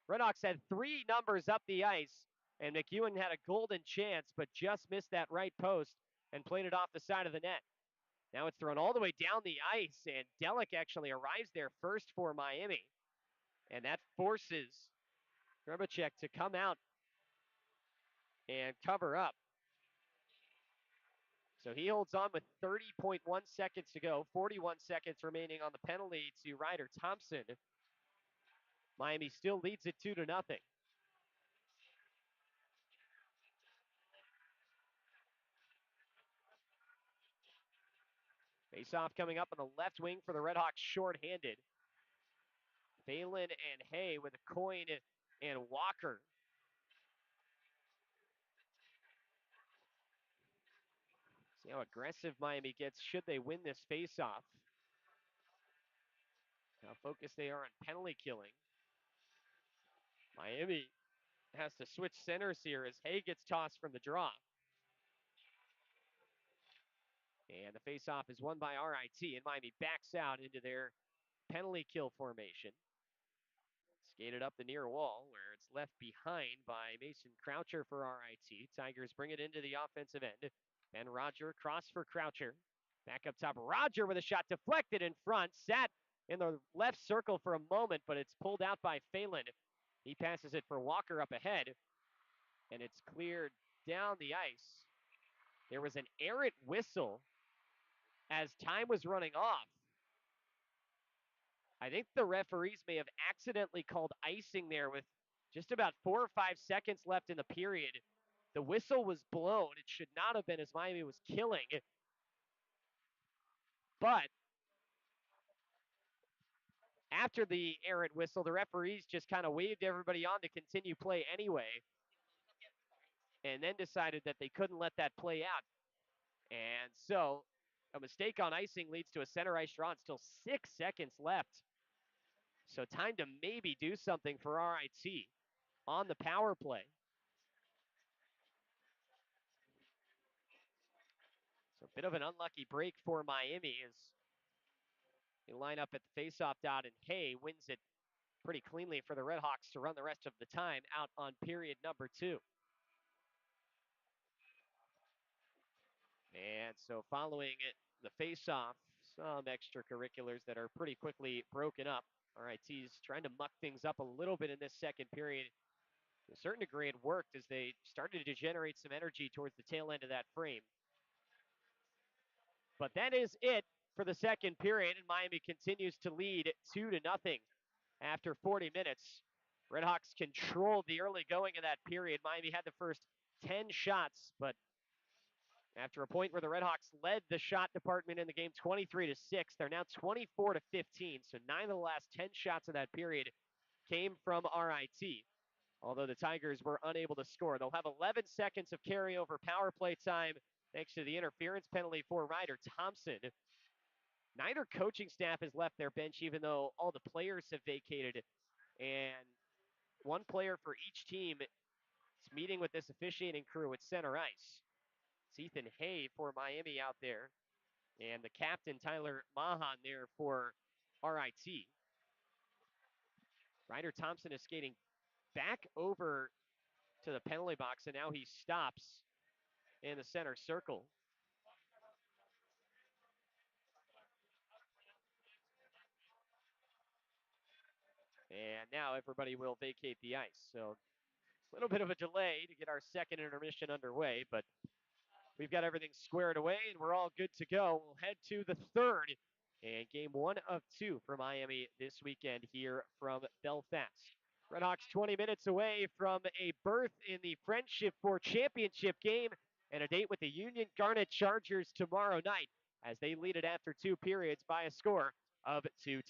A: RedHawks had 3 numbers up the ice, and McEwen had a golden chance, but just missed that right post and played it off the side of the net. Now it's thrown all the way down the ice, and Delic actually arrives there first for Miami. And that forces Trebacek to come out and cover up. So he holds on with 30.1 seconds to go, 41 seconds remaining on the penalty to Ryder Thompson. Miami still leads it 2-0. Face-off coming up on the left wing for the RedHawks shorthanded. Phelan and Hay with a coin and Walker. See how aggressive Miami gets should they win this face-off. How focused they are on penalty killing. Miami has to switch centers here as Hay gets tossed from the draw. And the faceoff is won by RIT, and Miami backs out into their penalty kill formation. Skated up the near wall where it's left behind by Mason Croucher for RIT. Tigers bring it into the offensive end. Ben Roger cross for Croucher. Back up top, Roger with a shot deflected in front. Sat in the left circle for a moment, but it's pulled out by Phelan. He passes it for Walker up ahead, and it's cleared down the ice. There was an errant whistle as time was running off. I think the referees may have accidentally called icing there with just about 4 or 5 seconds left in the period. The whistle was blown. It should not have been as Miami was killing. But after the errant whistle, the referees just kind of waved everybody on to continue play anyway, and then decided that they couldn't let that play out. And so a mistake on icing leads to a center ice draw. And still 6 seconds left. So time to maybe do something for RIT on the power play. So a bit of an unlucky break for Miami as they line up at the faceoff dot, and Hay wins it pretty cleanly for the RedHawks to run the rest of the time out on period number 2. And so following the faceoff, some extracurriculars that are pretty quickly broken up. RIT's trying to muck things up a little bit in this second period. To a certain degree, it worked as they started to generate some energy towards the tail end of that frame. But that is it for the second period, and Miami continues to lead 2-0 after 40 minutes. RedHawks controlled the early going of that period. Miami had the first 10 shots, but after a point where the RedHawks led the shot department in the game 23-6, they're now 24-15. So 9 of the last 10 shots of that period came from RIT. Although the Tigers were unable to score. They'll have 11 seconds of carryover power play time thanks to the interference penalty for Ryder Thompson. Neither coaching staff has left their bench, even though all the players have vacated. And one player for each team is meeting with this officiating crew at center ice. It's Ethan Hay for Miami out there, and the captain, Tyler Mahan, there for RIT. Ryder Thompson is skating back over to the penalty box, and now he stops in the center circle. And now everybody will vacate the ice. So a little bit of a delay to get our second intermission underway, but we've got everything squared away and we're all good to go. We'll head to the third and game 1 of 2 for Miami this weekend here from Belfast. RedHawks 20 minutes away from a berth in the Friendship 4 championship game and a date with the Union Garnet Chargers tomorrow night as they lead it after 2 periods by a score of 2-0.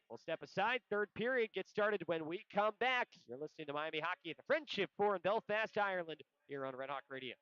A: We'll step aside. Third period gets started when we come back. You're listening to Miami Hockey at the Friendship 4 in Belfast, Ireland, here on Red Hawk Radio.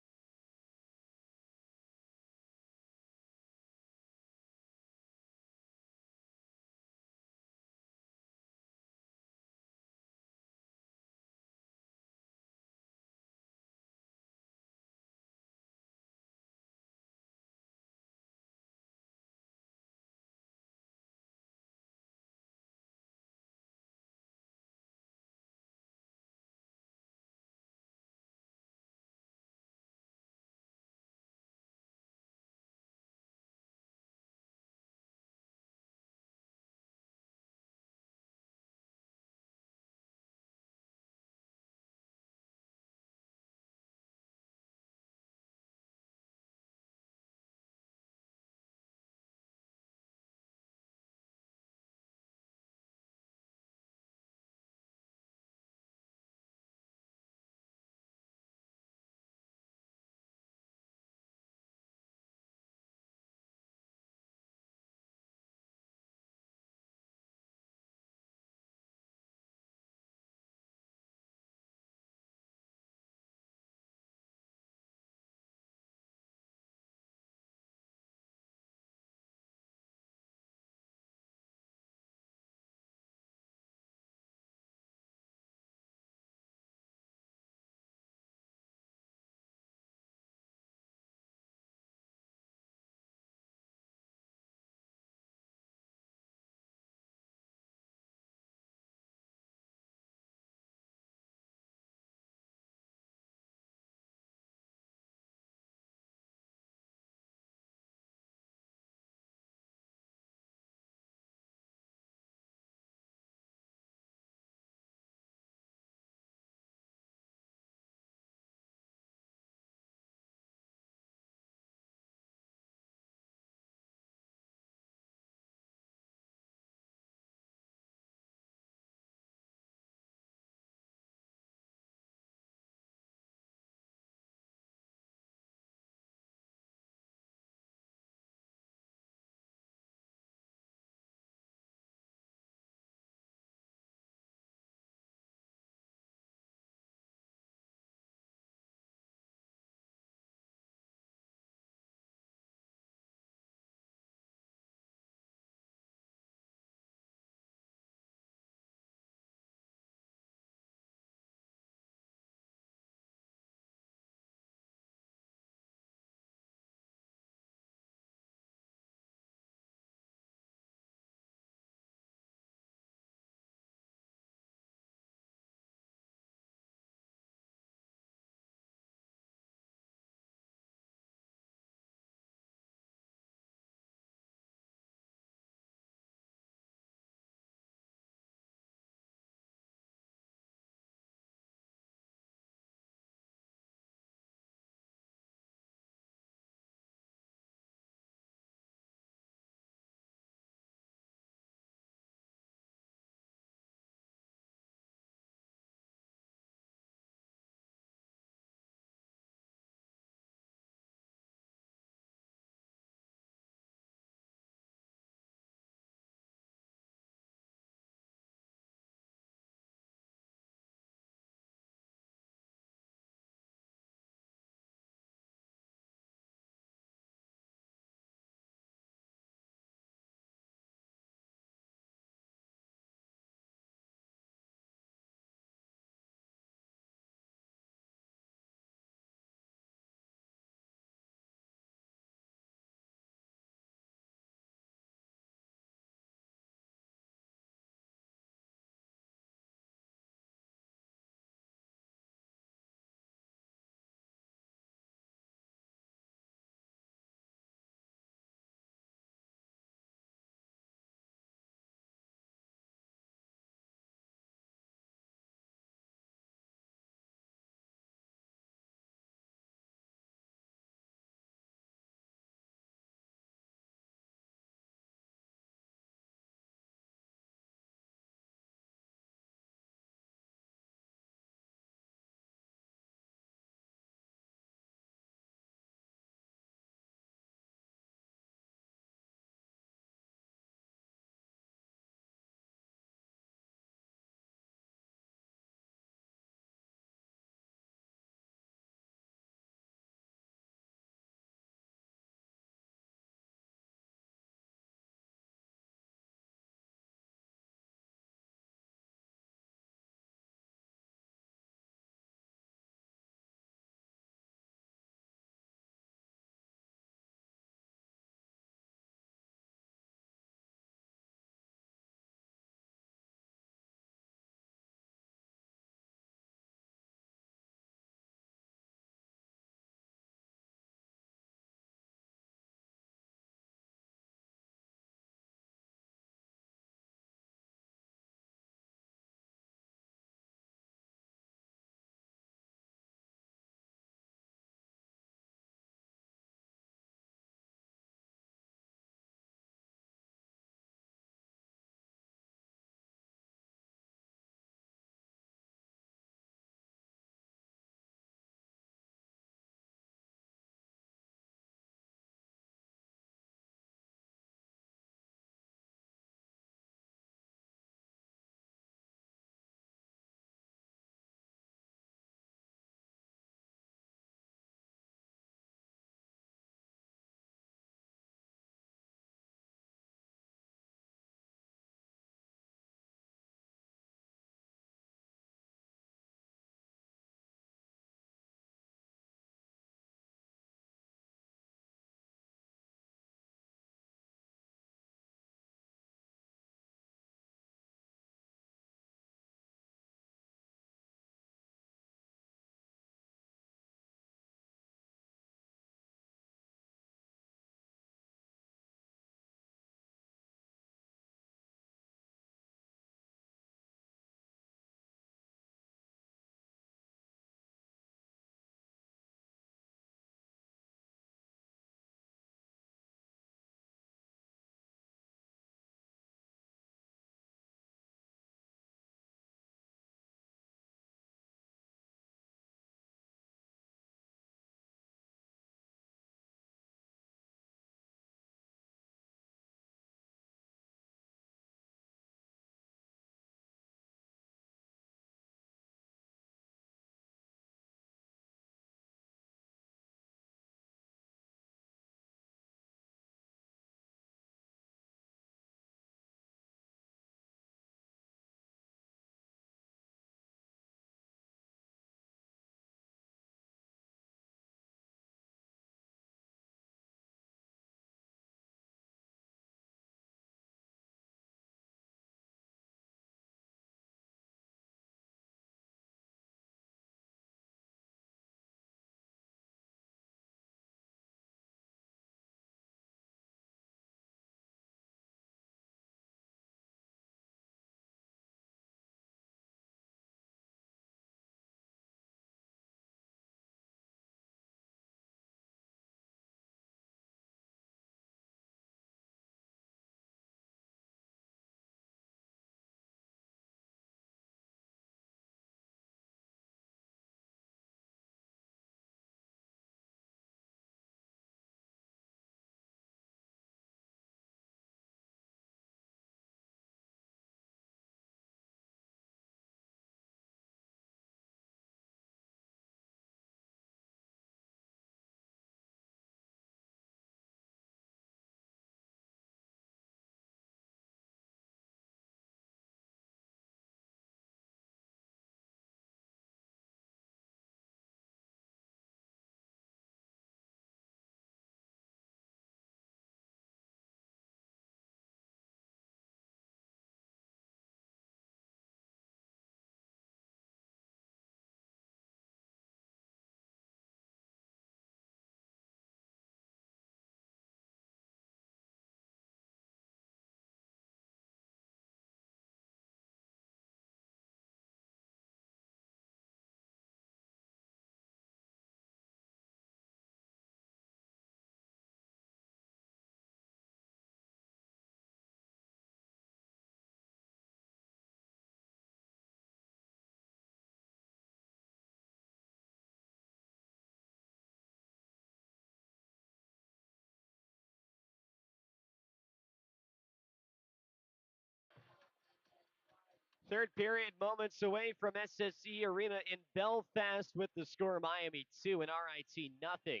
A: Third period, moments away from SSE Arena in Belfast with the score Miami 2 and RIT nothing.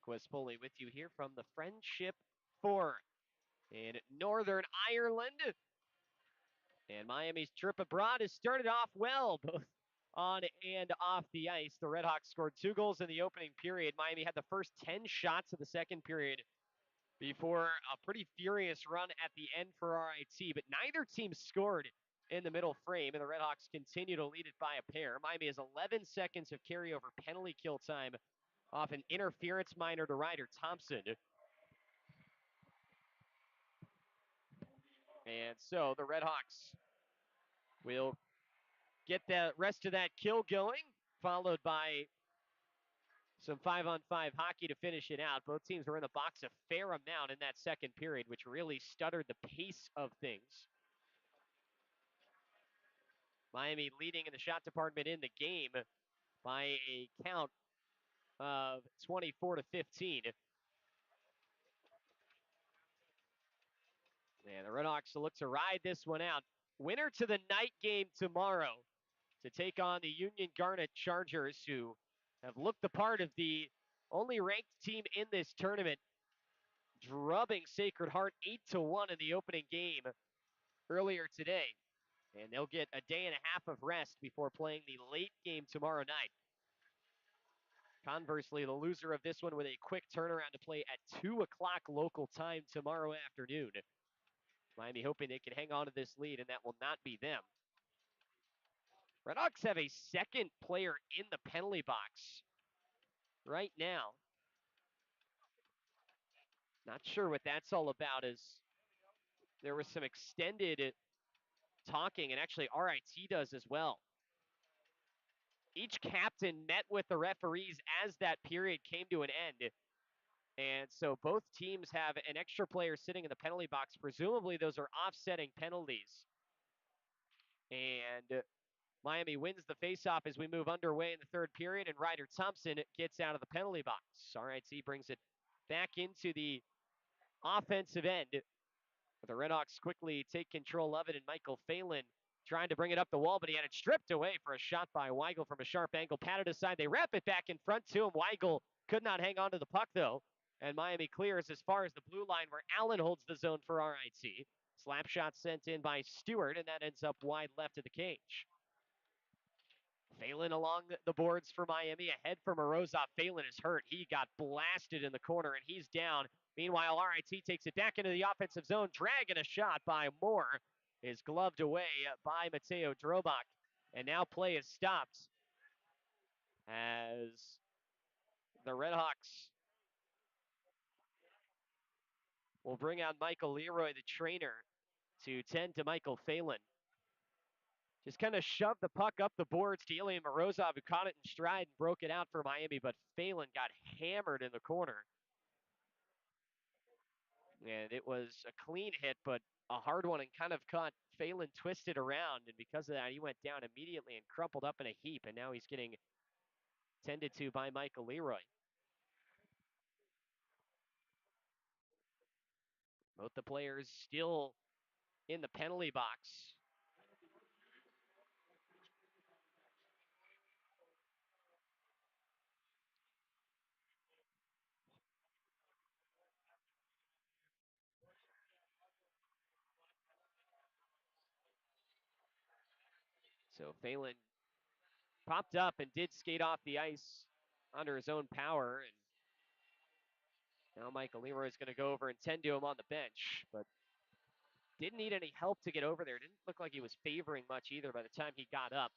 A: Wes Poley with you here from the Friendship 4 in Northern Ireland. And Miami's trip abroad has started off well, both on and off the ice. The RedHawks scored 2 goals in the opening period. Miami had the first 10 shots of the second period before a pretty furious run at the end for RIT, but neither team scored in the middle frame, and the RedHawks continue to lead it by a pair. Miami has 11 seconds of carryover penalty kill time off an interference minor to Ryder Thompson. And so the RedHawks will get the rest of that kill going, followed by some 5-on-5 hockey to finish it out. Both teams were in the box a fair amount in that second period, which really stuttered the pace of things. Miami leading in the shot department in the game by a count of 24-15. And the RedHawks look to ride this one out. Winner to the night game tomorrow to take on the Union Garnet Chargers, who have looked the part of the only ranked team in this tournament, drubbing Sacred Heart 8-1 in the opening game earlier today. And they'll get a day and a half of rest before playing the late game tomorrow night. Conversely, the loser of this one with a quick turnaround to play at 2 o'clock local time tomorrow afternoon. Miami hoping they can hang on to this lead, and that will not be them. RedHawks have a second player in the penalty box right now. Not sure what that's all about, as there was some extended talking, and actually RIT does as well. Each captain met with the referees as that period came to an end. And so both teams have an extra player sitting in the penalty box. Presumably those are offsetting penalties. And Miami wins the faceoff as we move underway in the third period, and Ryder Thompson gets out of the penalty box. RIT brings it back into the offensive end. The RedHawks quickly take control of it, and Michael Phelan trying to bring it up the wall, but he had it stripped away for a shot by Weigel from a sharp angle. Patted aside, they wrap it back in front to him. Weigel could not hang on to the puck, though, and Miami clears as far as the blue line, where Allen holds the zone for RIT. Slap shot sent in by Stewart, and that ends up wide left of the cage. Phelan along the boards for Miami, ahead for Morozov. Phelan is hurt. He got blasted in the corner, and he's down. Meanwhile, RIT takes it back into the offensive zone, dragging a shot by Moore. Is gloved away by Mateo Drobak, and now play is stopped as the RedHawks will bring out Michael Leroy, the trainer, to tend to Michael Phelan. Just kind of shoved the puck up the boards to Ilya Morozov, who caught it in stride and broke it out for Miami, but Phelan got hammered in the corner. And it was a clean hit, but a hard one, and kind of caught Phelan twisted around. And because of that, he went down immediately and crumpled up in a heap. And now he's getting tended to by Michael Leroy. Both the players still in the penalty box. So Phelan popped up and did skate off the ice under his own power. And now Michael Leroy is going to go over and tend to him on the bench, but didn't need any help to get over there. Didn't look like he was favoring much either by the time he got up.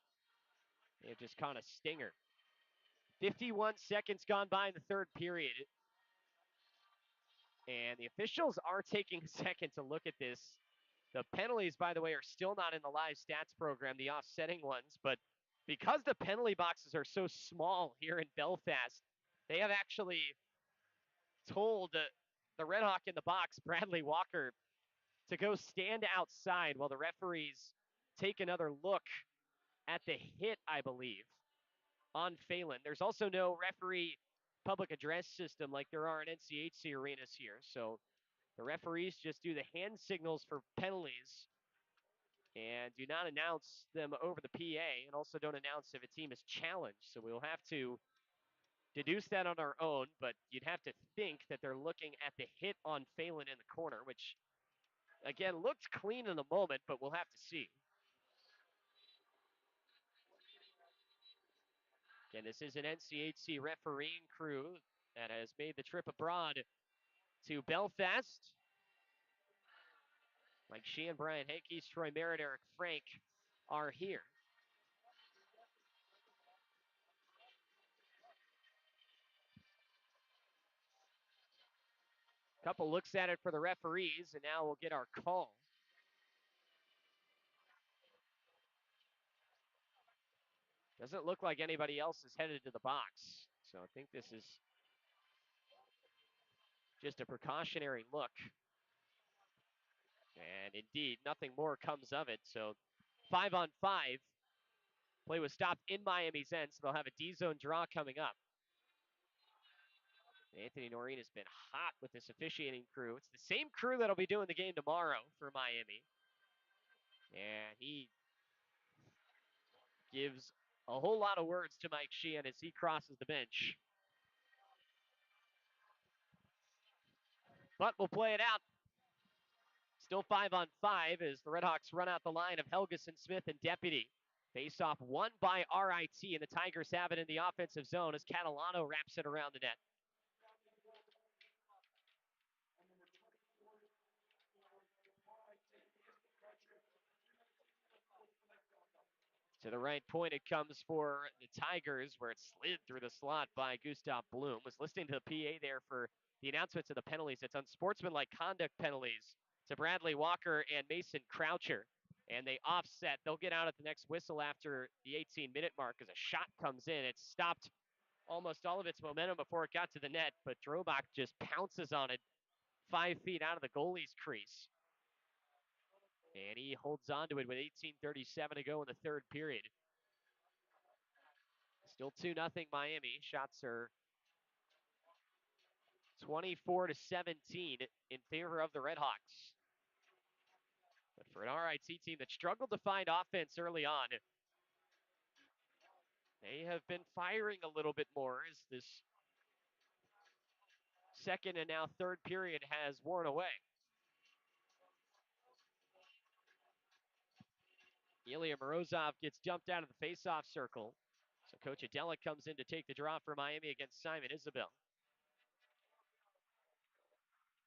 A: It just caught a stinger. 51 seconds gone by in the third period. And the officials are taking a second to look at this. The penalties, by the way, are still not in the live stats program, the offsetting ones, but because the penalty boxes are so small here in Belfast, they have actually told the Red Hawk in the box, Bradley Walker, to go stand outside while the referees take another look at the hit, I believe, on Phelan. There's also no referee public address system like there are in NCHC arenas here. So the referees just do the hand signals for penalties. and do not announce them over the PA, and also don't announce if a team is challenged. So we'll have to deduce that on our own, but you'd have to think that they're looking at the hit on Phelan in the corner, which, again, looked clean in the moment, but we'll have to see. Again, this is an NCHC refereeing crew that has made the trip abroad to Belfast. Mike Sheehan, Brian Hankey, Troy Merritt, Eric Frank are here. Couple looks at it for the referees, and now we'll get our call. Doesn't look like anybody else is headed to the box. So I think this is just a precautionary look. And indeed, nothing more comes of it. So 5-on-5. Play was stopped in Miami's end, so they'll have a D-zone draw coming up. Anthony Noreen has been hot with this officiating crew. It's the same crew that'll be doing the game tomorrow for Miami. And he gives a whole lot of words to Mike Sheehan as he crosses the bench. But we'll play it out. Still 5-on-5 as the Redhawks run out the line of Helgeson, Smith, and Deputy. Face off won by RIT, and the Tigers have it in the offensive zone as Catalano wraps it around the net. To the right point it comes for the Tigers, where it slid through the slot by Gustav Bloom. Was listening to the PA there for the announcements of the penalties. It's unsportsmanlike conduct penalties to Bradley Walker and Mason Croucher. And they offset. They'll get out at the next whistle after the 18-minute mark as a shot comes in. It stopped almost all of its momentum before it got to the net, but Drobach just pounces on it 5 feet out of the goalie's crease. And he holds on to it with 18:37 to go in the third period. Still 2-0 Miami. Shots are 24-17 in favor of the Redhawks. But for an RIT team that struggled to find offense early on, they have been firing a little bit more as this second and now third period has worn away. Ilya Morozov gets dumped out of the faceoff circle. So Coach Adela comes in to take the draw for Miami against Simon Isabel.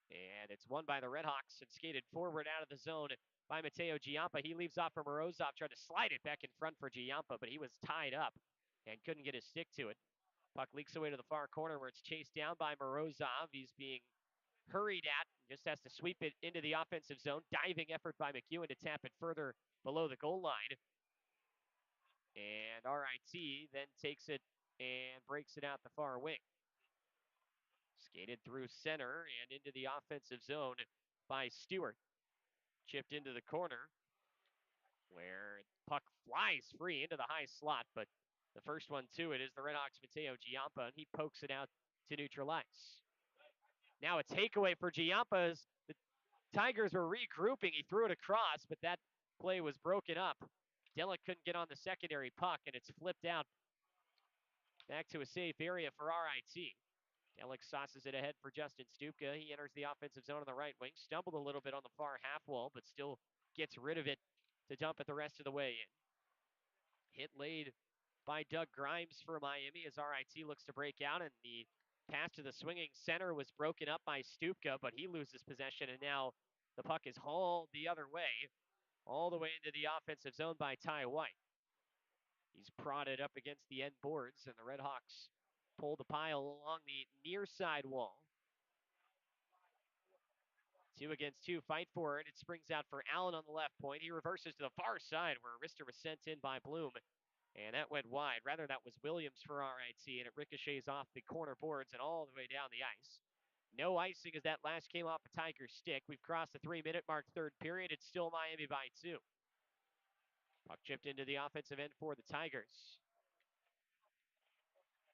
A: And it's won by the Redhawks and skated forward out of the zone by Mateo Giampa. He leaves off for Morozov, tried to slide it back in front for Giampa, but he was tied up and couldn't get his stick to it. Puck leaks away to the far corner where it's chased down by Morozov. He's being hurried at, just has to sweep it into the offensive zone. Diving effort by McEwen to tap it further below the goal line. And RIT then takes it and breaks it out the far wing. Skated through center and into the offensive zone by Stewart. Chipped into the corner where puck flies free into the high slot, but the first one to it is the Redhawks' Mateo Giampa, and he pokes it out to neutral ice. Now a takeaway for Giampa as the Tigers were regrouping. He threw it across, but that play was broken up. Delic couldn't get on the secondary puck, and it's flipped out back to a safe area for RIT. Delic sauces it ahead for Justin Stupka. He enters the offensive zone on the right wing. Stumbled a little bit on the far half wall, but still gets rid of it to dump it the rest of the way in. Hit laid by Doug Grimes for Miami as RIT looks to break out, and the pass to the swinging center was broken up by Stupka, but he loses possession, and now the puck is hauled the other way, all the way into the offensive zone by Ty White. He's prodded up against the end boards, and the Redhawks pull the pile along the near side wall. 2 against 2, fight for it. It springs out for Allen on the left point. He reverses to the far side where Rister was sent in by Bloom. And that went wide. Rather, that was Williams for RIT, and it ricochets off the corner boards and all the way down the ice. No icing as that last came off a Tiger's stick. We've crossed the 3-minute mark, third period. It's still Miami by 2. Puck chipped into the offensive end for the Tigers.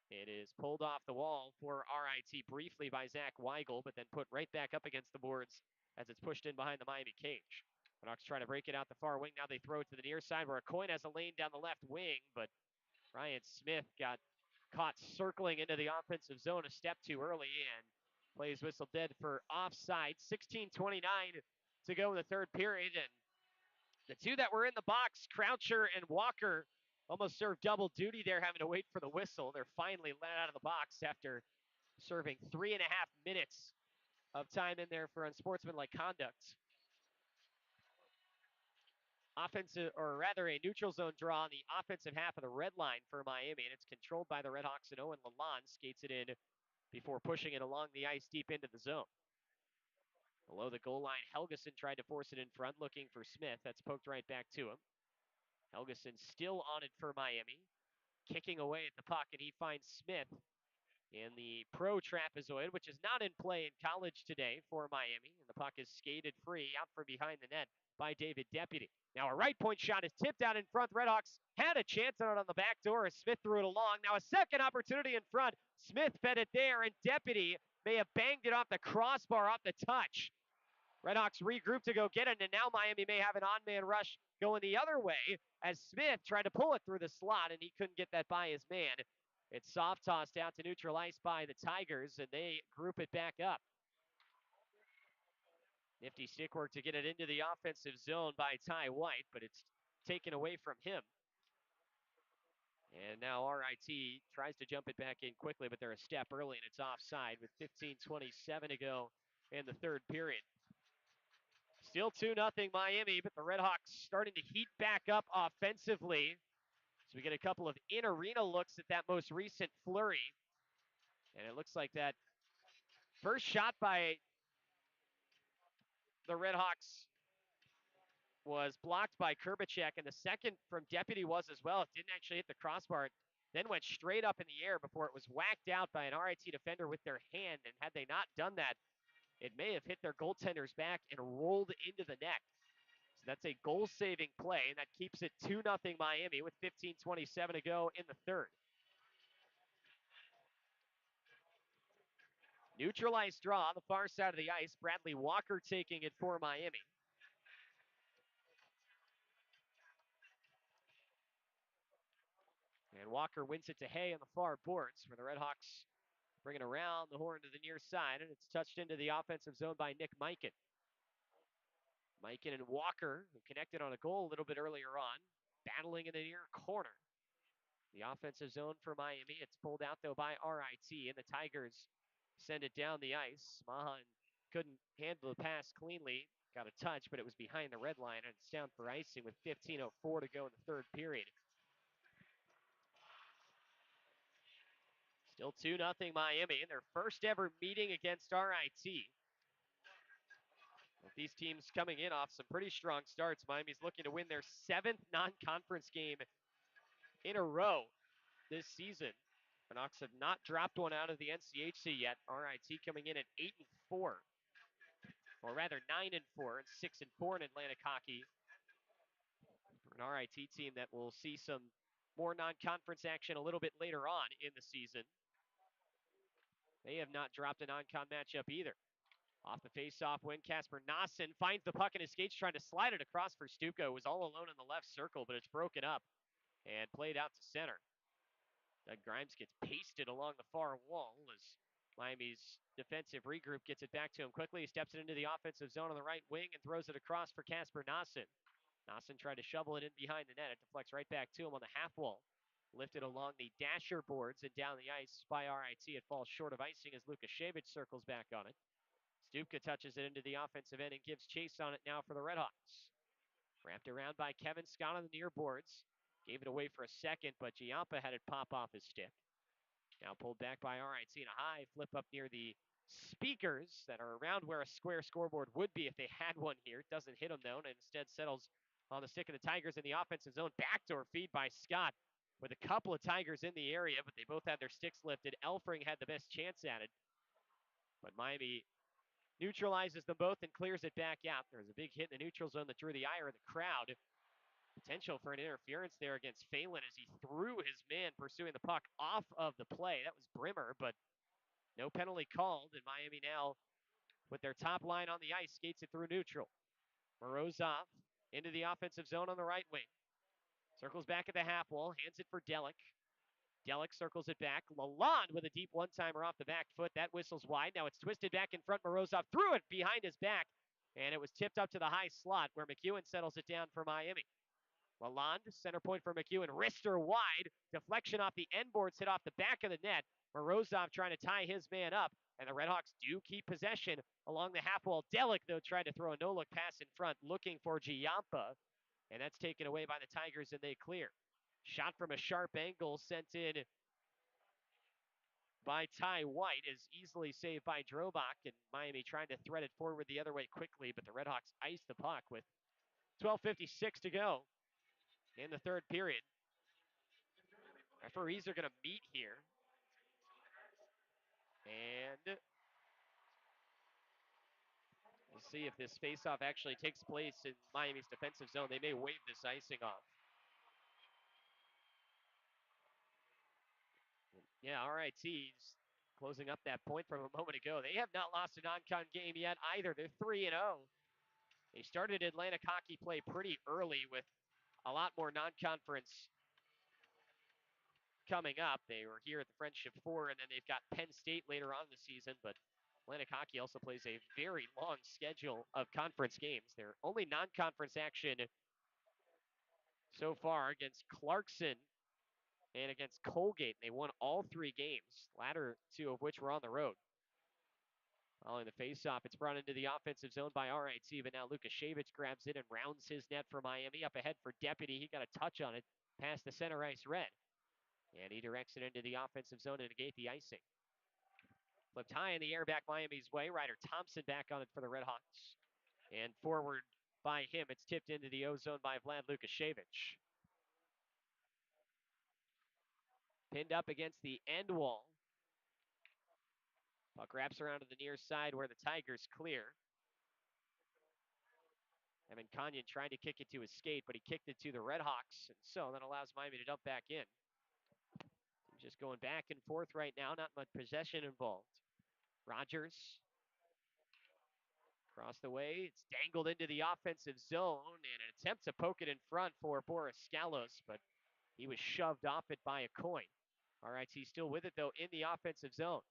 A: It is pulled off the wall for RIT briefly by Zach Weigel, but then put right back up against the boards as it's pushed in behind the Miami cage. Redhawks trying to break it out the far wing. Now they throw it to the near side where a coin has a lane down the left wing, but Ryan Smith got caught circling into the offensive zone a step too early and plays whistle dead for offside. 16:29 to go in the third period, and the two that were in the box, Croucher and Walker, almost served double duty there, having to wait for the whistle. They're finally let out of the box after serving 3.5 minutes of time in there for unsportsmanlike conduct. Offensive, or rather a neutral zone draw on the offensive half of the red line for Miami, and it's controlled by the Redhawks, and Owen Lalonde skates it in before pushing it along the ice deep into the zone. Below the goal line, Helgeson tried to force it in front, looking for Smith. That's poked right back to him. Helgeson still on it for Miami, kicking away at the puck, and he finds Smith in the pro trapezoid, which is not in play in college today for Miami. And the puck is skated free out from behind the net by David Deputy. Now a right point shot is tipped out in front. Redhawks had a chance on it on the back door as Smith threw it along. Now a second opportunity in front. Smith fed it there, and Deputy may have banged it off the crossbar off the touch. Redhawks regroup to go get it, and now Miami may have an on-man rush going the other way as Smith tried to pull it through the slot, and he couldn't get that by his man. It's soft tossed out to neutral ice by the Tigers, and they group it back up. Nifty stick work to get it into the offensive zone by Ty White, but it's taken away from him. And now RIT tries to jump it back in quickly, but they're a step early, and it's offside with 15:27 to go in the third period. Still 2-0 Miami, but the Redhawks starting to heat back up offensively. So we get a couple of in-arena looks at that most recent flurry. And it looks like that first shot by the Redhawks was blocked by Kurbacek, and the second from Deputy was as well. It didn't actually hit the crossbar. It then went straight up in the air before it was whacked out by an RIT defender with their hand. And had they not done that, it may have hit their goaltender's back and rolled into the net. So that's a goal-saving play, and that keeps it 2-0 Miami with 15:27 to go in the third. Neutralized draw on the far side of the ice. Bradley Walker taking it for Miami. And Walker wins it to Hay on the far boards, where the Redhawks bring it around the horn to the near side, and it's touched into the offensive zone by Nick Mikan. Mikan and Walker, who connected on a goal a little bit earlier on, battling in the near corner. The offensive zone for Miami. It's pulled out, though, by RIT, and the Tigers send it down the ice. Mahan couldn't handle the pass cleanly. Got a touch, but it was behind the red line, and it's down for icing with 15:04 to go in the third period. Still 2-0 Miami in their first ever meeting against RIT. With these teams coming in off some pretty strong starts, Miami's looking to win their 7th non-conference game in a row this season. The Knocks have not dropped one out of the NCHC yet. RIT coming in at 8-4, or rather 9-4 and 6-4 in Atlantic hockey. For an RIT team that will see some more non-conference action a little bit later on in the season. They have not dropped a non-con matchup either. Off the face-off win, Casper Nossen finds the puck in his skates, trying to slide it across for Stuka. It was all alone in the left circle, but it's broken up and played out to center. Doug Grimes gets pasted along the far wall as Miami's defensive regroup gets it back to him quickly. He steps it into the offensive zone on the right wing and throws it across for Casper Nossen. Nossen tried to shovel it in behind the net. It deflects right back to him on the half wall. Lifted along the dasher boards and down the ice by RIT. It falls short of icing as Lukashevich circles back on it. Stupka touches it into the offensive end and gives chase on it now for the Redhawks. Wrapped around by Kevin Scott on the near boards. Gave it away for a second, but Giampa had it pop off his stick. Now pulled back by RIT and a high flip up near the speakers that are around where a square scoreboard would be if they had one here. It doesn't hit them though, and instead settles on the stick of the Tigers in the offensive zone. Backdoor feed by Scott with a couple of Tigers in the area, but they both had their sticks lifted. Elfring had the best chance at it, but Miami neutralizes them both and clears it back out. There's a big hit in the neutral zone that drew the ire of the crowd. Potential for an interference there against Phelan as he threw his man pursuing the puck off of the play. That was Brimmer, but no penalty called, and Miami now, with their top line on the ice, skates it through neutral. Morozov into the offensive zone on the right wing. Circles back at the half wall, hands it for Delic. Delic circles it back. Lalonde with a deep one-timer off the back foot. That whistle's wide. Now it's twisted back in front. Morozov threw it behind his back, and it was tipped up to the high slot where McEwen settles it down for Miami. Lalonde, center point for McEwen. Wrister wide. Deflection off the end boards, hit off the back of the net. Morozov trying to tie his man up, and the RedHawks do keep possession along the half wall. Delic, though, tried to throw a no-look pass in front, looking for Giampa, and that's taken away by the Tigers, and they clear. Shot from a sharp angle sent in by Ty White is easily saved by Drobak, and Miami trying to thread it forward the other way quickly, but the RedHawks ice the puck with 12:56 to go in the third period. Referees are going to meet here, and we'll see if this faceoff actually takes place in Miami's defensive zone. They may wave this icing off. Yeah, RIT's closing up that point from a moment ago. They have not lost a non-con game yet either. They're 3-0. They started Atlantic hockey play pretty early with a lot more non-conference coming up. They were here at the Friendship 4, and then they've got Penn State later on in the season, but Atlantic hockey also plays a very long schedule of conference games. Their only non-conference action so far against Clarkson and against Colgate. They won all three games, latter two of which were on the road. Following the faceoff, it's brought into the offensive zone by RIT, but now Lukashevich grabs it and rounds his net for Miami. Up ahead for Deputy. He got a touch on it past the center ice red. And he directs it into the offensive zone to negate the icing. Flipped high in the air back Miami's way. Ryder Thompson back on it for the RedHawks. And forward by him, it's tipped into the O-zone by Vlad Lukashevich. Pinned up against the end wall. Puck wraps around to the near side where the Tigers clear. Evan Kanyan trying to kick it to his skate, but he kicked it to the RedHawks, and so that allows Miami to dump back in. Just going back and forth right now, not much possession involved. Rogers across the way, it's dangled into the offensive zone, and an attempt to poke it in front for Boris Skalos, but he was shoved off it by a coin. All right, he's still with it, though, in the offensive zone.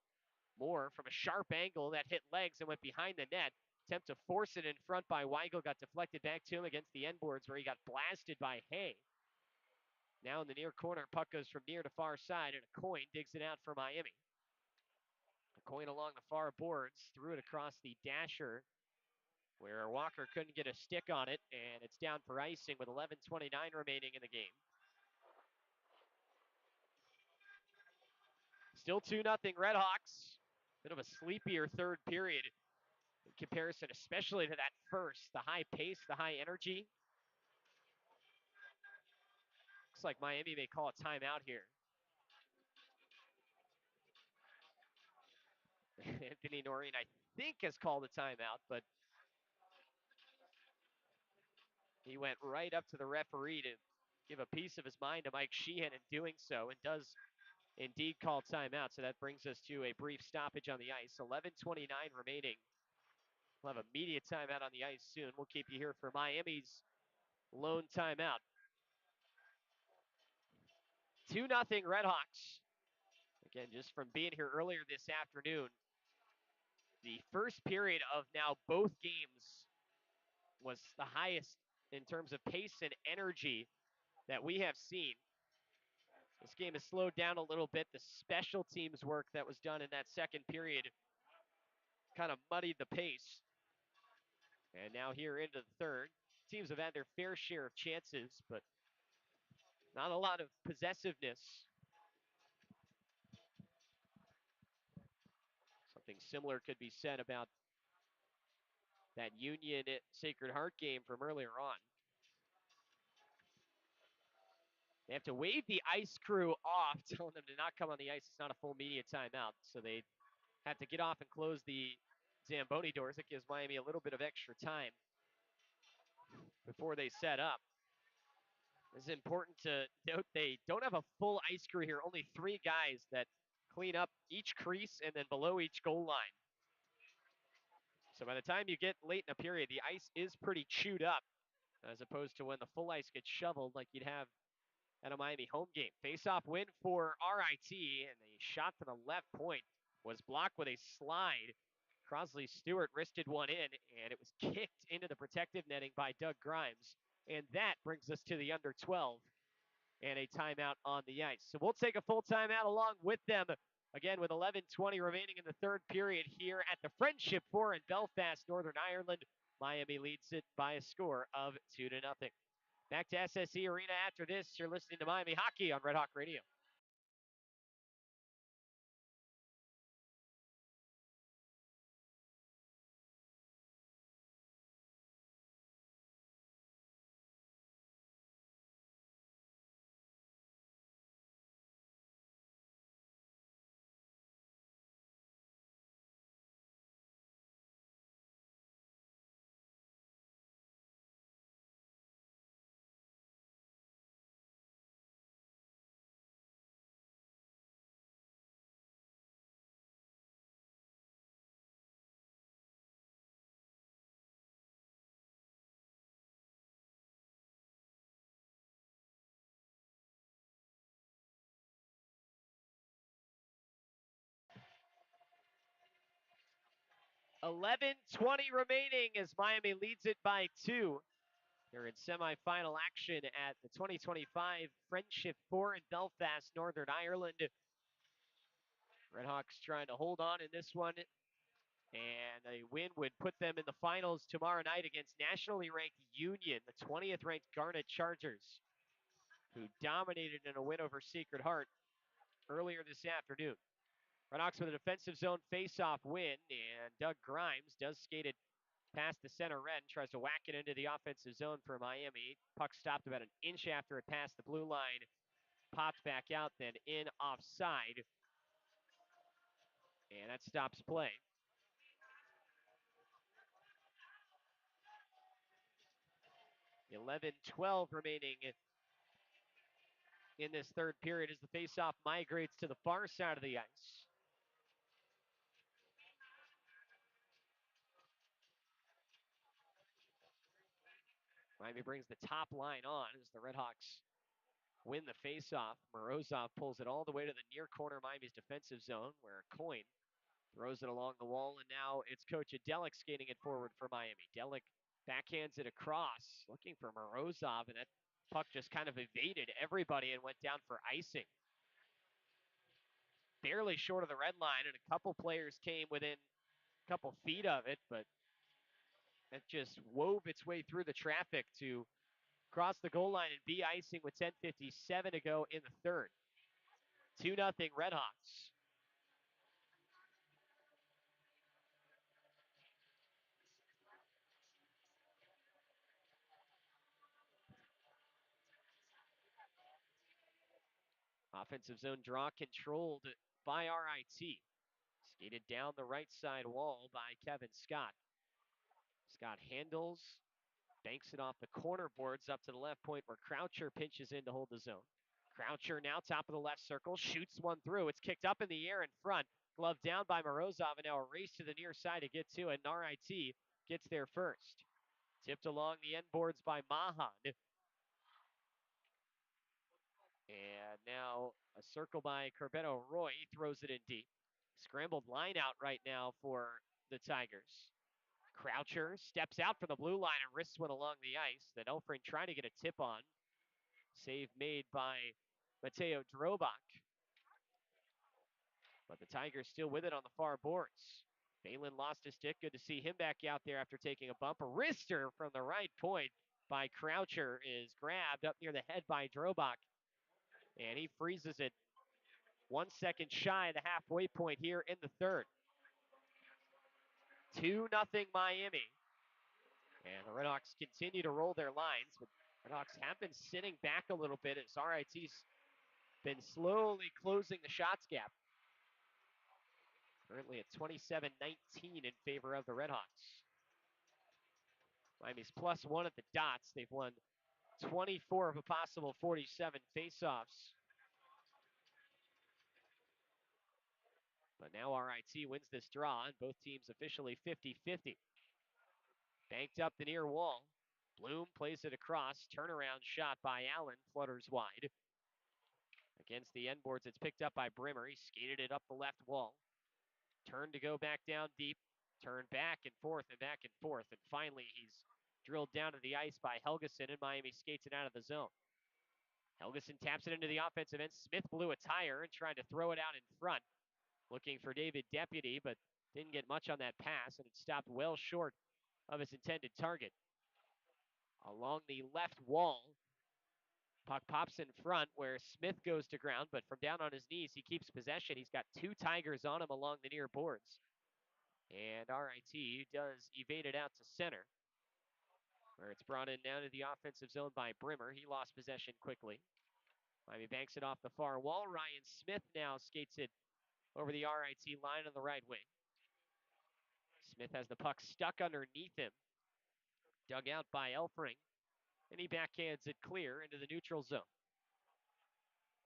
A: Moore from a sharp angle that hit legs and went behind the net. Attempt to force it in front by Weigel, got deflected back to him against the end boards where he got blasted by Hay. Now in the near corner, puck goes from near to far side, and a coin digs it out for Miami. A coin along the far boards, threw it across the dasher where Walker couldn't get a stick on it, and it's down for icing with 11:29 remaining in the game. Still 2-0 RedHawks. Bit of a sleepier third period in comparison, especially to that first. The high pace, the high energy. Looks like Miami may call a timeout here. Anthony Noreen, I think, has called a timeout, but he went right up to the referee to give a piece of his mind to Mike Sheehan in doing so, and does indeed call timeout. So that brings us to a brief stoppage on the ice. 11:29 remaining. We'll have a media timeout on the ice soon. We'll keep you here for Miami's lone timeout. 2-0 RedHawks. Again, just from being here earlier this afternoon, the first period of now both games was the highest in terms of pace and energy that we have seen. This game has slowed down a little bit. The special teams work that was done in that second period kind of muddied the pace. And now here into the third, teams have had their fair share of chances, but not a lot of possessiveness. Something similar could be said about that Union Sacred Heart game from earlier on. They have to wave the ice crew off, telling them to not come on the ice. It's not a full media timeout, so they have to get off and close the Zamboni doors. It gives Miami a little bit of extra time before they set up. It's important to note they don't have a full ice crew here. Only 3 guys that clean up each crease and then below each goal line. So by the time you get late in a period, the ice is pretty chewed up, as opposed to when the full ice gets shoveled like you'd have at a Miami home game. Face-off win for RIT, and the shot from the left point was blocked with a slide. Crosley Stewart wristed one in, and it was kicked into the protective netting by Doug Grimes. And that brings us to the under 12 and a timeout on the ice. So we'll take a full timeout along with them. Again, with 11:20 remaining in the third period here at the Friendship Four in Belfast, Northern Ireland. Miami leads it by a score of 2-0. Back to SSE Arena after this. You're listening to Miami Hockey on Red Hawk Radio. $11:20 remaining as Miami leads it by 2. Here in semifinal action at the 2025 Friendship Four in Belfast, Northern Ireland. Redhawks trying to hold on in this one, and a win would put them in the finals tomorrow night against nationally ranked Union, the 20th ranked Garnet Chargers, who dominated in a win over Sacred Heart earlier this afternoon. Redhawks with a defensive zone face-off win, and Doug Grimes does skate it past the center red and tries to whack it into the offensive zone for Miami. Puck stopped about an inch after it passed the blue line, popped back out, then in offside, and that stops play. 11:12 remaining in this third period as the faceoff migrates to the far side of the ice. Miami brings the top line on as the Redhawks win the faceoff. Morozov pulls it all the way to the near corner of Miami's defensive zone, where Coyne throws it along the wall, and now it's Coach Adelik skating it forward for Miami. Adelik backhands it across, looking for Morozov, and that puck just kind of evaded everybody and went down for icing. Barely short of the red line, and a couple players came within a couple feet of it, but it just wove its way through the traffic to cross the goal line and be icing with 10:57 to go in the third. 2-0 Redhawks. Offensive zone draw controlled by RIT. Skated down the right side wall by Kevin Scott. Scott handles, banks it off the corner boards up to the left point where Croucher pinches in to hold the zone. Croucher now top of the left circle, shoots one through. It's kicked up in the air in front. Glove down by Morozov, and now a race to the near side to get to it, and RIT gets there first. Tipped along the end boards by Mahan. And now a circle by Corbetto Roy. He throws it in deep. Scrambled line out right now for the Tigers. Croucher steps out from the blue line and risks one along the ice. Then Elfring trying to get a tip on. Save made by Mateo Drobak. But the Tigers still with it on the far boards. Balin lost his stick. Good to see him back out there after taking a bump. A wrister from the right point by Croucher is grabbed up near the head by Drobak. And he freezes it 1 second shy of the halfway point here in the third. 2-0 Miami. And the Redhawks continue to roll their lines, but Redhawks have been sitting back a little bit as RIT's been slowly closing the shots gap. Currently at 27-19 in favor of the Redhawks. Miami's +1 at the dots. They've won 24 of a possible 47 faceoffs. But now RIT wins this draw, and both teams officially 50-50. Banked up the near wall. Bloom plays it across. Turnaround shot by Allen. Flutters wide. Against the end boards, it's picked up by Brimmer. He skated it up the left wall. Turned to go back down deep. Turned back and forth and back and forth. And finally, he's drilled down to the ice by Helgeson, and Miami skates it out of the zone. Helgeson taps it into the offensive end. Smith blew a tire and tried to throw it out in front, looking for David Deputy, but didn't get much on that pass, and it stopped well short of its intended target. Along the left wall, puck pops in front where Smith goes to ground, but from down on his knees, he keeps possession. He's got two Tigers on him along the near boards. And RIT does evade it out to center, where it's brought in now to the offensive zone by Brimmer. He lost possession quickly. Miami banks it off the far wall. Ryan Smith now skates it over the RIT line on the right wing. Smith has the puck stuck underneath him, dug out by Elfring, and he backhands it clear into the neutral zone.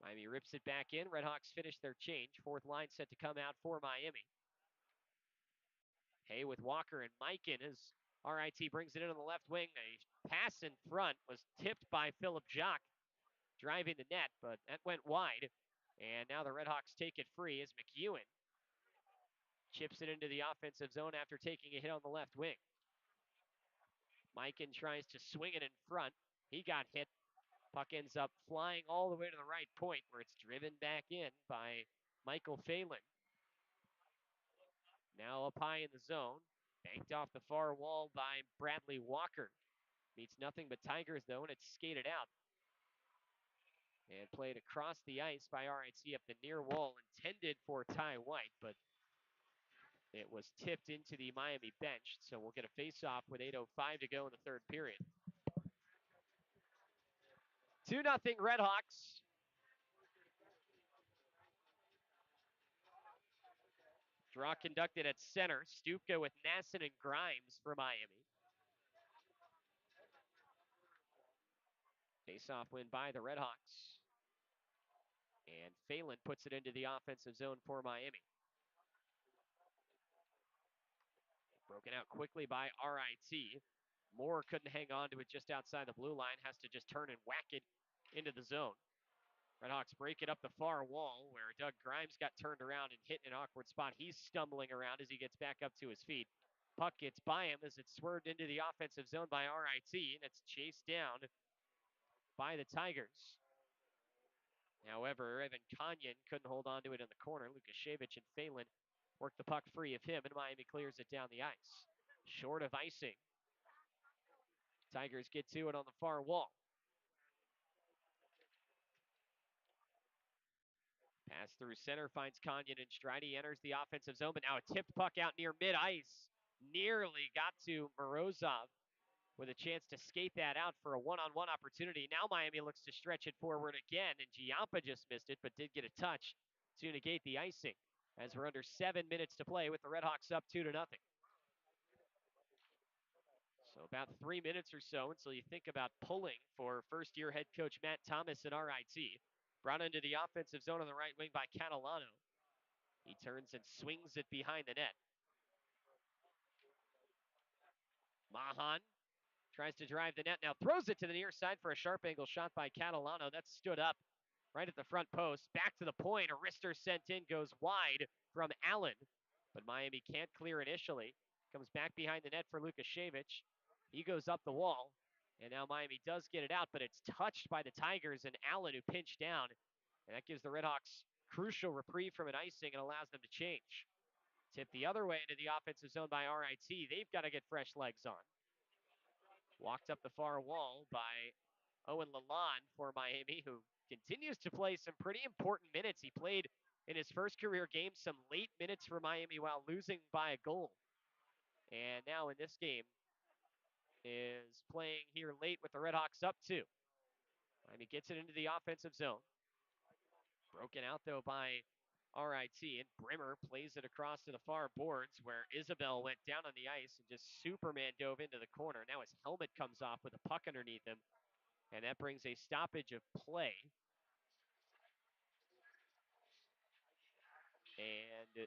A: Miami rips it back in. RedHawks finish their change. Fourth line set to come out for Miami. Hay with Walker and Mikan as RIT brings it in on the left wing. A pass in front was tipped by Philip Jock, driving the net, but that went wide. And now the RedHawks take it free as McEwen chips it into the offensive zone after taking a hit on the left wing. Mikan tries to swing it in front. He got hit. Puck ends up flying all the way to the right point where it's driven back in by Michael Phelan. Now up high in the zone. Banked off the far wall by Bradley Walker. Meets nothing but Tigers though, and it's skated out. And played across the ice by RIT up the near wall, intended for Ty White, but it was tipped into the Miami bench. So we'll get a face-off with 8:05 to go in the third period. 2-0 RedHawks. Draw conducted at center. Stupka with Nasson and Grimes for Miami. Face-off win by the RedHawks. And Phelan puts it into the offensive zone for Miami. Broken out quickly by RIT. Moore couldn't hang on to it just outside the blue line. Has to just turn and whack it into the zone. RedHawks break it up the far wall where Doug Grimes got turned around and hit in an awkward spot. He's stumbling around as he gets back up to his feet. Puck gets by him as it's swerved into the offensive zone by RIT, and it's chased down by the Tigers. However, Evan Kanyan couldn't hold on to it in the corner. Lukashevich and Phelan work the puck free of him, and Miami clears it down the ice. Short of icing. Tigers get to it on the far wall. Pass through center, finds Kanyan and Stride. He enters the offensive zone, but now a tipped puck out near mid-ice. Nearly got to Morozov with a chance to skate that out for a one-on-one opportunity. Now Miami looks to stretch it forward again, and Giampa just missed it, but did get a touch to negate the icing, as we're under 7 minutes to play with the RedHawks up 2-0. So about 3 minutes or so until you think about pulling for first-year head coach Matt Thomas and RIT. Brought into the offensive zone on the right wing by Catalano. He turns and swings it behind the net. Mahan tries to drive the net, now throws it to the near side for a sharp angle shot by Catalano. That stood up right at the front post. Back to the point, a wrister sent in, goes wide from Allen, but Miami can't clear initially. Comes back behind the net for Lukashevich. He goes up the wall, and now Miami does get it out, but it's touched by the Tigers and Allen, who pinched down, and that gives the RedHawks crucial reprieve from an icing and allows them to change. Tip the other way into the offensive zone by RIT. They've got to get fresh legs on. Walked up the far wall by Owen Lalonde for Miami, who continues to play some pretty important minutes. He played in his first career game some late minutes for Miami while losing by a goal. And now in this game is playing here late with the RedHawks up 2. Miami gets it into the offensive zone. Broken out though by RIT, and Brimmer plays it across to the far boards where Isabel went down on the ice and just Superman dove into the corner. Now his helmet comes off with a puck underneath him, and that brings a stoppage of play. And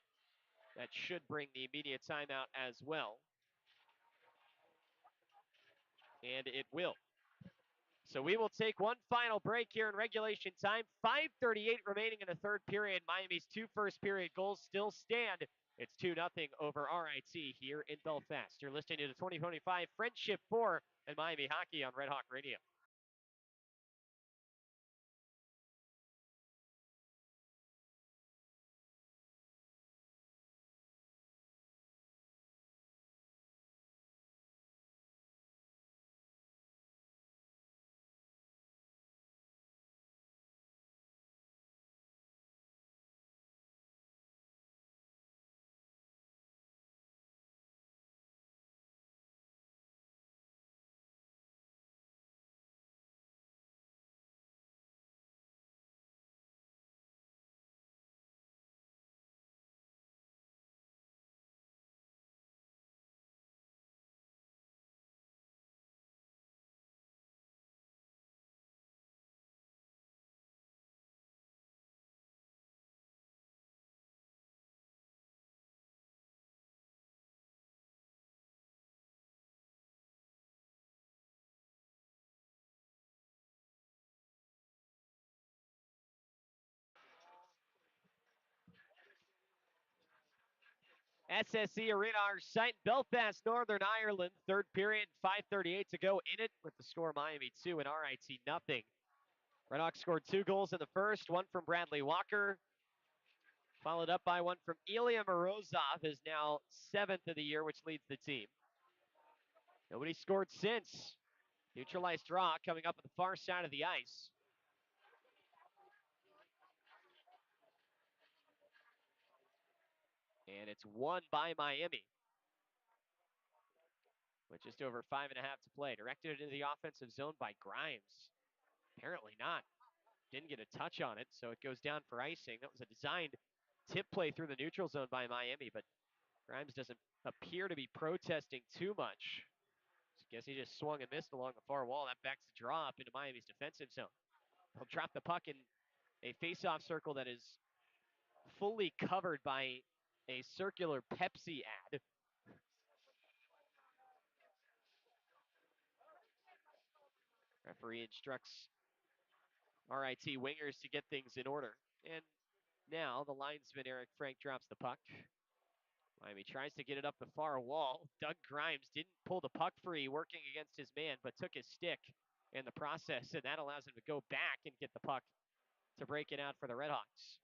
A: that should bring the immediate timeout as well. And it will. So we will take one final break here in regulation time. 5:38 remaining in the third period. Miami's two first period goals still stand. It's 2-0 over RIT here in Belfast. You're listening to the 2025 Friendship 4 and Miami Hockey on Red Hawk Radio. SSE Arena, our site, Belfast, Northern Ireland. Third period, 5:38 to go in it with the score Miami 2 and RIT nothing. RedHawks scored 2 goals in the first, one from Bradley Walker, followed up by one from Ilya Morozov, is now 7th of the year, which leads the team. Nobody scored since. Neutralized draw coming up at the far side of the ice. And it's won by Miami with just over 5.5 to play. Directed into the offensive zone by Grimes. Apparently not. Didn't get a touch on it, so it goes down for icing. That was a designed tip play through the neutral zone by Miami, but Grimes doesn't appear to be protesting too much. So I guess he just swung and missed along the far wall. That backs the draw up into Miami's defensive zone. He'll drop the puck in a face-off circle that is fully covered by a circular Pepsi ad. Referee instructs RIT wingers to get things in order. And now the linesman, Eric Frank, drops the puck. Miami tries to get it up the far wall. Doug Grimes didn't pull the puck free working against his man, but took his stick in the process, and that allows him to go back and get the puck to break it out for the RedHawks.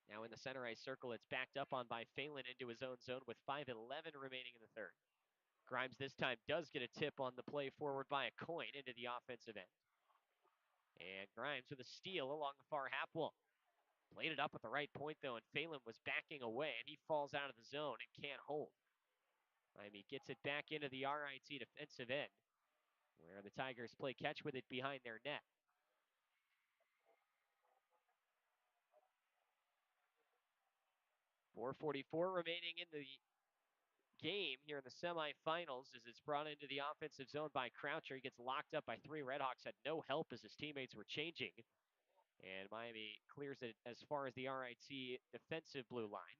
A: Now in the center ice circle, it's backed up on by Phelan into his own zone with 5:11 remaining in the third. Grimes this time does get a tip on the play forward by a coin into the offensive end. And Grimes with a steal along the far half wall. Played it up at the right point, though, and Phelan was backing away, and he falls out of the zone and can't hold. Miami gets it back into the RIT defensive end, where the Tigers play catch with it behind their net. .444 remaining in the game here in the semifinals as it's brought into the offensive zone by Croucher. He gets locked up by 3 RedHawks, had no help as his teammates were changing. And Miami clears it as far as the RIT defensive blue line.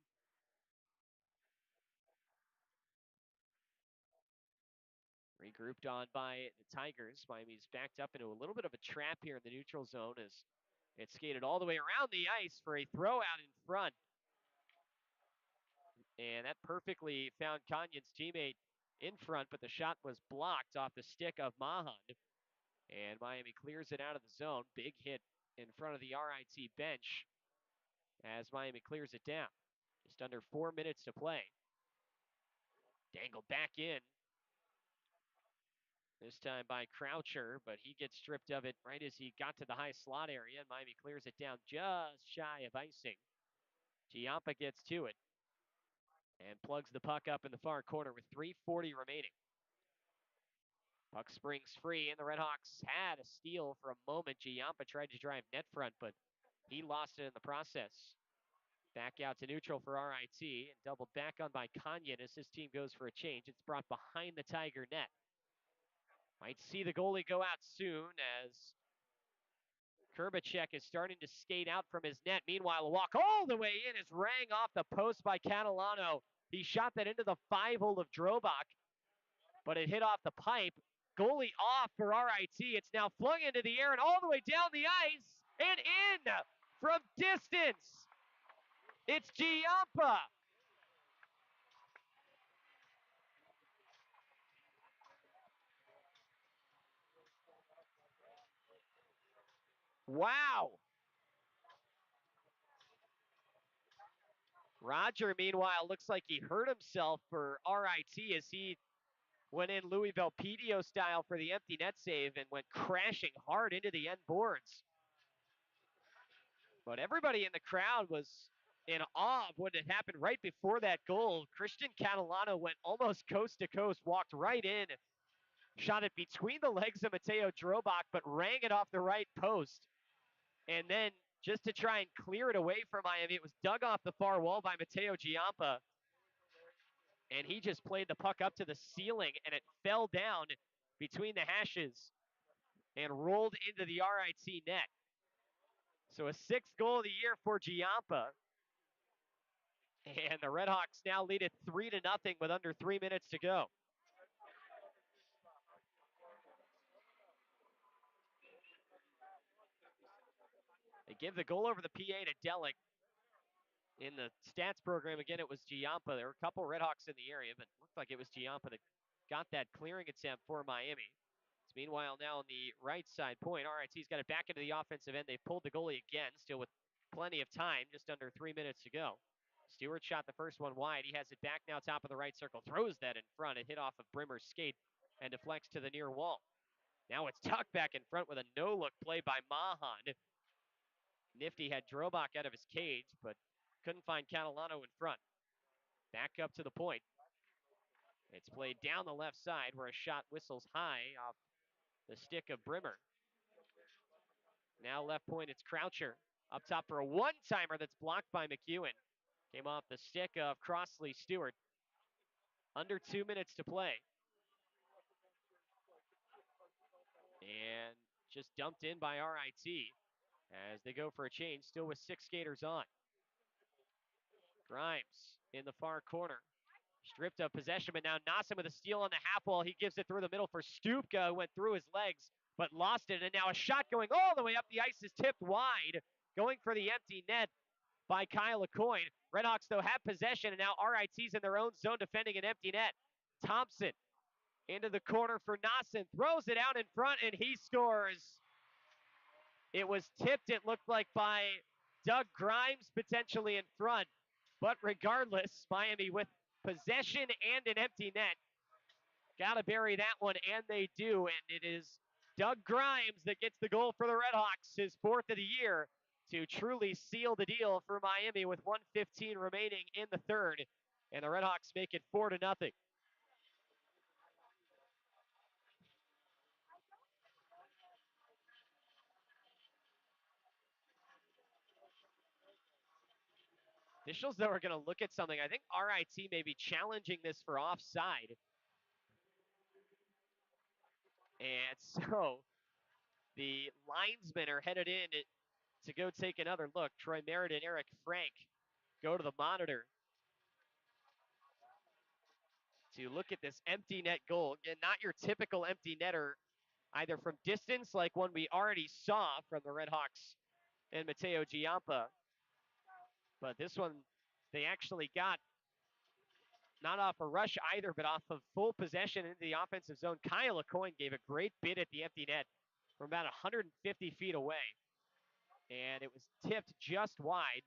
A: Regrouped on by the Tigers. Miami's backed up into a little bit of a trap here in the neutral zone as it skated all the way around the ice for a throw out in front. And that perfectly found Kanyan's teammate in front, but the shot was blocked off the stick of Mahan. And Miami clears it out of the zone. Big hit in front of the RIT bench as Miami clears it down. Just under 4 minutes to play. Dangled back in. This time by Croucher, but he gets stripped of it right as he got to the high slot area, and Miami clears it down just shy of icing. Giampa gets to it and plugs the puck up in the far corner with 3:40 remaining. Puck springs free, and the RedHawks had a steal for a moment. Giampa tried to drive net front, but he lost it in the process. Back out to neutral for RIT, and doubled back on by Kanyan as his team goes for a change. It's brought behind the Tiger net. Might see the goalie go out soon as Kurbacek is starting to skate out from his net. Meanwhile, a walk all the way in is rang off the post by Catalano. He shot that into the 5 hole of Drobak, but it hit off the pipe. goalie off for RIT. It's now flung into the air and all the way down the ice and in from distance. It's Giampa. Wow. Roger, meanwhile, looks like he hurt himself for RIT as he went in Louisville PDO style for the empty net save and went crashing hard into the end boards. But everybody in the crowd was in awe of what had happened right before that goal. Christian Catalano went almost coast to coast, walked right in, shot it between the legs of Mateo Drobak, but rang it off the right post. And then just to try and clear it away from Miami, it was dug off the far wall by Mateo Giampa. And he just played the puck up to the ceiling, and it fell down between the hashes and rolled into the RIT net. So a sixth goal of the year for Giampa. And the RedHawks now lead it 3-0 with under 3 minutes to go. They give the goal over the PA to Delic. In the stats program, again, it was Giampa. There were a couple RedHawks in the area, but it looked like it was Giampa that got that clearing attempt for Miami. It's meanwhile now on the right side point. RIT's got it back into the offensive end. They've pulled the goalie again, still with plenty of time, just under 3 minutes to go. Stewart shot the first one wide. He has it back now, top of the right circle. Throws that in front. It hit off of Brimmer's skate and deflects to the near wall. Now it's tucked back in front with a no-look play by Mahan. Nifty had Drobak out of his cage, but couldn't find Catalano in front. Back up to the point. It's played down the left side where a shot whistles high off the stick of Brimmer. Now left point, it's Croucher. Up top for a one-timer that's blocked by McEwen. Came off the stick of Crossley Stewart. Under 2 minutes to play. And just dumped in by RIT as they go for a change, still with 6 skaters on. Grimes in the far corner. Stripped of possession, but now Nassim with a steal on the half wall. He gives it through the middle for Stupka, who went through his legs, but lost it. And now a shot going all the way up the ice is tipped wide, going for the empty net by Kyle Lecoyne. Redhawks, though, have possession, and now RIT's in their own zone defending an empty net. Thompson into the corner for Nassim, throws it out in front, and he scores. It was tipped, it looked like, by Doug Grimes potentially in front. But regardless, Miami with possession and an empty net. Got to bury that one, and they do. And it is Doug Grimes that gets the goal for the Redhawks, his 4th of the year, to truly seal the deal for Miami with 1:15 remaining in the third. And the Redhawks make it 4-0. Officials, though, are going to look at something. I think RIT may be challenging this for offside. And so the linesmen are headed in to go take another look. Troy Merritt and Eric Frank go to the monitor to look at this empty net goal. Again, not your typical empty netter, either from distance, like one we already saw from the Redhawks and Mateo Giampa. But this one, they actually got not off a rush either, but off of full possession into the offensive zone. Kyle Lecoyne gave a great bid at the empty net from about 150 feet away. And it was tipped just wide.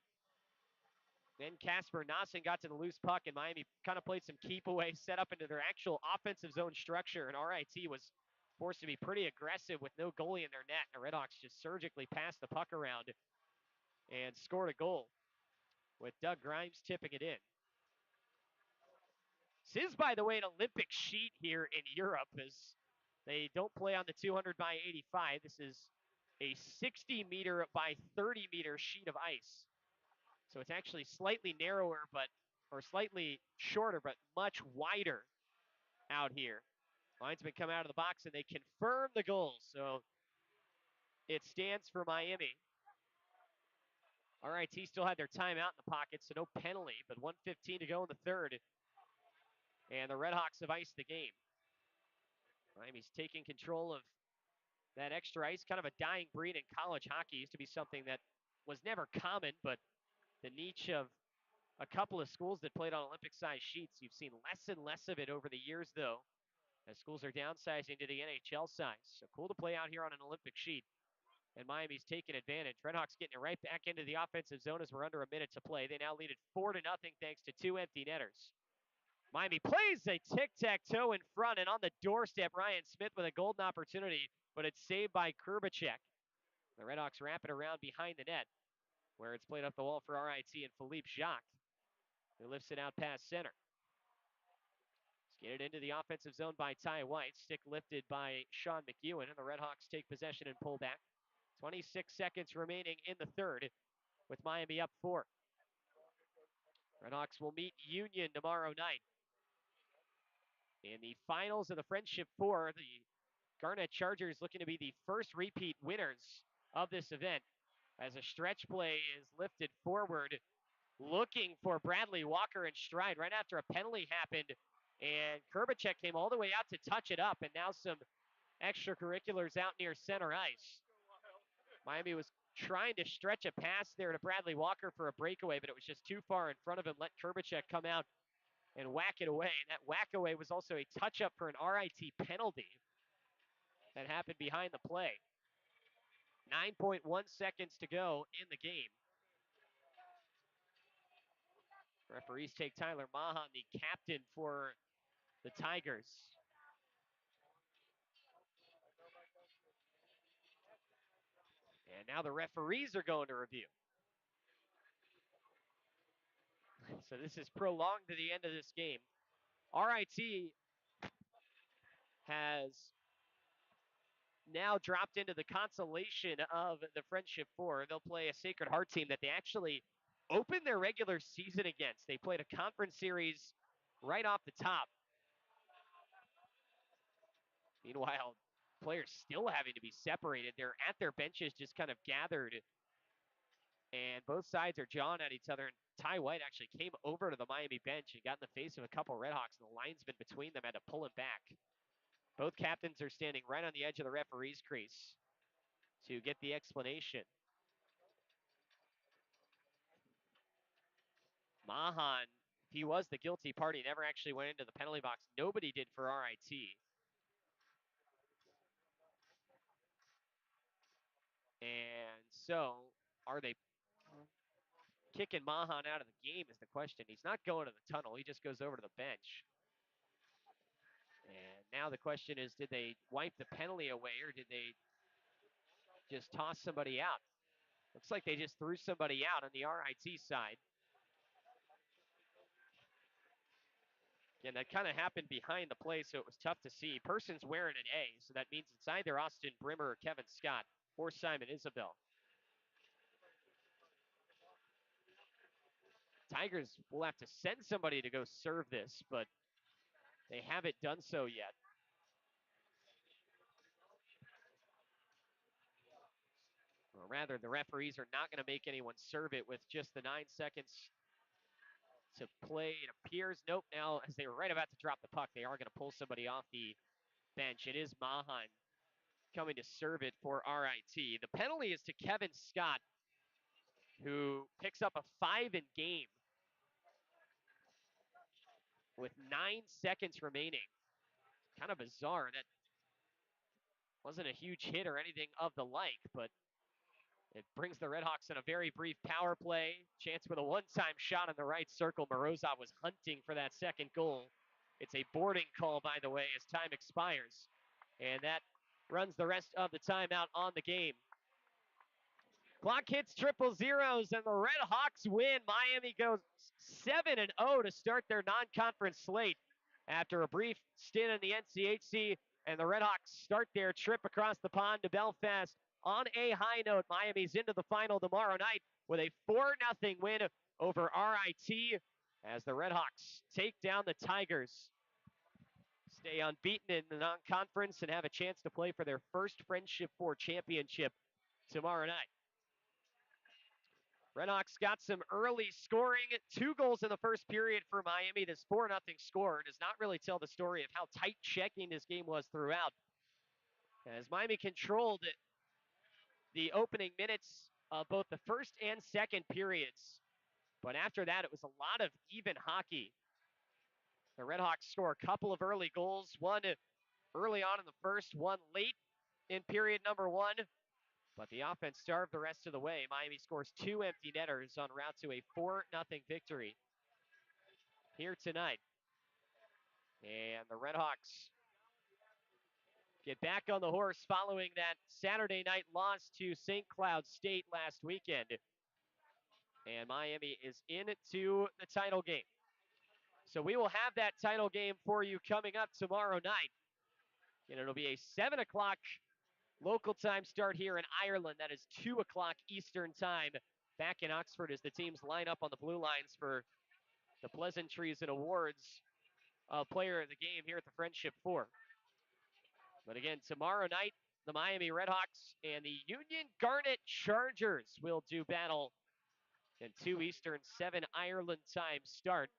A: Then Casper Nassen got to the loose puck, and Miami kind of played some keep away, set up into their actual offensive zone structure, and RIT was forced to be pretty aggressive with no goalie in their net. The Redhawks just surgically passed the puck around and scored a goal with Doug Grimes tipping it in. This is, by the way, an Olympic sheet here in Europe, as they don't play on the 200 by 85. This is a 60 meter by 30 meter sheet of ice. So it's actually slightly narrower, or slightly shorter, but much wider out here. Linesmen come out of the box and they confirm the goal. So it stands for Miami. RIT still had their timeout in the pocket, so no penalty, but 1:15 to go in the third. And the Redhawks have iced the game. Miami's taking control of that extra ice, kind of a dying breed in college hockey. Used to be something that was never common, but the niche of a couple of schools that played on Olympic-sized sheets. You've seen less and less of it over the years, though, as schools are downsizing to the NHL size. So cool to play out here on an Olympic sheet. And Miami's taking advantage. RedHawks getting it right back into the offensive zone as we're under a minute to play. They now lead it 4-0 thanks to two empty netters. Miami plays a tic-tac-toe in front, and on the doorstep, Ryan Smith with a golden opportunity, but it's saved by Kurbacek. The Redhawks wrap it around behind the net, where it's played up the wall for RIT and Philippe Jacques, who lifts it out past center. Let's get it into the offensive zone by Ty White. Stick lifted by Sean McEwen, and the Redhawks take possession and pull back. 26 seconds remaining in the third, with Miami up 4. Redhawks will meet Union tomorrow night in the finals of the Friendship 4. The Garnet Chargers looking to be the first repeat winners of this event, as a stretch play is lifted forward, looking for Bradley Walker in stride right after a penalty happened, and Kurbacek came all the way out to touch it up, and now some extracurriculars out near center ice. Miami was trying to stretch a pass there to Bradley Walker for a breakaway, but it was just too far in front of him. Let Kurbacek come out and whack it away. And that whack away was also a touch-up for an RIT penalty that happened behind the play. 9.1 seconds to go in the game. Referees take Tyler Mahan, the captain for the Tigers. And now the referees are going to review. So this is prolonged to the end of this game. RIT has now dropped into the consolation of the Friendship 4. They'll play a Sacred Heart team that they actually opened their regular season against. They played a conference series right off the top. Meanwhile, players still having to be separated. They're at their benches just kind of gathered, and both sides are jawing at each other. And Ty White actually came over to the Miami bench and got in the face of a couple Redhawks, and the linesman between them had to pull him back. Both captains are standing right on the edge of the referee's crease to get the explanation. Mahan, he was the guilty party, never actually went into the penalty box. Nobody did for RIT. And so, are they kicking Mahan out of the game is the question. He's not going to the tunnel. He just goes over to the bench. And now the question is, did they wipe the penalty away or did they just toss somebody out? Looks like they just threw somebody out on the RIT side. And that kind of happened behind the play, so it was tough to see. Person's wearing an A, so that means it's either Austin Brimmer or Kevin Scott or Simon Isabel. Tigers will have to send somebody to go serve this, but they haven't done so yet. Or rather, the referees are not going to make anyone serve it with just the 9 seconds to play. It appears, nope, now as they were right about to drop the puck, they are going to pull somebody off the bench. It is Mahan coming to serve it for RIT. The penalty is to Kevin Scott, who picks up a 5 in game with 9 seconds remaining. Kind of bizarre. That wasn't a huge hit or anything of the like, but it brings the Redhawks in a very brief power play. Chance with a one-time shot in the right circle. Morozov was hunting for that second goal. It's a boarding call, by the way, as time expires. And that runs the rest of the timeout on the game. Clock hits triple zeros, and the Redhawks win. Miami goes 7-0 to start their non-conference slate after a brief stint in the NCHC, and the Redhawks start their trip across the pond to Belfast on a high note. Miami's into the final tomorrow night with a 4-0 win over RIT as the Redhawks take down the Tigers, stay unbeaten in the non-conference, and have a chance to play for their first Friendship 4 championship tomorrow night. RedHawks got some early scoring, 2 goals in the first period for Miami. This 4-0 score does not really tell the story of how tight checking this game was throughout. As Miami controlled the opening minutes of both the first and second periods. But after that, it was a lot of even hockey. The RedHawks score a couple of early goals, one early on in the first, one late in period number 1. But the offense starved the rest of the way. Miami scores 2 empty netters en route to a 4-0 victory here tonight. And the RedHawks get back on the horse following that Saturday night loss to St. Cloud State last weekend. And Miami is into the title game. So we will have that title game for you coming up tomorrow night. And it'll be a 7 o'clock local time start here in Ireland. That is 2 o'clock Eastern time back in Oxford as the teams line up on the blue lines for the pleasantries and awards of player of the game here at the Friendship 4. But again, tomorrow night, the Miami RedHawks and the Union Garnet Chargers will do battle in 2 Eastern, 7 Ireland time start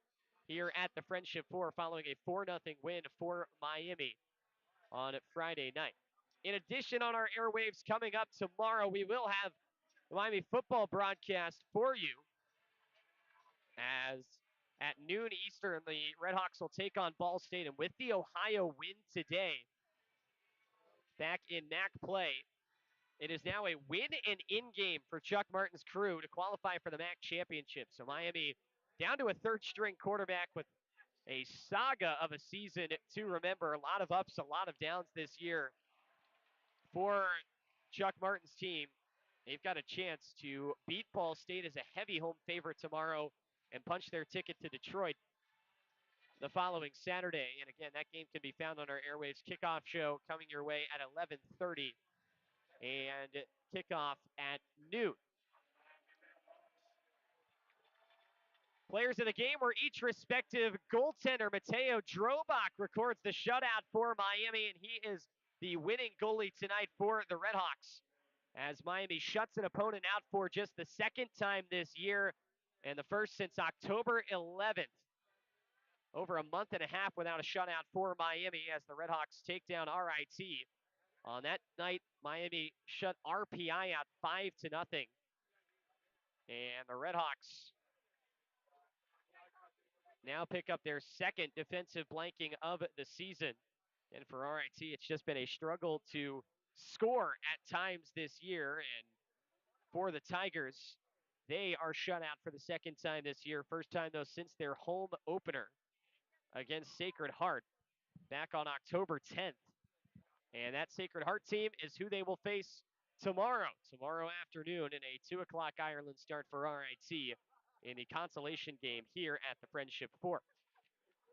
A: here at the Friendship 4 following a 4-0 win for Miami on Friday night. In addition, on our airwaves coming up tomorrow, we will have the Miami football broadcast for you as at noon Eastern, the RedHawks will take on Ball State. And with the Ohio win today, back in MAC play, it is now a win and in-game for Chuck Martin's crew to qualify for the MAC championship. So Miami down to a third-string quarterback with a saga of a season to remember. A lot of ups, a lot of downs this year for Chuck Martin's team. They've got a chance to beat Ball State as a heavy home favorite tomorrow and punch their ticket to Detroit the following Saturday. And again, that game can be found on our Airwaves kickoff show coming your way at 11:30 and kickoff at noon. Players of the game were each respective goaltender. Mateo Drobach records the shutout for Miami, and he is the winning goalie tonight for the RedHawks as Miami shuts an opponent out for just the second time this year and the first since October 11th. Over a month and a half without a shutout for Miami as the RedHawks take down RIT. On that night, Miami shut RPI out 5-0. And the RedHawks now pick up their second defensive blanking of the season. And for RIT, it's just been a struggle to score at times this year. And for the Tigers, they are shut out for the second time this year. First time, though, since their home opener against Sacred Heart back on October 10th. And that Sacred Heart team is who they will face tomorrow afternoon in a 2 o'clock Ireland start for RIT in the consolation game here at the Friendship 4.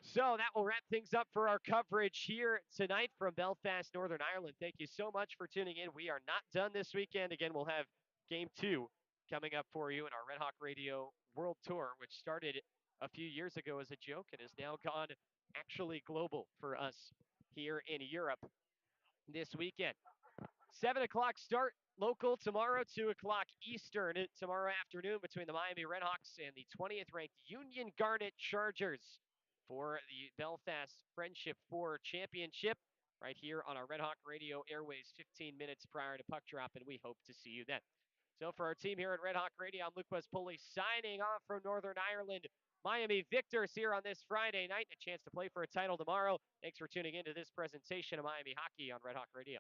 A: So that will wrap things up for our coverage here tonight from Belfast, Northern Ireland. Thank you so much for tuning in. We are not done this weekend. Again, we'll have Game 2 coming up for you in our Red Hawk Radio World Tour, which started a few years ago as a joke and has now gone actually global for us here in Europe this weekend. 7 o'clock start local tomorrow, 2 o'clock Eastern tomorrow afternoon between the Miami RedHawks and the 20th ranked Union Garnet Chargers for the Belfast Friendship 4 Championship right here on our Red Hawk Radio Airways 15 minutes prior to puck drop, and we hope to see you then. So for our team here at Red Hawk Radio, I'm Luke Poley signing off from Northern Ireland. Miami victors here on this Friday night, a chance to play for a title tomorrow. Thanks for tuning into this presentation of Miami Hockey on Red Hawk Radio.